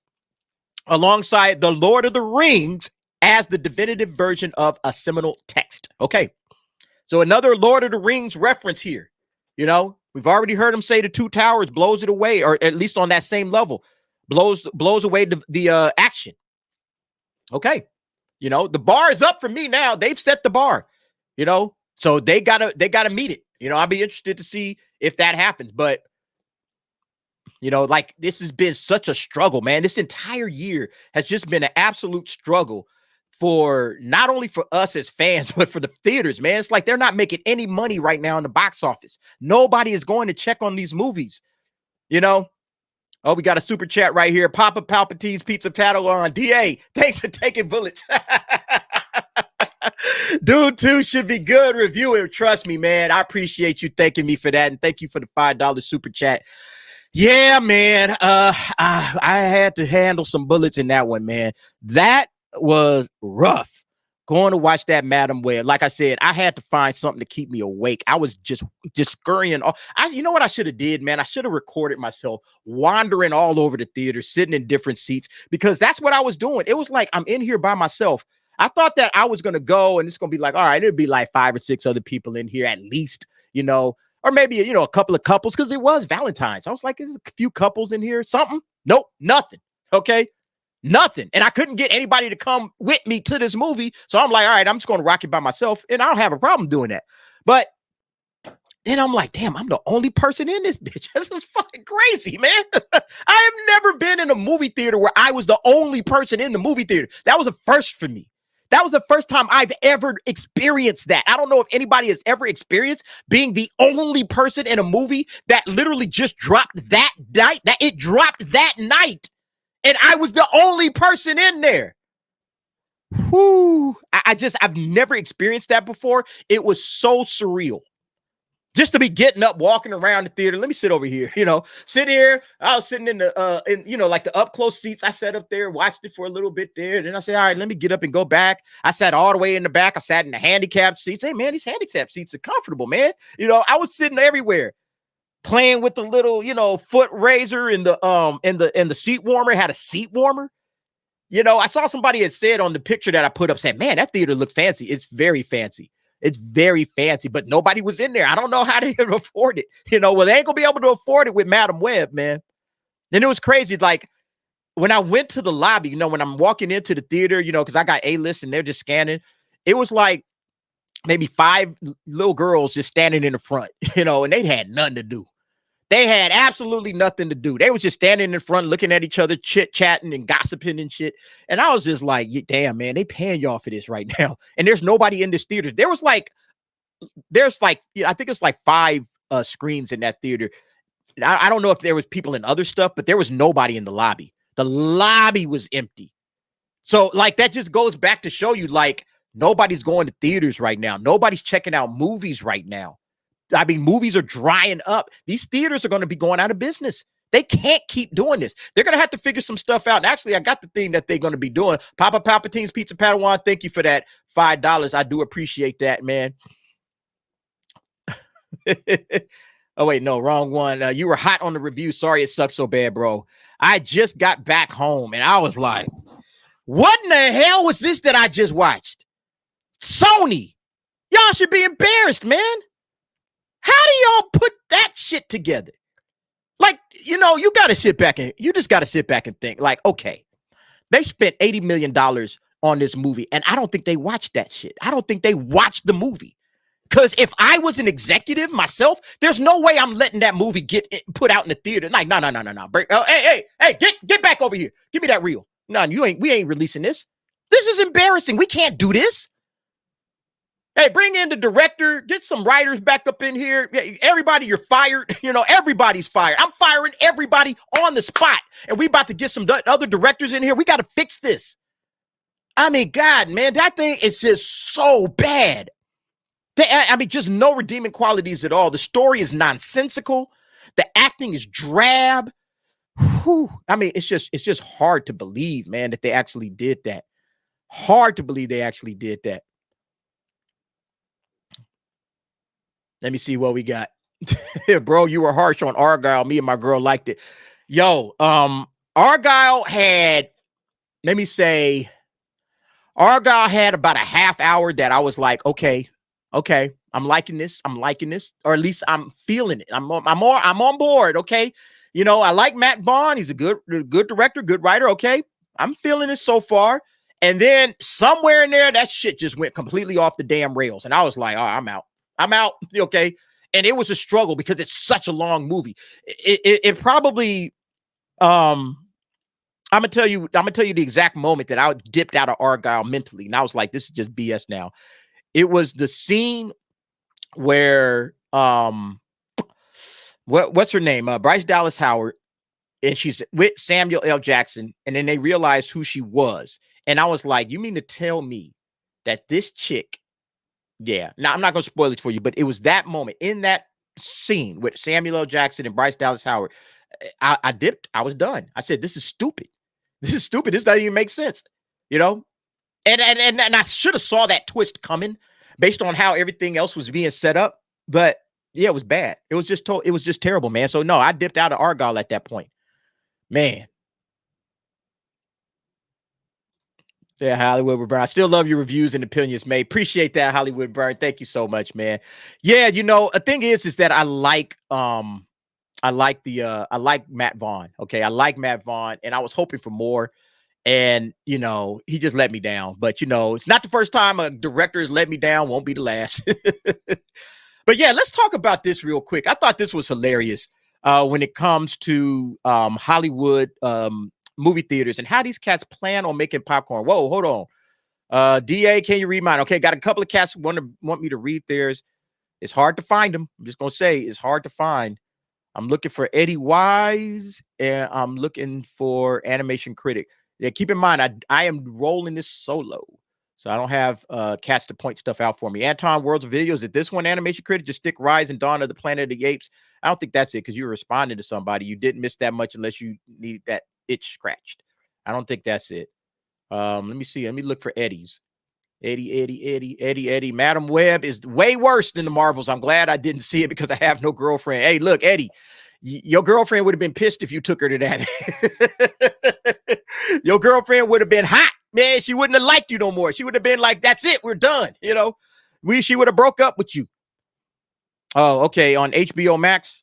alongside the Lord of the Rings as the definitive version of a seminal text. Okay. So another Lord of the Rings reference here. You know, we've already heard him say the Two Towers blows it away, or at least on that same level, blows away the action. Okay. You know, the bar is up for me now. They've set the bar, you know, so they gotta meet it. You know, I'll be interested to see if that happens, but you know, like this has been such a struggle, man. This entire year has just been an absolute struggle for not only for us as fans, but for the theaters, man. It's like they're not making any money right now in the box office. Nobody is going to check on these movies, you know. Oh, we got a super chat right here. Papa Palpatine's Pizza Padawan. DA, thanks for taking bullets. Dude 2 should be good. Review it. Trust me, man. I appreciate you thanking me for that. And thank you for the $5 super chat. Yeah, man. I had to handle some bullets in that one, man. That was rough. Going to watch that Madam Web. Like I said, I had to find something to keep me awake. I was just scurrying off. You know what I should have did, man? I should have recorded myself wandering all over the theater, sitting in different seats, because that's what I was doing. It was like I'm in here by myself. I thought that I was going to go and it's going to be like, all right, it'll be like 5 or 6 other people in here at least, you know, or maybe, you know, a couple of couples, because it was Valentine's. I was like, there's a few couples in here, something. Nope, nothing. Okay. Nothing. And I couldn't get anybody to come with me to this movie. So I'm like, all right, I'm just going to rock it by myself. And I don't have a problem doing that. But then I'm like, damn, I'm the only person in this bitch. This is fucking crazy, man. I have never been in a movie theater where I was the only person in the movie theater. That was a first for me. That was the first time I've ever experienced that. I don't know if anybody has ever experienced being the only person in a movie that literally just dropped that night, that it dropped that night. And I was the only person in there. Whoo. I've never experienced that before. It was so surreal. Just to be getting up, walking around the theater. Let me sit over here, you know, sit here. I was sitting in the, you know, like the up close seats. I sat up there, watched it for a little bit there. Then I said, all right, let me get up and go back. I sat all the way in the back. I sat in the handicapped seats. Hey, man, these handicapped seats are comfortable, man. You know, I was sitting everywhere, playing with the little, you know, foot raiser and the seat warmer. It had a seat warmer. You know, I saw somebody had said on the picture that I put up, said, man, that theater looked fancy. It's very fancy. It's very fancy, but nobody was in there. I don't know how they could afford it. You know, well, they ain't gonna be able to afford it with Madam Web, man. Then it was crazy. Like when I went to the lobby, you know, when I'm walking into the theater, you know, because I got A-list and they're just scanning, it was like maybe 5 little girls just standing in the front, you know, and they had nothing to do. They had absolutely nothing to do. They were just standing in front, looking at each other, chit-chatting and gossiping and shit. And I was just like, damn, man, they paying y'all for this right now. And there's nobody in this theater. There's like, you know, I think it's like 5 screens in that theater. I don't know if there was people in other stuff, but there was nobody in the lobby. The lobby was empty. So like, that just goes back to show you, like, nobody's going to theaters right now. Nobody's checking out movies right now. I mean, movies are drying up. These theaters are going to be going out of business. They can't keep doing this. They're going to have to figure some stuff out. And actually, I got the thing that they're going to be doing. Papa Palpatine's Pizza Padawan, thank you for that $5. I do appreciate that, man. Oh, wait, no, wrong one. You were hot on the review. Sorry, it sucks so bad, bro. I just got back home, and I was like, what in the hell was this that I just watched? Sony. Y'all should be embarrassed, man. How do y'all put that shit together? Like, you know, you got to sit back and think like, okay, they spent $80 million on this movie. And I don't think they watched that shit. I don't think they watched the movie. Because if I was an executive myself, there's no way I'm letting that movie get put out in the theater. Like, no. Hey, get back over here. Give me that reel. No, we ain't releasing this. This is embarrassing. We can't do this. Hey, bring in the director, get some writers back up in here. Everybody, you're fired. You know, everybody's fired. I'm firing everybody on the spot. And we about to get some other directors in here. We got to fix this. I mean, God, man, that thing is just so bad. I mean, just no redeeming qualities at all. The story is nonsensical. The acting is drab. Whew. I mean, it's just hard to believe, man, that they actually did that. Hard to believe they actually did that. Let me see what we got. Bro, you were harsh on Argyle. Me and my girl liked it. Yo, Argyle had, let me say, Argyle had about a half hour that I was like, okay, I'm liking this, or at least I'm feeling it. I'm on board. Okay, you know, I like Matt Vaughn. He's a good director, good writer. Okay, I'm feeling this so far. And then somewhere in there, that shit just went completely off the damn rails, and I was like, oh, I'm out. Okay, and it was a struggle because it's such a long movie. It probably, I'm gonna tell you the exact moment that I dipped out of Argyle mentally, and I was like, this is just BS now. It was the scene where what's her name? Bryce Dallas Howard, and she's with Samuel L. Jackson, and then they realized who she was. And I was like, you mean to tell me that this chick, yeah. Now I'm not gonna spoil it for you, but it was that moment in that scene with Samuel L. Jackson and Bryce Dallas Howard. I dipped, I was done. I said, this is stupid. This doesn't even make sense, you know? And I should have saw that twist coming based on how everything else was being set up. But yeah, it was bad. It was just terrible, man. So no, I dipped out of Argyle at that point. Man. Yeah, Hollywood Burn. I still love your reviews and opinions, mate. Appreciate that, Hollywood Burn. Thank you so much, man. Yeah, you know, the thing is that I like Matt Vaughn. Okay, I like Matt Vaughn, and I was hoping for more. And, you know, he just let me down. But, you know, it's not the first time a director has let me down. Won't be the last. But, yeah, let's talk about this real quick. I thought this was hilarious when it comes to Hollywood movie theaters and how these cats plan on making popcorn. Whoa, hold on. DA, can you read mine? Okay, got a couple of cats who want me to read theirs. It's hard to find them. I'm just going to say it's hard to find. I'm looking for Eddie Wise, and I'm looking for Animation Critic. Yeah, keep in mind, I am rolling this solo, so I don't have cats to point stuff out for me. Anton Worlds of Videos, is this one Animation Critic? Just stick Rise and Dawn of the Planet of the Apes. I don't think that's it because you were responding to somebody. You didn't miss that much unless you need that itch scratched. I don't think that's it. Let me see. Let me look for Eddie's. Eddie. Madam Web is way worse than the Marvels. I'm glad I didn't see it because I have no girlfriend. Hey, look, Eddie, your girlfriend would have been pissed if you took her to that. Your girlfriend would have been hot, man. She wouldn't have liked you no more. She would have been like, that's it. We're done. You know, she would have broke up with you. Oh, okay. On HBO Max.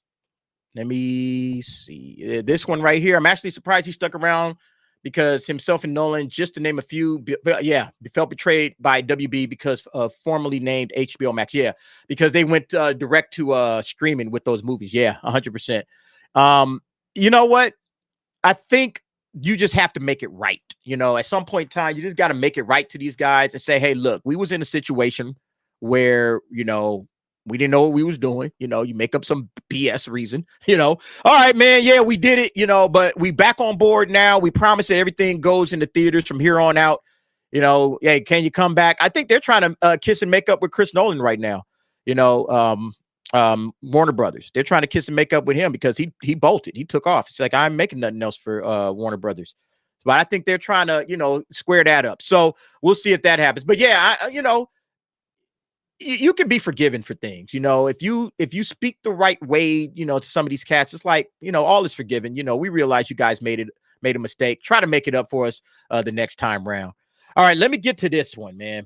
Let me see this one right here. I'm actually surprised he stuck around because himself and Nolan, just to name a few, yeah, felt betrayed by WB because of formerly named HBO Max. Yeah, because they went direct to streaming with those movies. Yeah, 100%. You know what? I think you just have to make it right. You know, at some point in time, you just got to make it right to these guys and say, hey, look, we was in a situation where, you know, we didn't know what we was doing. You know, you make up some BS reason, you know, all right, man. Yeah, we did it, you know, but we back on board now. We promise that everything goes into theaters from here on out. You know, hey, can you come back? I think they're trying to kiss and make up with Chris Nolan right now. You know, Warner Brothers. They're trying to kiss and make up with him because he bolted. He took off. It's like, I'm making nothing else for Warner Brothers. But I think they're trying to, you know, square that up. So we'll see if that happens. But yeah, you know, you can be forgiven for things, you know, if you speak the right way, you know, to some of these cats, it's like, you know, all is forgiven. You know, we realize you guys made a mistake. Try to make it up for us the next time round. All right, let me get to this one, man.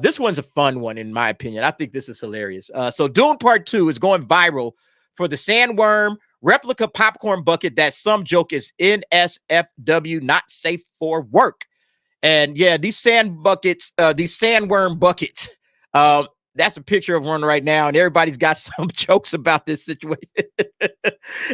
This one's a fun one, in my opinion. I think this is hilarious. So Dune Part 2 is going viral for the sandworm replica popcorn bucket that some joke is NSFW, not safe for work. And yeah, these sandworm buckets, that's a picture of one right now, and everybody's got some jokes about this situation.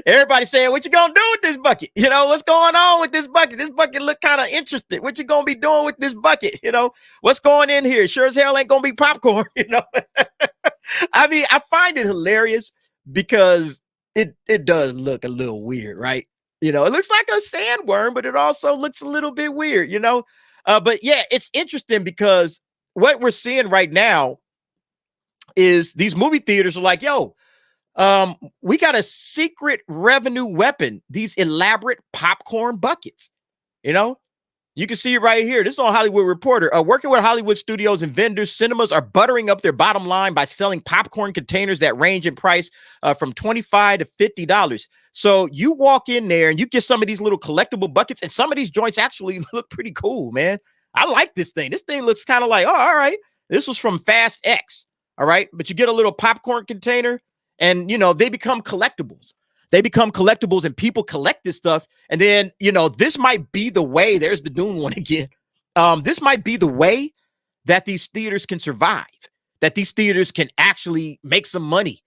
Everybody's saying, what you gonna do with this bucket? You know, what's going on with this bucket? This bucket look kind of interesting. What you gonna be doing with this bucket? You know, what's going in here? Sure as hell ain't gonna be popcorn, you know? I mean, I find it hilarious because it does look a little weird, right? You know, it looks like a sandworm, but it also looks a little bit weird, you know? But yeah, it's interesting because what we're seeing right now is these movie theaters are like, yo, we got a secret revenue weapon, these elaborate popcorn buckets. You know, you can see it right here. This is on Hollywood Reporter. Working with Hollywood studios and vendors, cinemas are buttering up their bottom line by selling popcorn containers that range in price from $25 to $50. So you walk in there and you get some of these little collectible buckets, and some of these joints actually look pretty cool, man. I like this thing. This thing looks kind of like, oh, all right. This was from Fast X. All right. But you get a little popcorn container and, you know, they become collectibles. They become collectibles and people collect this stuff. And then, you know, this might be the way. There's the Dune one again. This might be the way that these theaters can survive, that these theaters can actually make some money.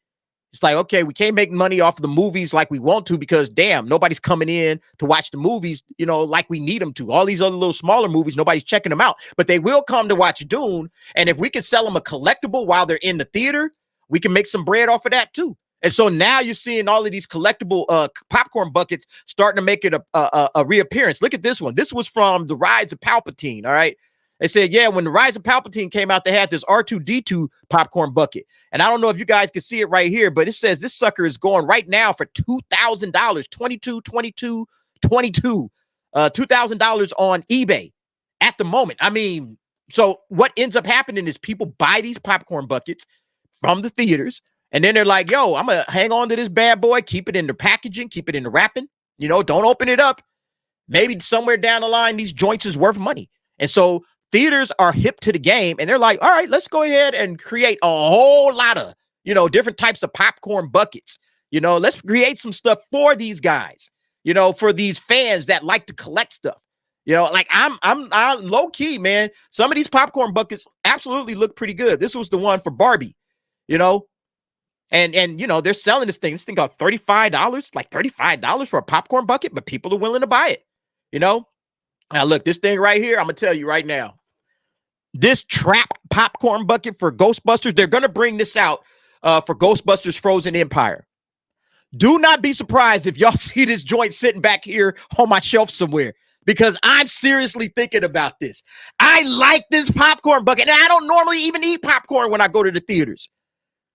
It's like, okay, we can't make money off of the movies like we want to because, damn, nobody's coming in to watch the movies, you know, like we need them to. All these other little smaller movies, nobody's checking them out. But they will come to watch Dune. And if we can sell them a collectible while they're in the theater, we can make some bread off of that too. And so now you're seeing all of these collectible popcorn buckets starting to make it a reappearance. Look at this one. This was from The Rise of Palpatine, all right? They said, yeah, when The Rise of Palpatine came out, they had this R2-D2 popcorn bucket. And I don't know if you guys can see it right here, but it says this sucker is going right now for $2,000, $22 $2,000 on eBay at the moment. I mean, so what ends up happening is people buy these popcorn buckets from the theaters, and then they're like, yo, I'm going to hang on to this bad boy, keep it in the packaging, keep it in the wrapping, you know, don't open it up. Maybe somewhere down the line, these joints is worth money. And so theaters are hip to the game, and they're like, all right, let's go ahead and create a whole lot of, you know, different types of popcorn buckets. You know, let's create some stuff for these guys, you know, for these fans that like to collect stuff. You know, like I'm low key, man. Some of these popcorn buckets absolutely look pretty good. This was the one for Barbie, you know, and you know, they're selling this thing got $35, like $35 for a popcorn bucket, but people are willing to buy it, you know. Now look, this thing right here, I'm gonna tell you right now, this trap popcorn bucket for Ghostbusters, they're gonna bring this out for Ghostbusters Frozen Empire. Do not be surprised if y'all see this joint sitting back here on my shelf somewhere, because I'm seriously thinking about this. I like this popcorn bucket, and I don't normally even eat popcorn when I go to the theaters.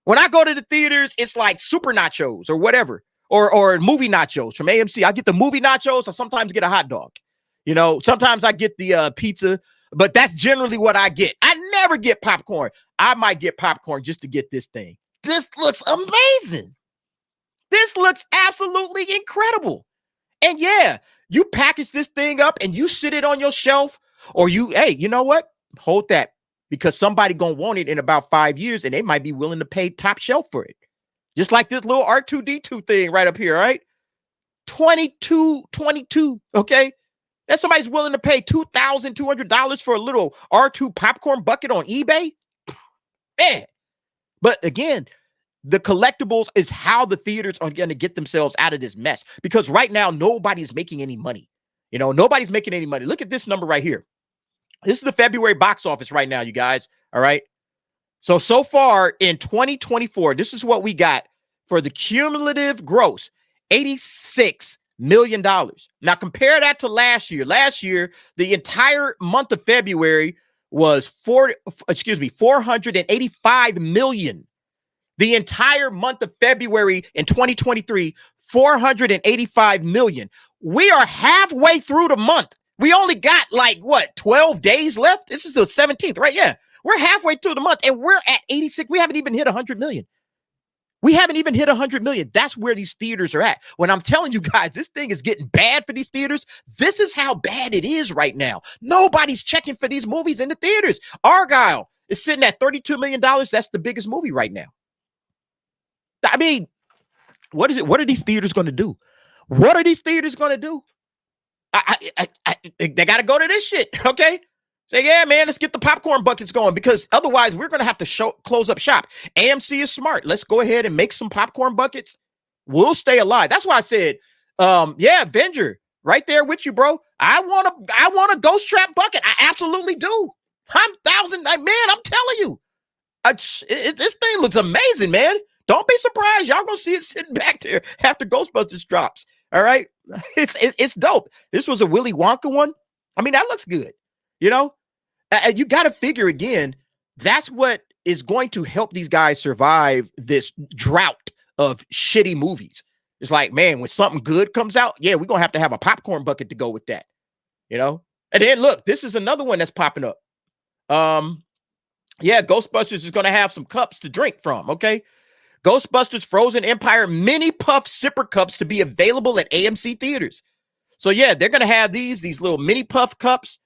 When I go to the theaters, it's like super nachos or whatever, or movie nachos from AMC. I get the movie nachos. I sometimes get a hot dog. You know, sometimes I get the pizza, but that's generally what I get. I never get popcorn. I might get popcorn just to get this thing. This looks amazing. This looks absolutely incredible. And yeah, you package this thing up and you sit it on your shelf, or hey, you know what? Hold that, because somebody gonna want it in about 5 years, and they might be willing to pay top shelf for it. Just like this little R2-D2 thing right up here, right? $22, okay? That somebody's willing to pay $2,200 for a little R2 popcorn bucket on eBay? Man. But again, the collectibles is how the theaters are going to get themselves out of this mess, because right now, nobody's making any money. You know, nobody's making any money. Look at this number right here. This is the February box office right now, you guys. All right. So far in 2024, this is what we got for the cumulative gross, $86 million. Now compare that to last year. Last year, the entire month of February was 485 million. The entire month of February in 2023, 485 million. We are halfway through the month. We only got like 12 days left. This is the 17th, right? Yeah. We're halfway through the month and we're at 86. We haven't even hit 100 million. We haven't even hit 100 million. That's where these theaters are at. When I'm telling you guys, this thing is getting bad for these theaters. This is how bad it is right now. Nobody's checking for these movies in the theaters. Argyle It's sitting at $32 million. That's the biggest movie right now. I mean, what is it? What are these theaters going to do? What are these theaters going to do? They got to go to this shit, okay? Say, yeah, man, let's get the popcorn buckets going, because otherwise we're going to have to close up shop. AMC is smart. Let's go ahead and make some popcorn buckets. We'll stay alive. That's why I said, yeah, Avenger, right there with you, bro. I want a ghost trap bucket. I absolutely do. I'm telling you, this thing looks amazing, man. Don't be surprised. Y'all gonna see it sitting back there after Ghostbusters drops. All right, it's dope. This was a Willy Wonka one. I mean, that looks good. You know, you got to figure again. That's what is going to help these guys survive this drought of shitty movies. It's like, man, when something good comes out, yeah, we're gonna have to have a popcorn bucket to go with that. You know, and then look, this is another one that's popping up. Yeah, Ghostbusters is gonna have some cups to drink from. Okay. Ghostbusters Frozen Empire mini puff sipper cups to be available at AMC theaters. So yeah, they're going to have these little mini puff cups,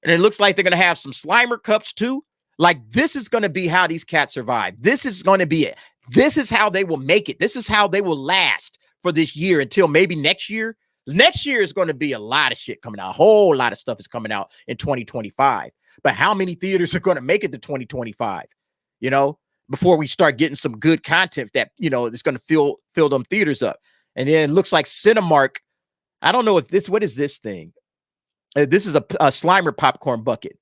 and it looks like they're going to have some Slimer cups too. Like, this is going to be how these cats survive. This is going to be it. This is how they will make it. This is how they will last for this year until maybe next year. Next year is going to be a lot of shit coming out. A whole lot of stuff is coming out in 2025. But how many theaters are going to make it to 2025? You know, before we start getting some good content that, you know, is going to fill them theaters up. And then it looks like Cinemark. I don't know if what is this thing? This is a Slimer popcorn bucket.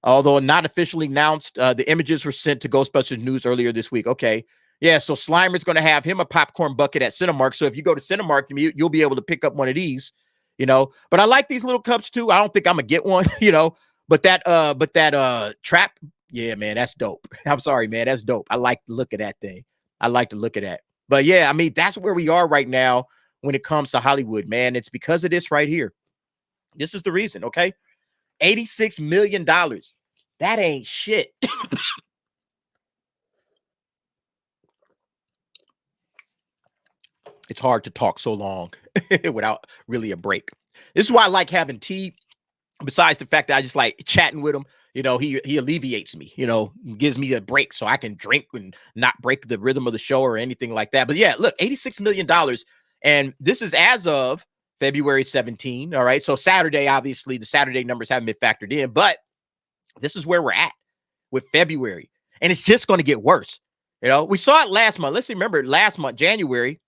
Although not officially announced, the images were sent to Ghostbusters News earlier this week. Okay. Yeah, so Slimer's going to have him a popcorn bucket at Cinemark. So if you go to Cinemark, you'll be able to pick up one of these, you know. But I like these little cups too. I don't think I'm going to get one, you know. But that trap, yeah, man, that's dope. I'm sorry, man, that's dope. I like the look of that thing. I like the look of that. But yeah, I mean, that's where we are right now when it comes to Hollywood, man. It's because of this right here. This is the reason, okay? $86 million. That ain't shit. It's hard to talk so long without really a break. This is why I like having tea. Besides the fact that I just like chatting with him, you know, he alleviates me, you know, gives me a break so I can drink and not break the rhythm of the show or anything like that. But yeah, look, $86 million. And this is as of February 17. All right. So Saturday, obviously, the Saturday numbers haven't been factored in, but this is where we're at with February. And it's just going to get worse. You know, we saw it last month. Let's remember last month, January.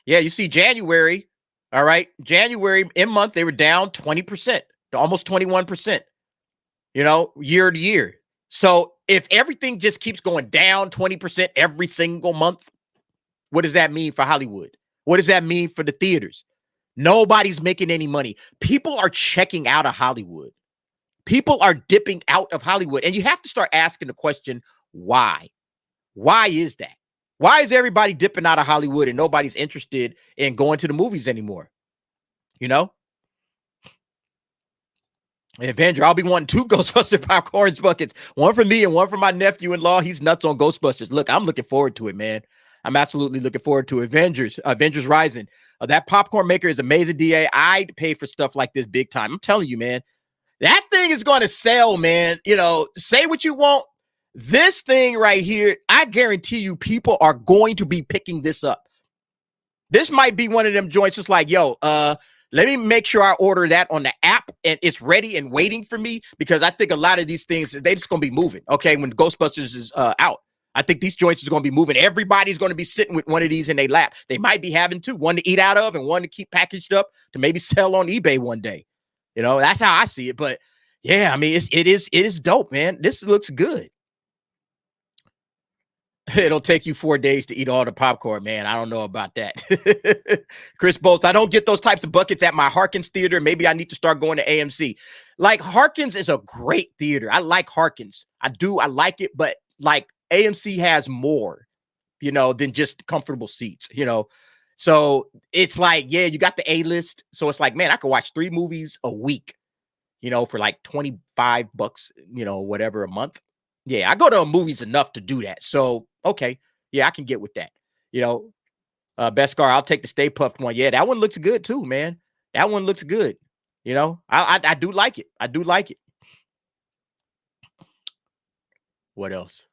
Yeah, you see January. All right. January in month, they were down 20% to almost 21%, you know, year to year. So if everything just keeps going down 20% every single month, what does that mean for Hollywood? What does that mean for the theaters? Nobody's making any money. People are checking out of Hollywood. People are dipping out of Hollywood. And you have to start asking the question, why? Why is that? Why is everybody dipping out of Hollywood and nobody's interested in going to the movies anymore? You know? Avenger, I'll be wanting 2 Ghostbuster popcorn buckets. One for me and one for my nephew-in-law. He's nuts on Ghostbusters. Look, I'm looking forward to it, man. I'm absolutely looking forward to Avengers Rising. That popcorn maker is amazing, DA. I'd pay for stuff like this big time. I'm telling you, man. That thing is going to sell, man. You know, say what you want. This thing right here, I guarantee you people are going to be picking this up. This might be one of them joints just like, yo, let me make sure I order that on the app and it's ready and waiting for me, because I think a lot of these things, they just going to be moving, okay, when Ghostbusters is out. I think these joints is going to be moving. Everybody's going to be sitting with one of these in their lap. They might be having 2, one to eat out of and one to keep packaged up to maybe sell on eBay one day. You know, that's how I see it. But yeah, I mean, it is dope, man. This looks good. It'll take you 4 days to eat all the popcorn, man. I don't know about that. Chris Bolts, I don't get those types of buckets at my Harkins theater. Maybe I need to start going to AMC. Like, Harkins is a great theater. I like Harkins. I do. I like it. But like, AMC has more, you know, than just comfortable seats, you know. So it's like, yeah, you got the A-list. So it's like, man, I could watch 3 movies a week, you know, for like $25, you know, whatever a month. Yeah, I go to movies enough to do that. So, okay. Yeah, I can get with that. You know, Beskar, I'll take the Stay Puffed one. Yeah, that one looks good too, man. That one looks good. You know, I do like it. I do like it. What else?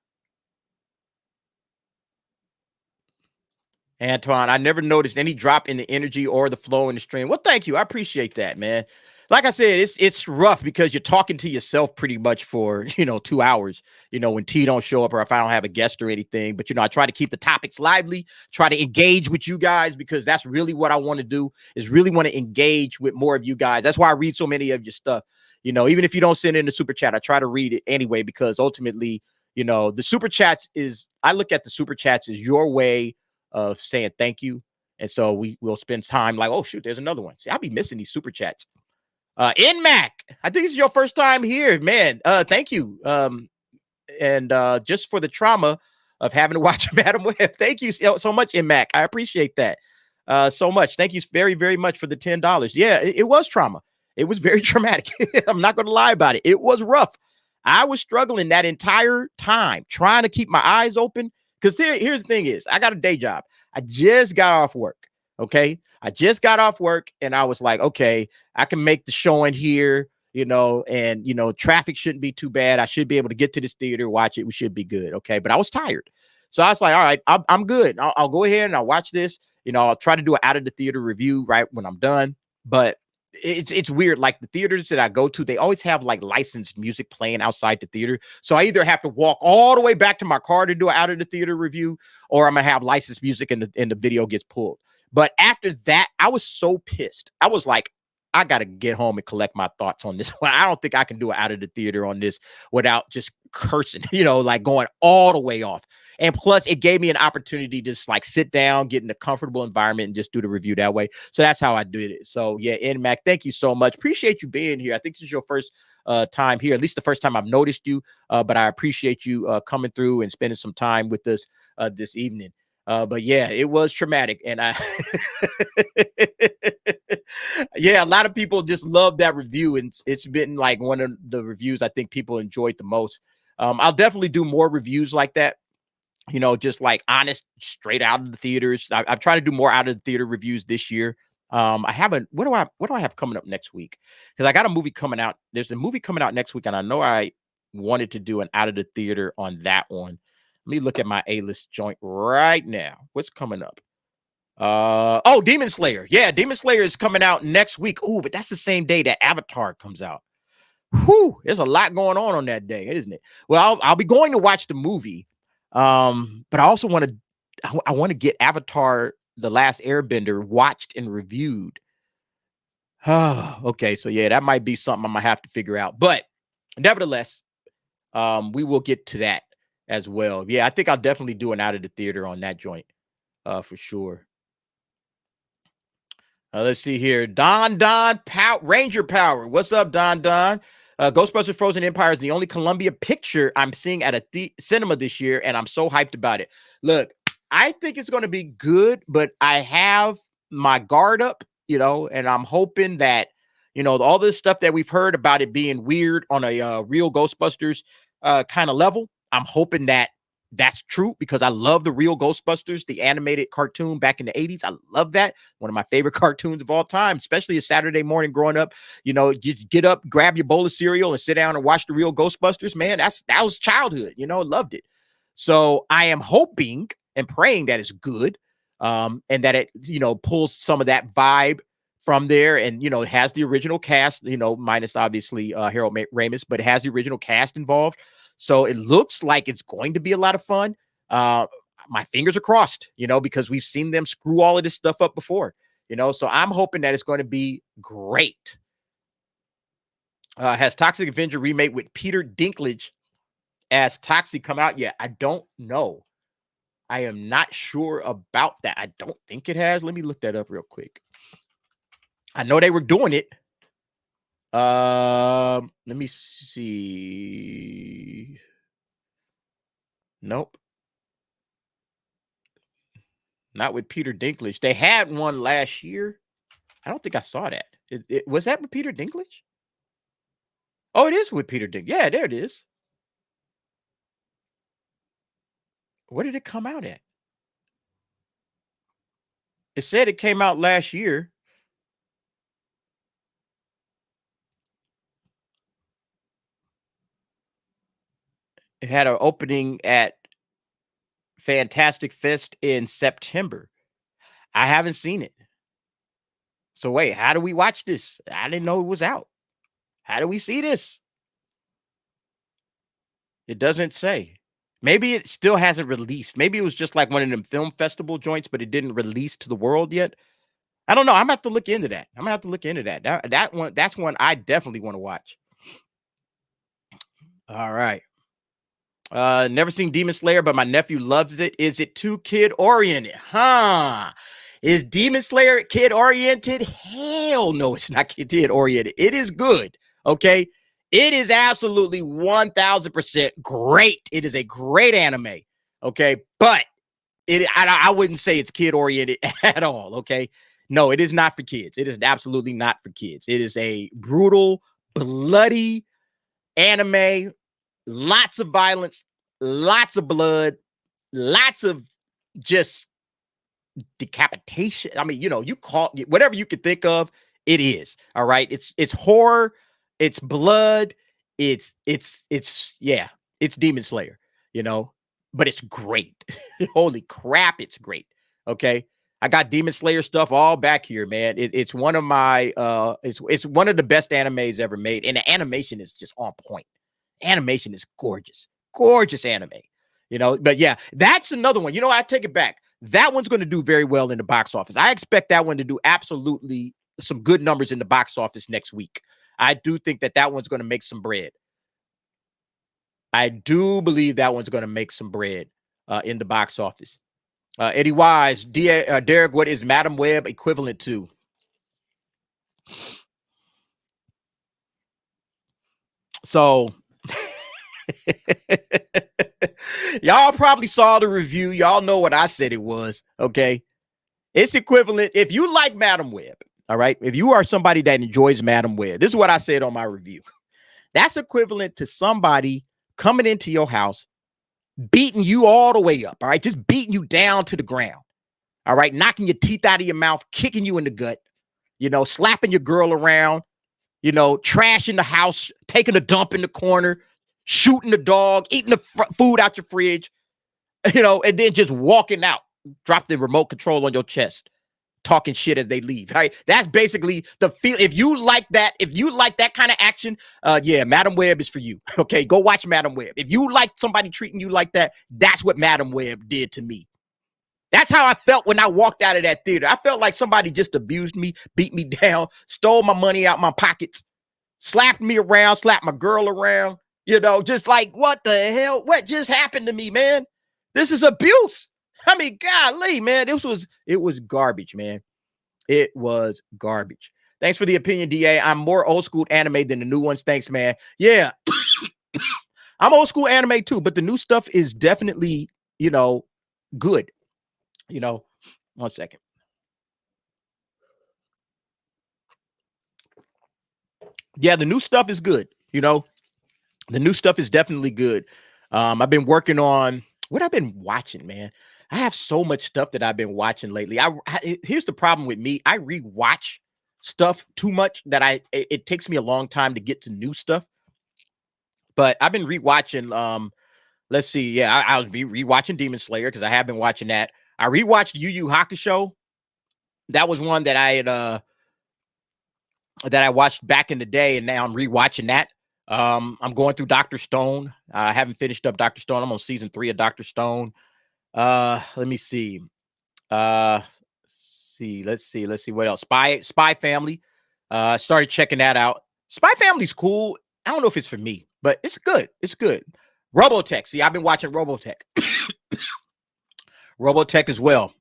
Antoine, I never noticed any drop in the energy or the flow in the stream. Well, thank you. I appreciate that, man. Like I said, it's rough because you're talking to yourself pretty much for, 2 hours, when T don't show up or if I don't have a guest or anything. But, I try to keep the topics lively, try to engage with you guys because that's really what I want to do is really want to engage with more of you guys. That's why I read so many of your stuff. Even if you don't send in the super chat, I try to read it anyway because ultimately, the super chats I look at the super chats as your way of saying thank you. And so we'll spend time like, oh shoot, there's another one. See, I'll be missing these super chats. NMAC, I think this is your first time here, man. Thank you. And just for the trauma of having to watch Madam Web. Thank you so much, NMAC. I appreciate that so much. Thank you very, very much for the $10. Yeah, it was trauma. It was very traumatic. I'm not going to lie about it. It was rough. I was struggling that entire time trying to keep my eyes open. Because here's the thing is, I got a day job. I just got off work, okay? I just got off work, and I was like, okay, I can make the showing here, and, traffic shouldn't be too bad. I should be able to get to this theater, watch it. We should be good, okay? But I was tired. So I was like, all right, I'm good. I'll go ahead and I'll watch this. I'll try to do an out-of-the-theater review right when I'm done. But it's weird. Like the theaters that I go to, they always have like licensed music playing outside the theater. So I either have to walk all the way back to my car to do an out of the theater review, or I'm gonna have licensed music and the video gets pulled. But after that, I was so pissed. I was like, I gotta get home and collect my thoughts on this one. I don't think I can do it out of the theater on this without just cursing, like going all the way off. And plus, it gave me an opportunity to just like sit down, get in a comfortable environment, and just do the review that way. So that's how I did it. So yeah, NMAC, thank you so much. Appreciate you being here. I think this is your first time here, at least the first time I've noticed you. But I appreciate you coming through and spending some time with us this evening. But yeah, it was traumatic. And yeah, a lot of people just love that review. And it's been like one of the reviews I think people enjoyed the most. I'll definitely do more reviews like that. Just like honest, straight out of the theaters. I'm trying to do more out of the theater reviews this year. I haven't. What do I have coming up next week? Because I got a movie coming out. There's a movie coming out next week, and I know I wanted to do an out of the theater on that one. Let me look at my A-list joint right now. What's coming up? Oh, Demon Slayer. Yeah, Demon Slayer is coming out next week. Oh, but that's the same day that Avatar comes out. Whew, there's a lot going on that day, isn't it? Well, I'll be going to watch the movie. But I also want to get Avatar The Last Airbender watched and reviewed. Okay, so yeah, that might be something I'm gonna have to figure out. But nevertheless, we will get to that as well. Yeah, I think I'll definitely do an out of the theater on that joint, for sure. Let's see here. Don Ranger Power. What's up, Don? Ghostbusters Frozen Empire is the only Columbia picture I'm seeing at a cinema this year, and I'm so hyped about it. Look, I think it's going to be good, but I have my guard up, and I'm hoping that, all this stuff that we've heard about it being weird on a real Ghostbusters kind of level, I'm hoping that that's true because I love the real Ghostbusters, the animated cartoon back in the 80s. I love that. One of my favorite cartoons of all time, especially a Saturday morning growing up. You get up, grab your bowl of cereal and sit down and watch the real Ghostbusters. Man, that was childhood, loved it. So I am hoping and praying that it's good and that it, pulls some of that vibe from there and, it has the original cast, minus obviously Harold Ramis, but it has the original cast involved. So it looks like it's going to be a lot of fun. My fingers are crossed, because we've seen them screw all of this stuff up before, so I'm hoping that it's going to be great. Has Toxic Avenger remake with Peter Dinklage as Toxic come out yet? I don't know. I am not sure about that. I don't think it has. Let me look that up real quick. I know they were doing it. Let me see. Nope. Not with Peter Dinklage. They had one last year. I don't think I saw that. Was that with Peter Dinklage? Oh, it is with Peter Dinklage. Yeah, there it is. Where did it come out at? It said it came out last year. had an opening at Fantastic Fest in September. I haven't seen it. So wait, how do we watch this? I didn't know it was out. How do we see this? It doesn't say. Maybe it still hasn't released. Maybe it was just like one of them film festival joints, but it didn't release to the world yet. I don't know. I'm gonna have to look into that. That one, that's one I definitely want to watch. All right. Never seen Demon Slayer, but my nephew loves it. Is it too kid oriented? Huh? Is Demon Slayer kid oriented? Hell no, it's not kid oriented. It is good. Okay. It is absolutely 1000% great. It is a great anime. Okay. But I wouldn't say it's kid oriented at all. Okay. No, it is not for kids. It is absolutely not for kids. It is a brutal, bloody anime. Lots of violence, lots of blood, lots of just decapitation. I mean, you call it whatever you could think of, it is. All right. It's horror, it's blood, it's Demon Slayer, but it's great. Holy crap, it's great. Okay. I got Demon Slayer stuff all back here, man. It's one of my it's one of the best animes ever made, and the animation is just on point. Animation is gorgeous anime, but yeah, that's another one. I take it back. That one's going to do very well in the box office. I expect that one to do absolutely some good numbers in the box office next week. I do think that one's going to make some bread. I do believe that one's going to make some bread in the box office. Eddie Wise, Derek, what is Madam Web equivalent to? So y'all probably saw the review. Y'all know what I said it was. Okay. It's equivalent. If you like Madam Web, all right. If you are somebody that enjoys Madam Web, this is what I said on my review. That's equivalent to somebody coming into your house, beating you all the way up. All right. Just beating you down to the ground. All right. Knocking your teeth out of your mouth, kicking you in the gut, slapping your girl around, trashing the house, taking a dump in the corner, shooting the dog, eating the food out your fridge, and then just walking out, drop the remote control on your chest, talking shit as they leave. Right? That's basically the feel. If you like that kind of action, yeah, Madam Web is for you. Okay, go watch Madam Web. If you like somebody treating you like that, that's what Madam Web did to me. That's how I felt when I walked out of that theater. I felt like somebody just abused me, beat me down, stole my money out my pockets, slapped me around, slapped my girl around, just like, what the hell? What just happened to me, man? This is abuse. I mean, golly, man, it was garbage, man. It was garbage. Thanks for the opinion, DA. I'm more old school anime than the new ones. Thanks, man. Yeah, I'm old school anime too, but the new stuff is definitely, good. 1 second. Yeah, the new stuff is good. The new stuff is definitely good. I've been working on what I've been watching, man. I have so much stuff that I've been watching lately. Here's the problem with me. I rewatch stuff too much that it takes me a long time to get to new stuff. But I've been rewatching. Let's see. Yeah, I was rewatching Demon Slayer because I have been watching that. I rewatched Yu Yu Hakusho. That was one that I had that I watched back in the day, and now I'm rewatching that. I'm going through Dr. Stone. I haven't finished up Dr. Stone. I'm on season 3 of Dr. Stone. Let me see. Let's see what else. Spy Family. Started checking that out. Spy Family's cool. I don't know if it's for me, but it's good. It's good. Robotech. See, I've been watching Robotech. Robotech as well.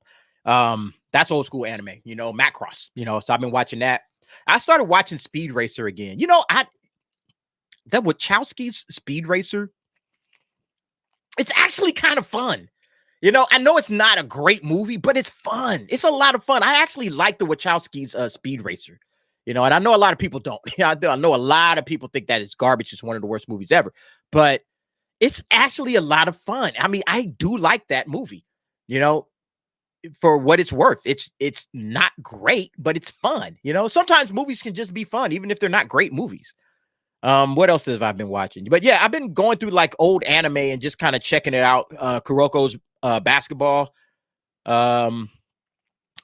That's old school anime, Macross, so I've been watching that. I started watching Speed Racer again. That Wachowski's Speed Racer, it's actually kind of fun. I know it's not a great movie, but it's fun. It's a lot of fun. I actually like the Wachowski's Speed Racer, and I know a lot of people don't. I know a lot of people think that it's garbage. It's one of the worst movies ever, but it's actually a lot of fun. I mean, I do like that movie, for what it's worth. It's not great, but it's fun. Sometimes movies can just be fun, even if they're not great movies. What else have I been watching? But yeah, I've been going through like old anime and just kind of checking it out. Kuroko's basketball.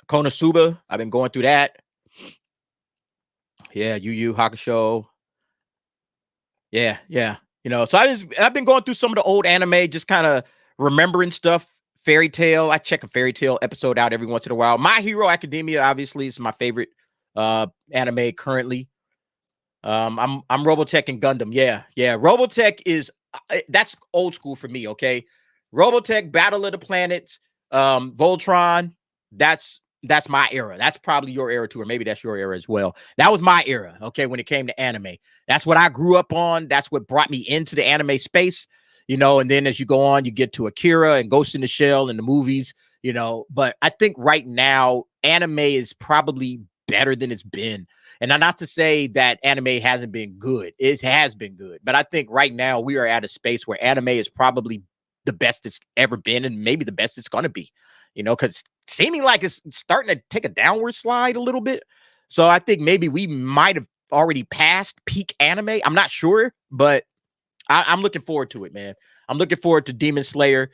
Konosuba. I've been going through that. Yeah, Yu Yu Hakusho. Yeah. So I've been going through some of the old anime, just kind of remembering stuff. Fairy Tail. I check a Fairy Tail episode out every once in a while. My Hero Academia, obviously, is my favorite anime currently. I'm Robotech and Gundam. Yeah. Robotech is that's old school for me. Okay, Robotech, Battle of the Planets, Voltron. That's my era. That's probably your era too, or maybe that's your era as well. That was my era. Okay, when it came to anime, that's what I grew up on. That's what brought me into the anime space. And then as you go on, you get to Akira and Ghost in the Shell and the movies. But I think right now anime is probably better than it's been. And not to say that anime hasn't been good. It has been good. But I think right now we are at a space where anime is probably the best it's ever been and maybe the best it's going to be, because seeming like it's starting to take a downward slide a little bit. So I think maybe we might have already passed peak anime. I'm not sure, but I'm looking forward to it, man. I'm looking forward to Demon Slayer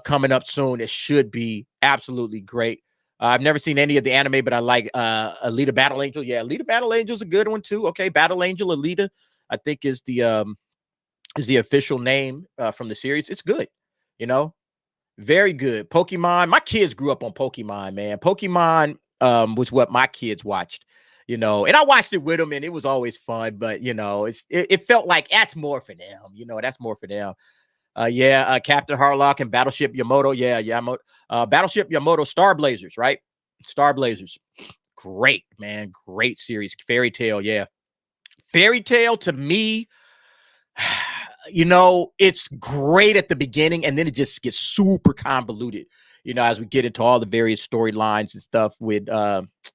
coming up soon. It should be absolutely great. I've never seen any of the anime, but I like Alita Battle Angel. Yeah, Alita Battle Angel is a good one too. Okay, Battle Angel Alita, I think is the official name from the series. It's good, very good. Pokemon. My kids grew up on Pokemon, man. Pokemon was what my kids watched, and I watched it with them, and it was always fun. But it felt like that's more for them. That's more for them. Captain Harlock and Battleship Yamato. Battleship Yamato, Star Blazers, right? Star Blazers. Great, man. Great series. Fairy Tail, yeah. Fairy Tail, to me, it's great at the beginning, and then it just gets super convoluted, as we get into all the various storylines and stuff with,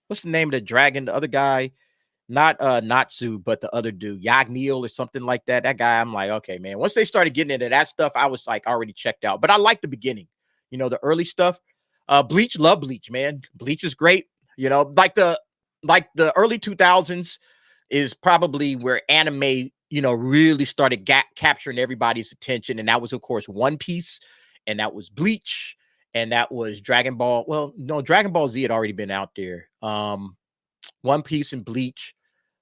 what's the name of the dragon? The other guy? Not Natsu, but the other dude, Yagneil or something like that. That guy, I'm like, okay, man. Once they started getting into that stuff, I was like already checked out. But I like the beginning, the early stuff. Bleach, love Bleach, man. Bleach is great. Like the early 2000s is probably where anime, really started capturing everybody's attention. And that was, of course, One Piece, and that was Bleach, and that was Dragon Ball. Well, no, Dragon Ball Z had already been out there. One Piece and Bleach,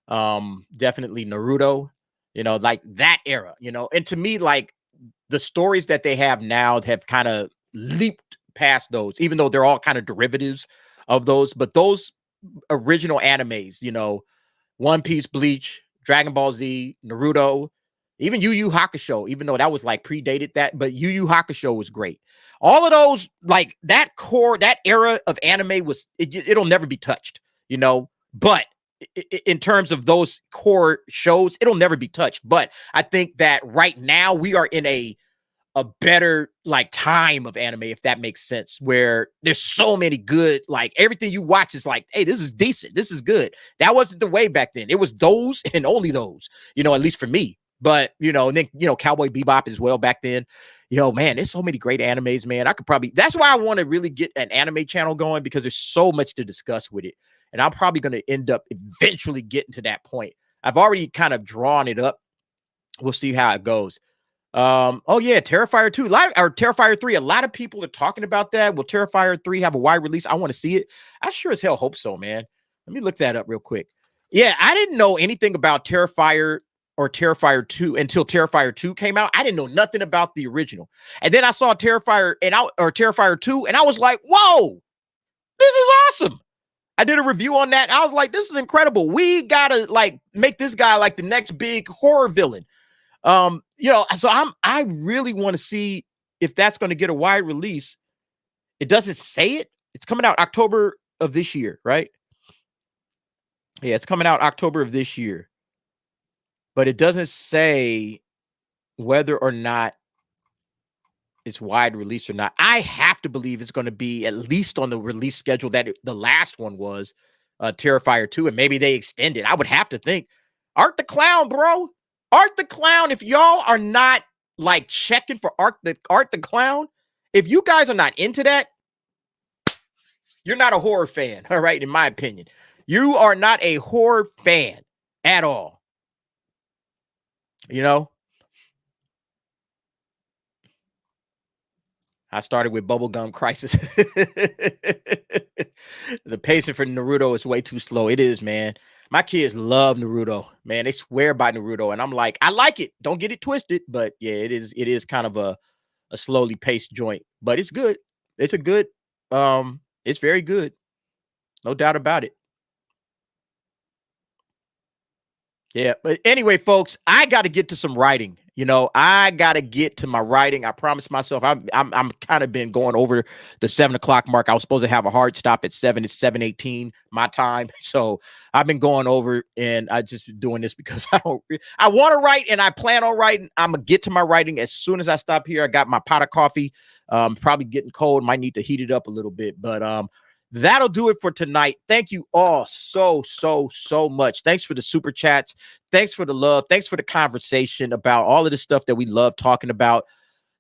definitely Naruto, like that era, and to me, like the stories that they have now have kind of leaped past those, even though they're all kind of derivatives of those, but those original animes, One Piece, Bleach, Dragon Ball Z, Naruto, even Yu Yu Hakusho, even though that was like predated that, but Yu Yu Hakusho was great. All of those, like that era of anime it'll never be touched. But in terms of those core shows, it'll never be touched. But I think that right now we are in a better like time of anime, if that makes sense, where there's so many good, like everything you watch is like, hey, this is decent. This is good. That wasn't the way back then. It was those and only those, at least for me. But, and then, Cowboy Bebop as well back then. Man, there's so many great animes, man. That's why I want to really get an anime channel going, because there's so much to discuss with it. And I'm probably going to end up eventually getting to that point. I've already kind of drawn it up. We'll see how it goes. Terrifier 2, Terrifier 3. A lot of people are talking about that. Will Terrifier 3 have a wide release? I want to see it. I sure as hell hope so, man. Let me look that up real quick. Yeah, I didn't know anything about Terrifier or Terrifier 2 until Terrifier 2 came out. I didn't know nothing about the original. And then I saw Terrifier 2, and I was like, whoa, this is awesome. I did a review on that. I was like, this is incredible. We gotta like make this guy like the next big horror villain. So I really want to see if that's going to get a wide release. It doesn't say it. It's coming out October of this year, right? Yeah, it's coming out October of this year. But it doesn't say whether or not it's wide release or not. I have to believe it's going to be at least on the release schedule that the last one was, Terrifier 2, and maybe they extend it. I would have to think. Art the Clown, bro. Art the Clown. If y'all are not like checking for Art the Clown, if you guys are not into that, you're not a horror fan. All right, in my opinion, you are not a horror fan at all. You know, I started with Bubblegum Crisis. The pacing for Naruto is way too slow. It is, man. My kids love Naruto, man. They swear by Naruto, and I'm like, I like it. Don't get it twisted, but yeah, it is. It is kind of a slowly paced joint, but it's good. It's a good. It's very good, no doubt about it. Yeah, but anyway, folks, I got to get to some writing. You know, I got to get to my writing. I promised myself. I'm kind of been going over the 7 o'clock mark. I was supposed to have a hard stop at 7. It's 7:18 my time, so I've been going over, and I just doing this because I want to write, and I plan on writing. I'm gonna get to my writing as soon as I stop here. I got my pot of coffee. Probably getting cold. Might need to heat it up a little bit, but that'll do it for tonight. Thank you all so much. Thanks for the super chats. Thanks for the love. Thanks for the conversation about all of the stuff that we love talking about.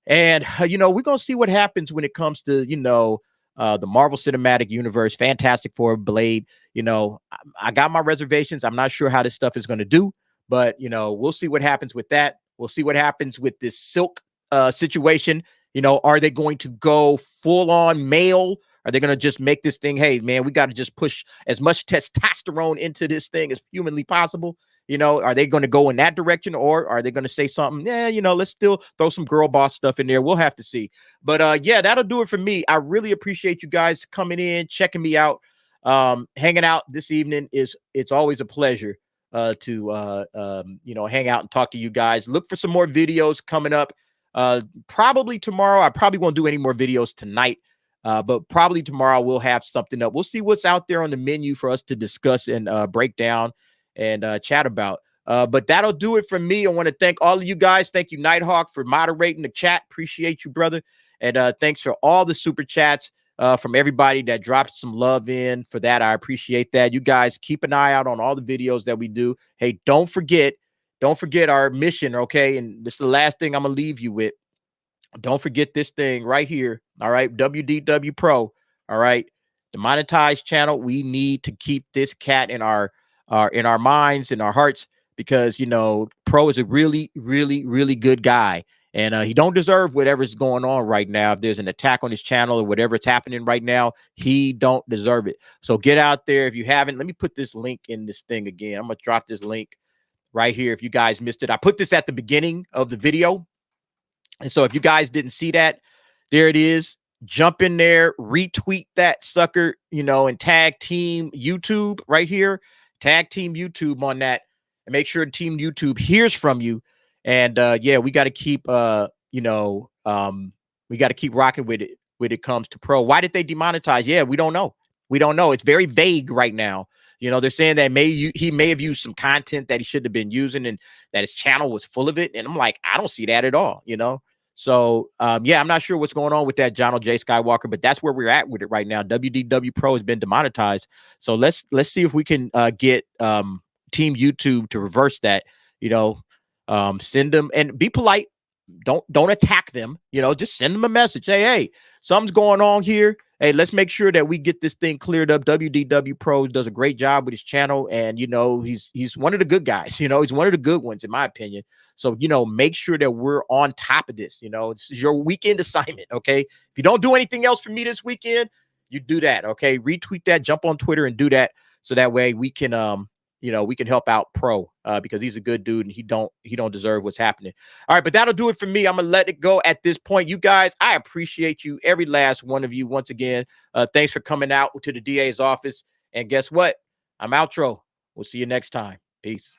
And, you know, we're going to see what happens when it comes to, you know, the Marvel Cinematic Universe, Fantastic Four, Blade. You know, I got my reservations. I'm not sure how this stuff is going to do, but, you know, we'll see what happens with that. We'll see what happens with this Silk situation. You know, are they going to go full on male? Are they going to just make this thing, hey, man, we got to just push as much testosterone into this thing as humanly possible? You know, are they going to go in that direction, or are they going to say something? Yeah, you know, let's still throw some girl boss stuff in there. We'll have to see. But yeah, that'll do it for me. I really appreciate you guys coming in, checking me out, hanging out this evening. It's always a pleasure to you know, hang out and talk to you guys. Look for some more videos coming up. Probably tomorrow. I probably won't do any more videos tonight. But probably tomorrow we'll have something up. We'll see what's out there on the menu for us to discuss and break down and chat about. But that'll do it for me. I want to thank all of you guys. Thank you, Nighthawk, for moderating the chat. Appreciate you, brother. And thanks for all the super chats from everybody that dropped some love in for that. I appreciate that. You guys keep an eye out on all the videos that we do. Hey, don't forget our mission, okay? And this is the last thing I'm going to leave you with. Don't forget this thing right here. All right. WDW Pro. All right. The monetized channel. We need to keep this cat in our minds, in our hearts, because, you know, Pro is a really good guy. And he don't deserve whatever's going on right now. If there's an attack on his channel or whatever's happening right now, he don't deserve it. So get out there. If you haven't, let me put this link in this thing again. I'm going to drop this link right here. If you guys missed it, I put this at the beginning of the video. And so if you guys didn't see that, there it is. Jump in there, retweet that sucker, you know, and tag Team YouTube right here. Tag Team YouTube on that, and make sure Team YouTube hears from you. And yeah, we got to keep, you know, we got to keep rocking with it when it comes to Pro. Why did they demonetize? Yeah, we don't know. We don't know. It's very vague right now. You know, they're saying that he may have used some content that he shouldn't have been using, and that his channel was full of it. And I'm like, I don't see that at all, you know? So, yeah, I'm not sure what's going on with that, John J. Skywalker, but that's where we're at with it right now. WDW Pro has been demonetized. So let's see if we can get Team YouTube to reverse that, you know, send them, and be polite. Don't attack them, you know, just send them a message. Hey, something's going on here. Hey, let's make sure that we get this thing cleared up. WDW Pro does a great job with his channel, and, you know, he's one of the good guys. You know, he's one of the good ones, in my opinion. So, you know, make sure that we're on top of this. You know, this is your weekend assignment, okay? If you don't do anything else for me this weekend, you do that, okay? Retweet that, jump on Twitter and do that, so that way we can, you know, we can help out Pro, because he's a good dude, and he don't deserve what's happening. All right, but that'll do it for me. I'm gonna let it go at this point. You guys, I appreciate you, every last one of you. Once again, thanks for coming out to the DA's office. And guess what? I'm outro. We'll see you next time. Peace.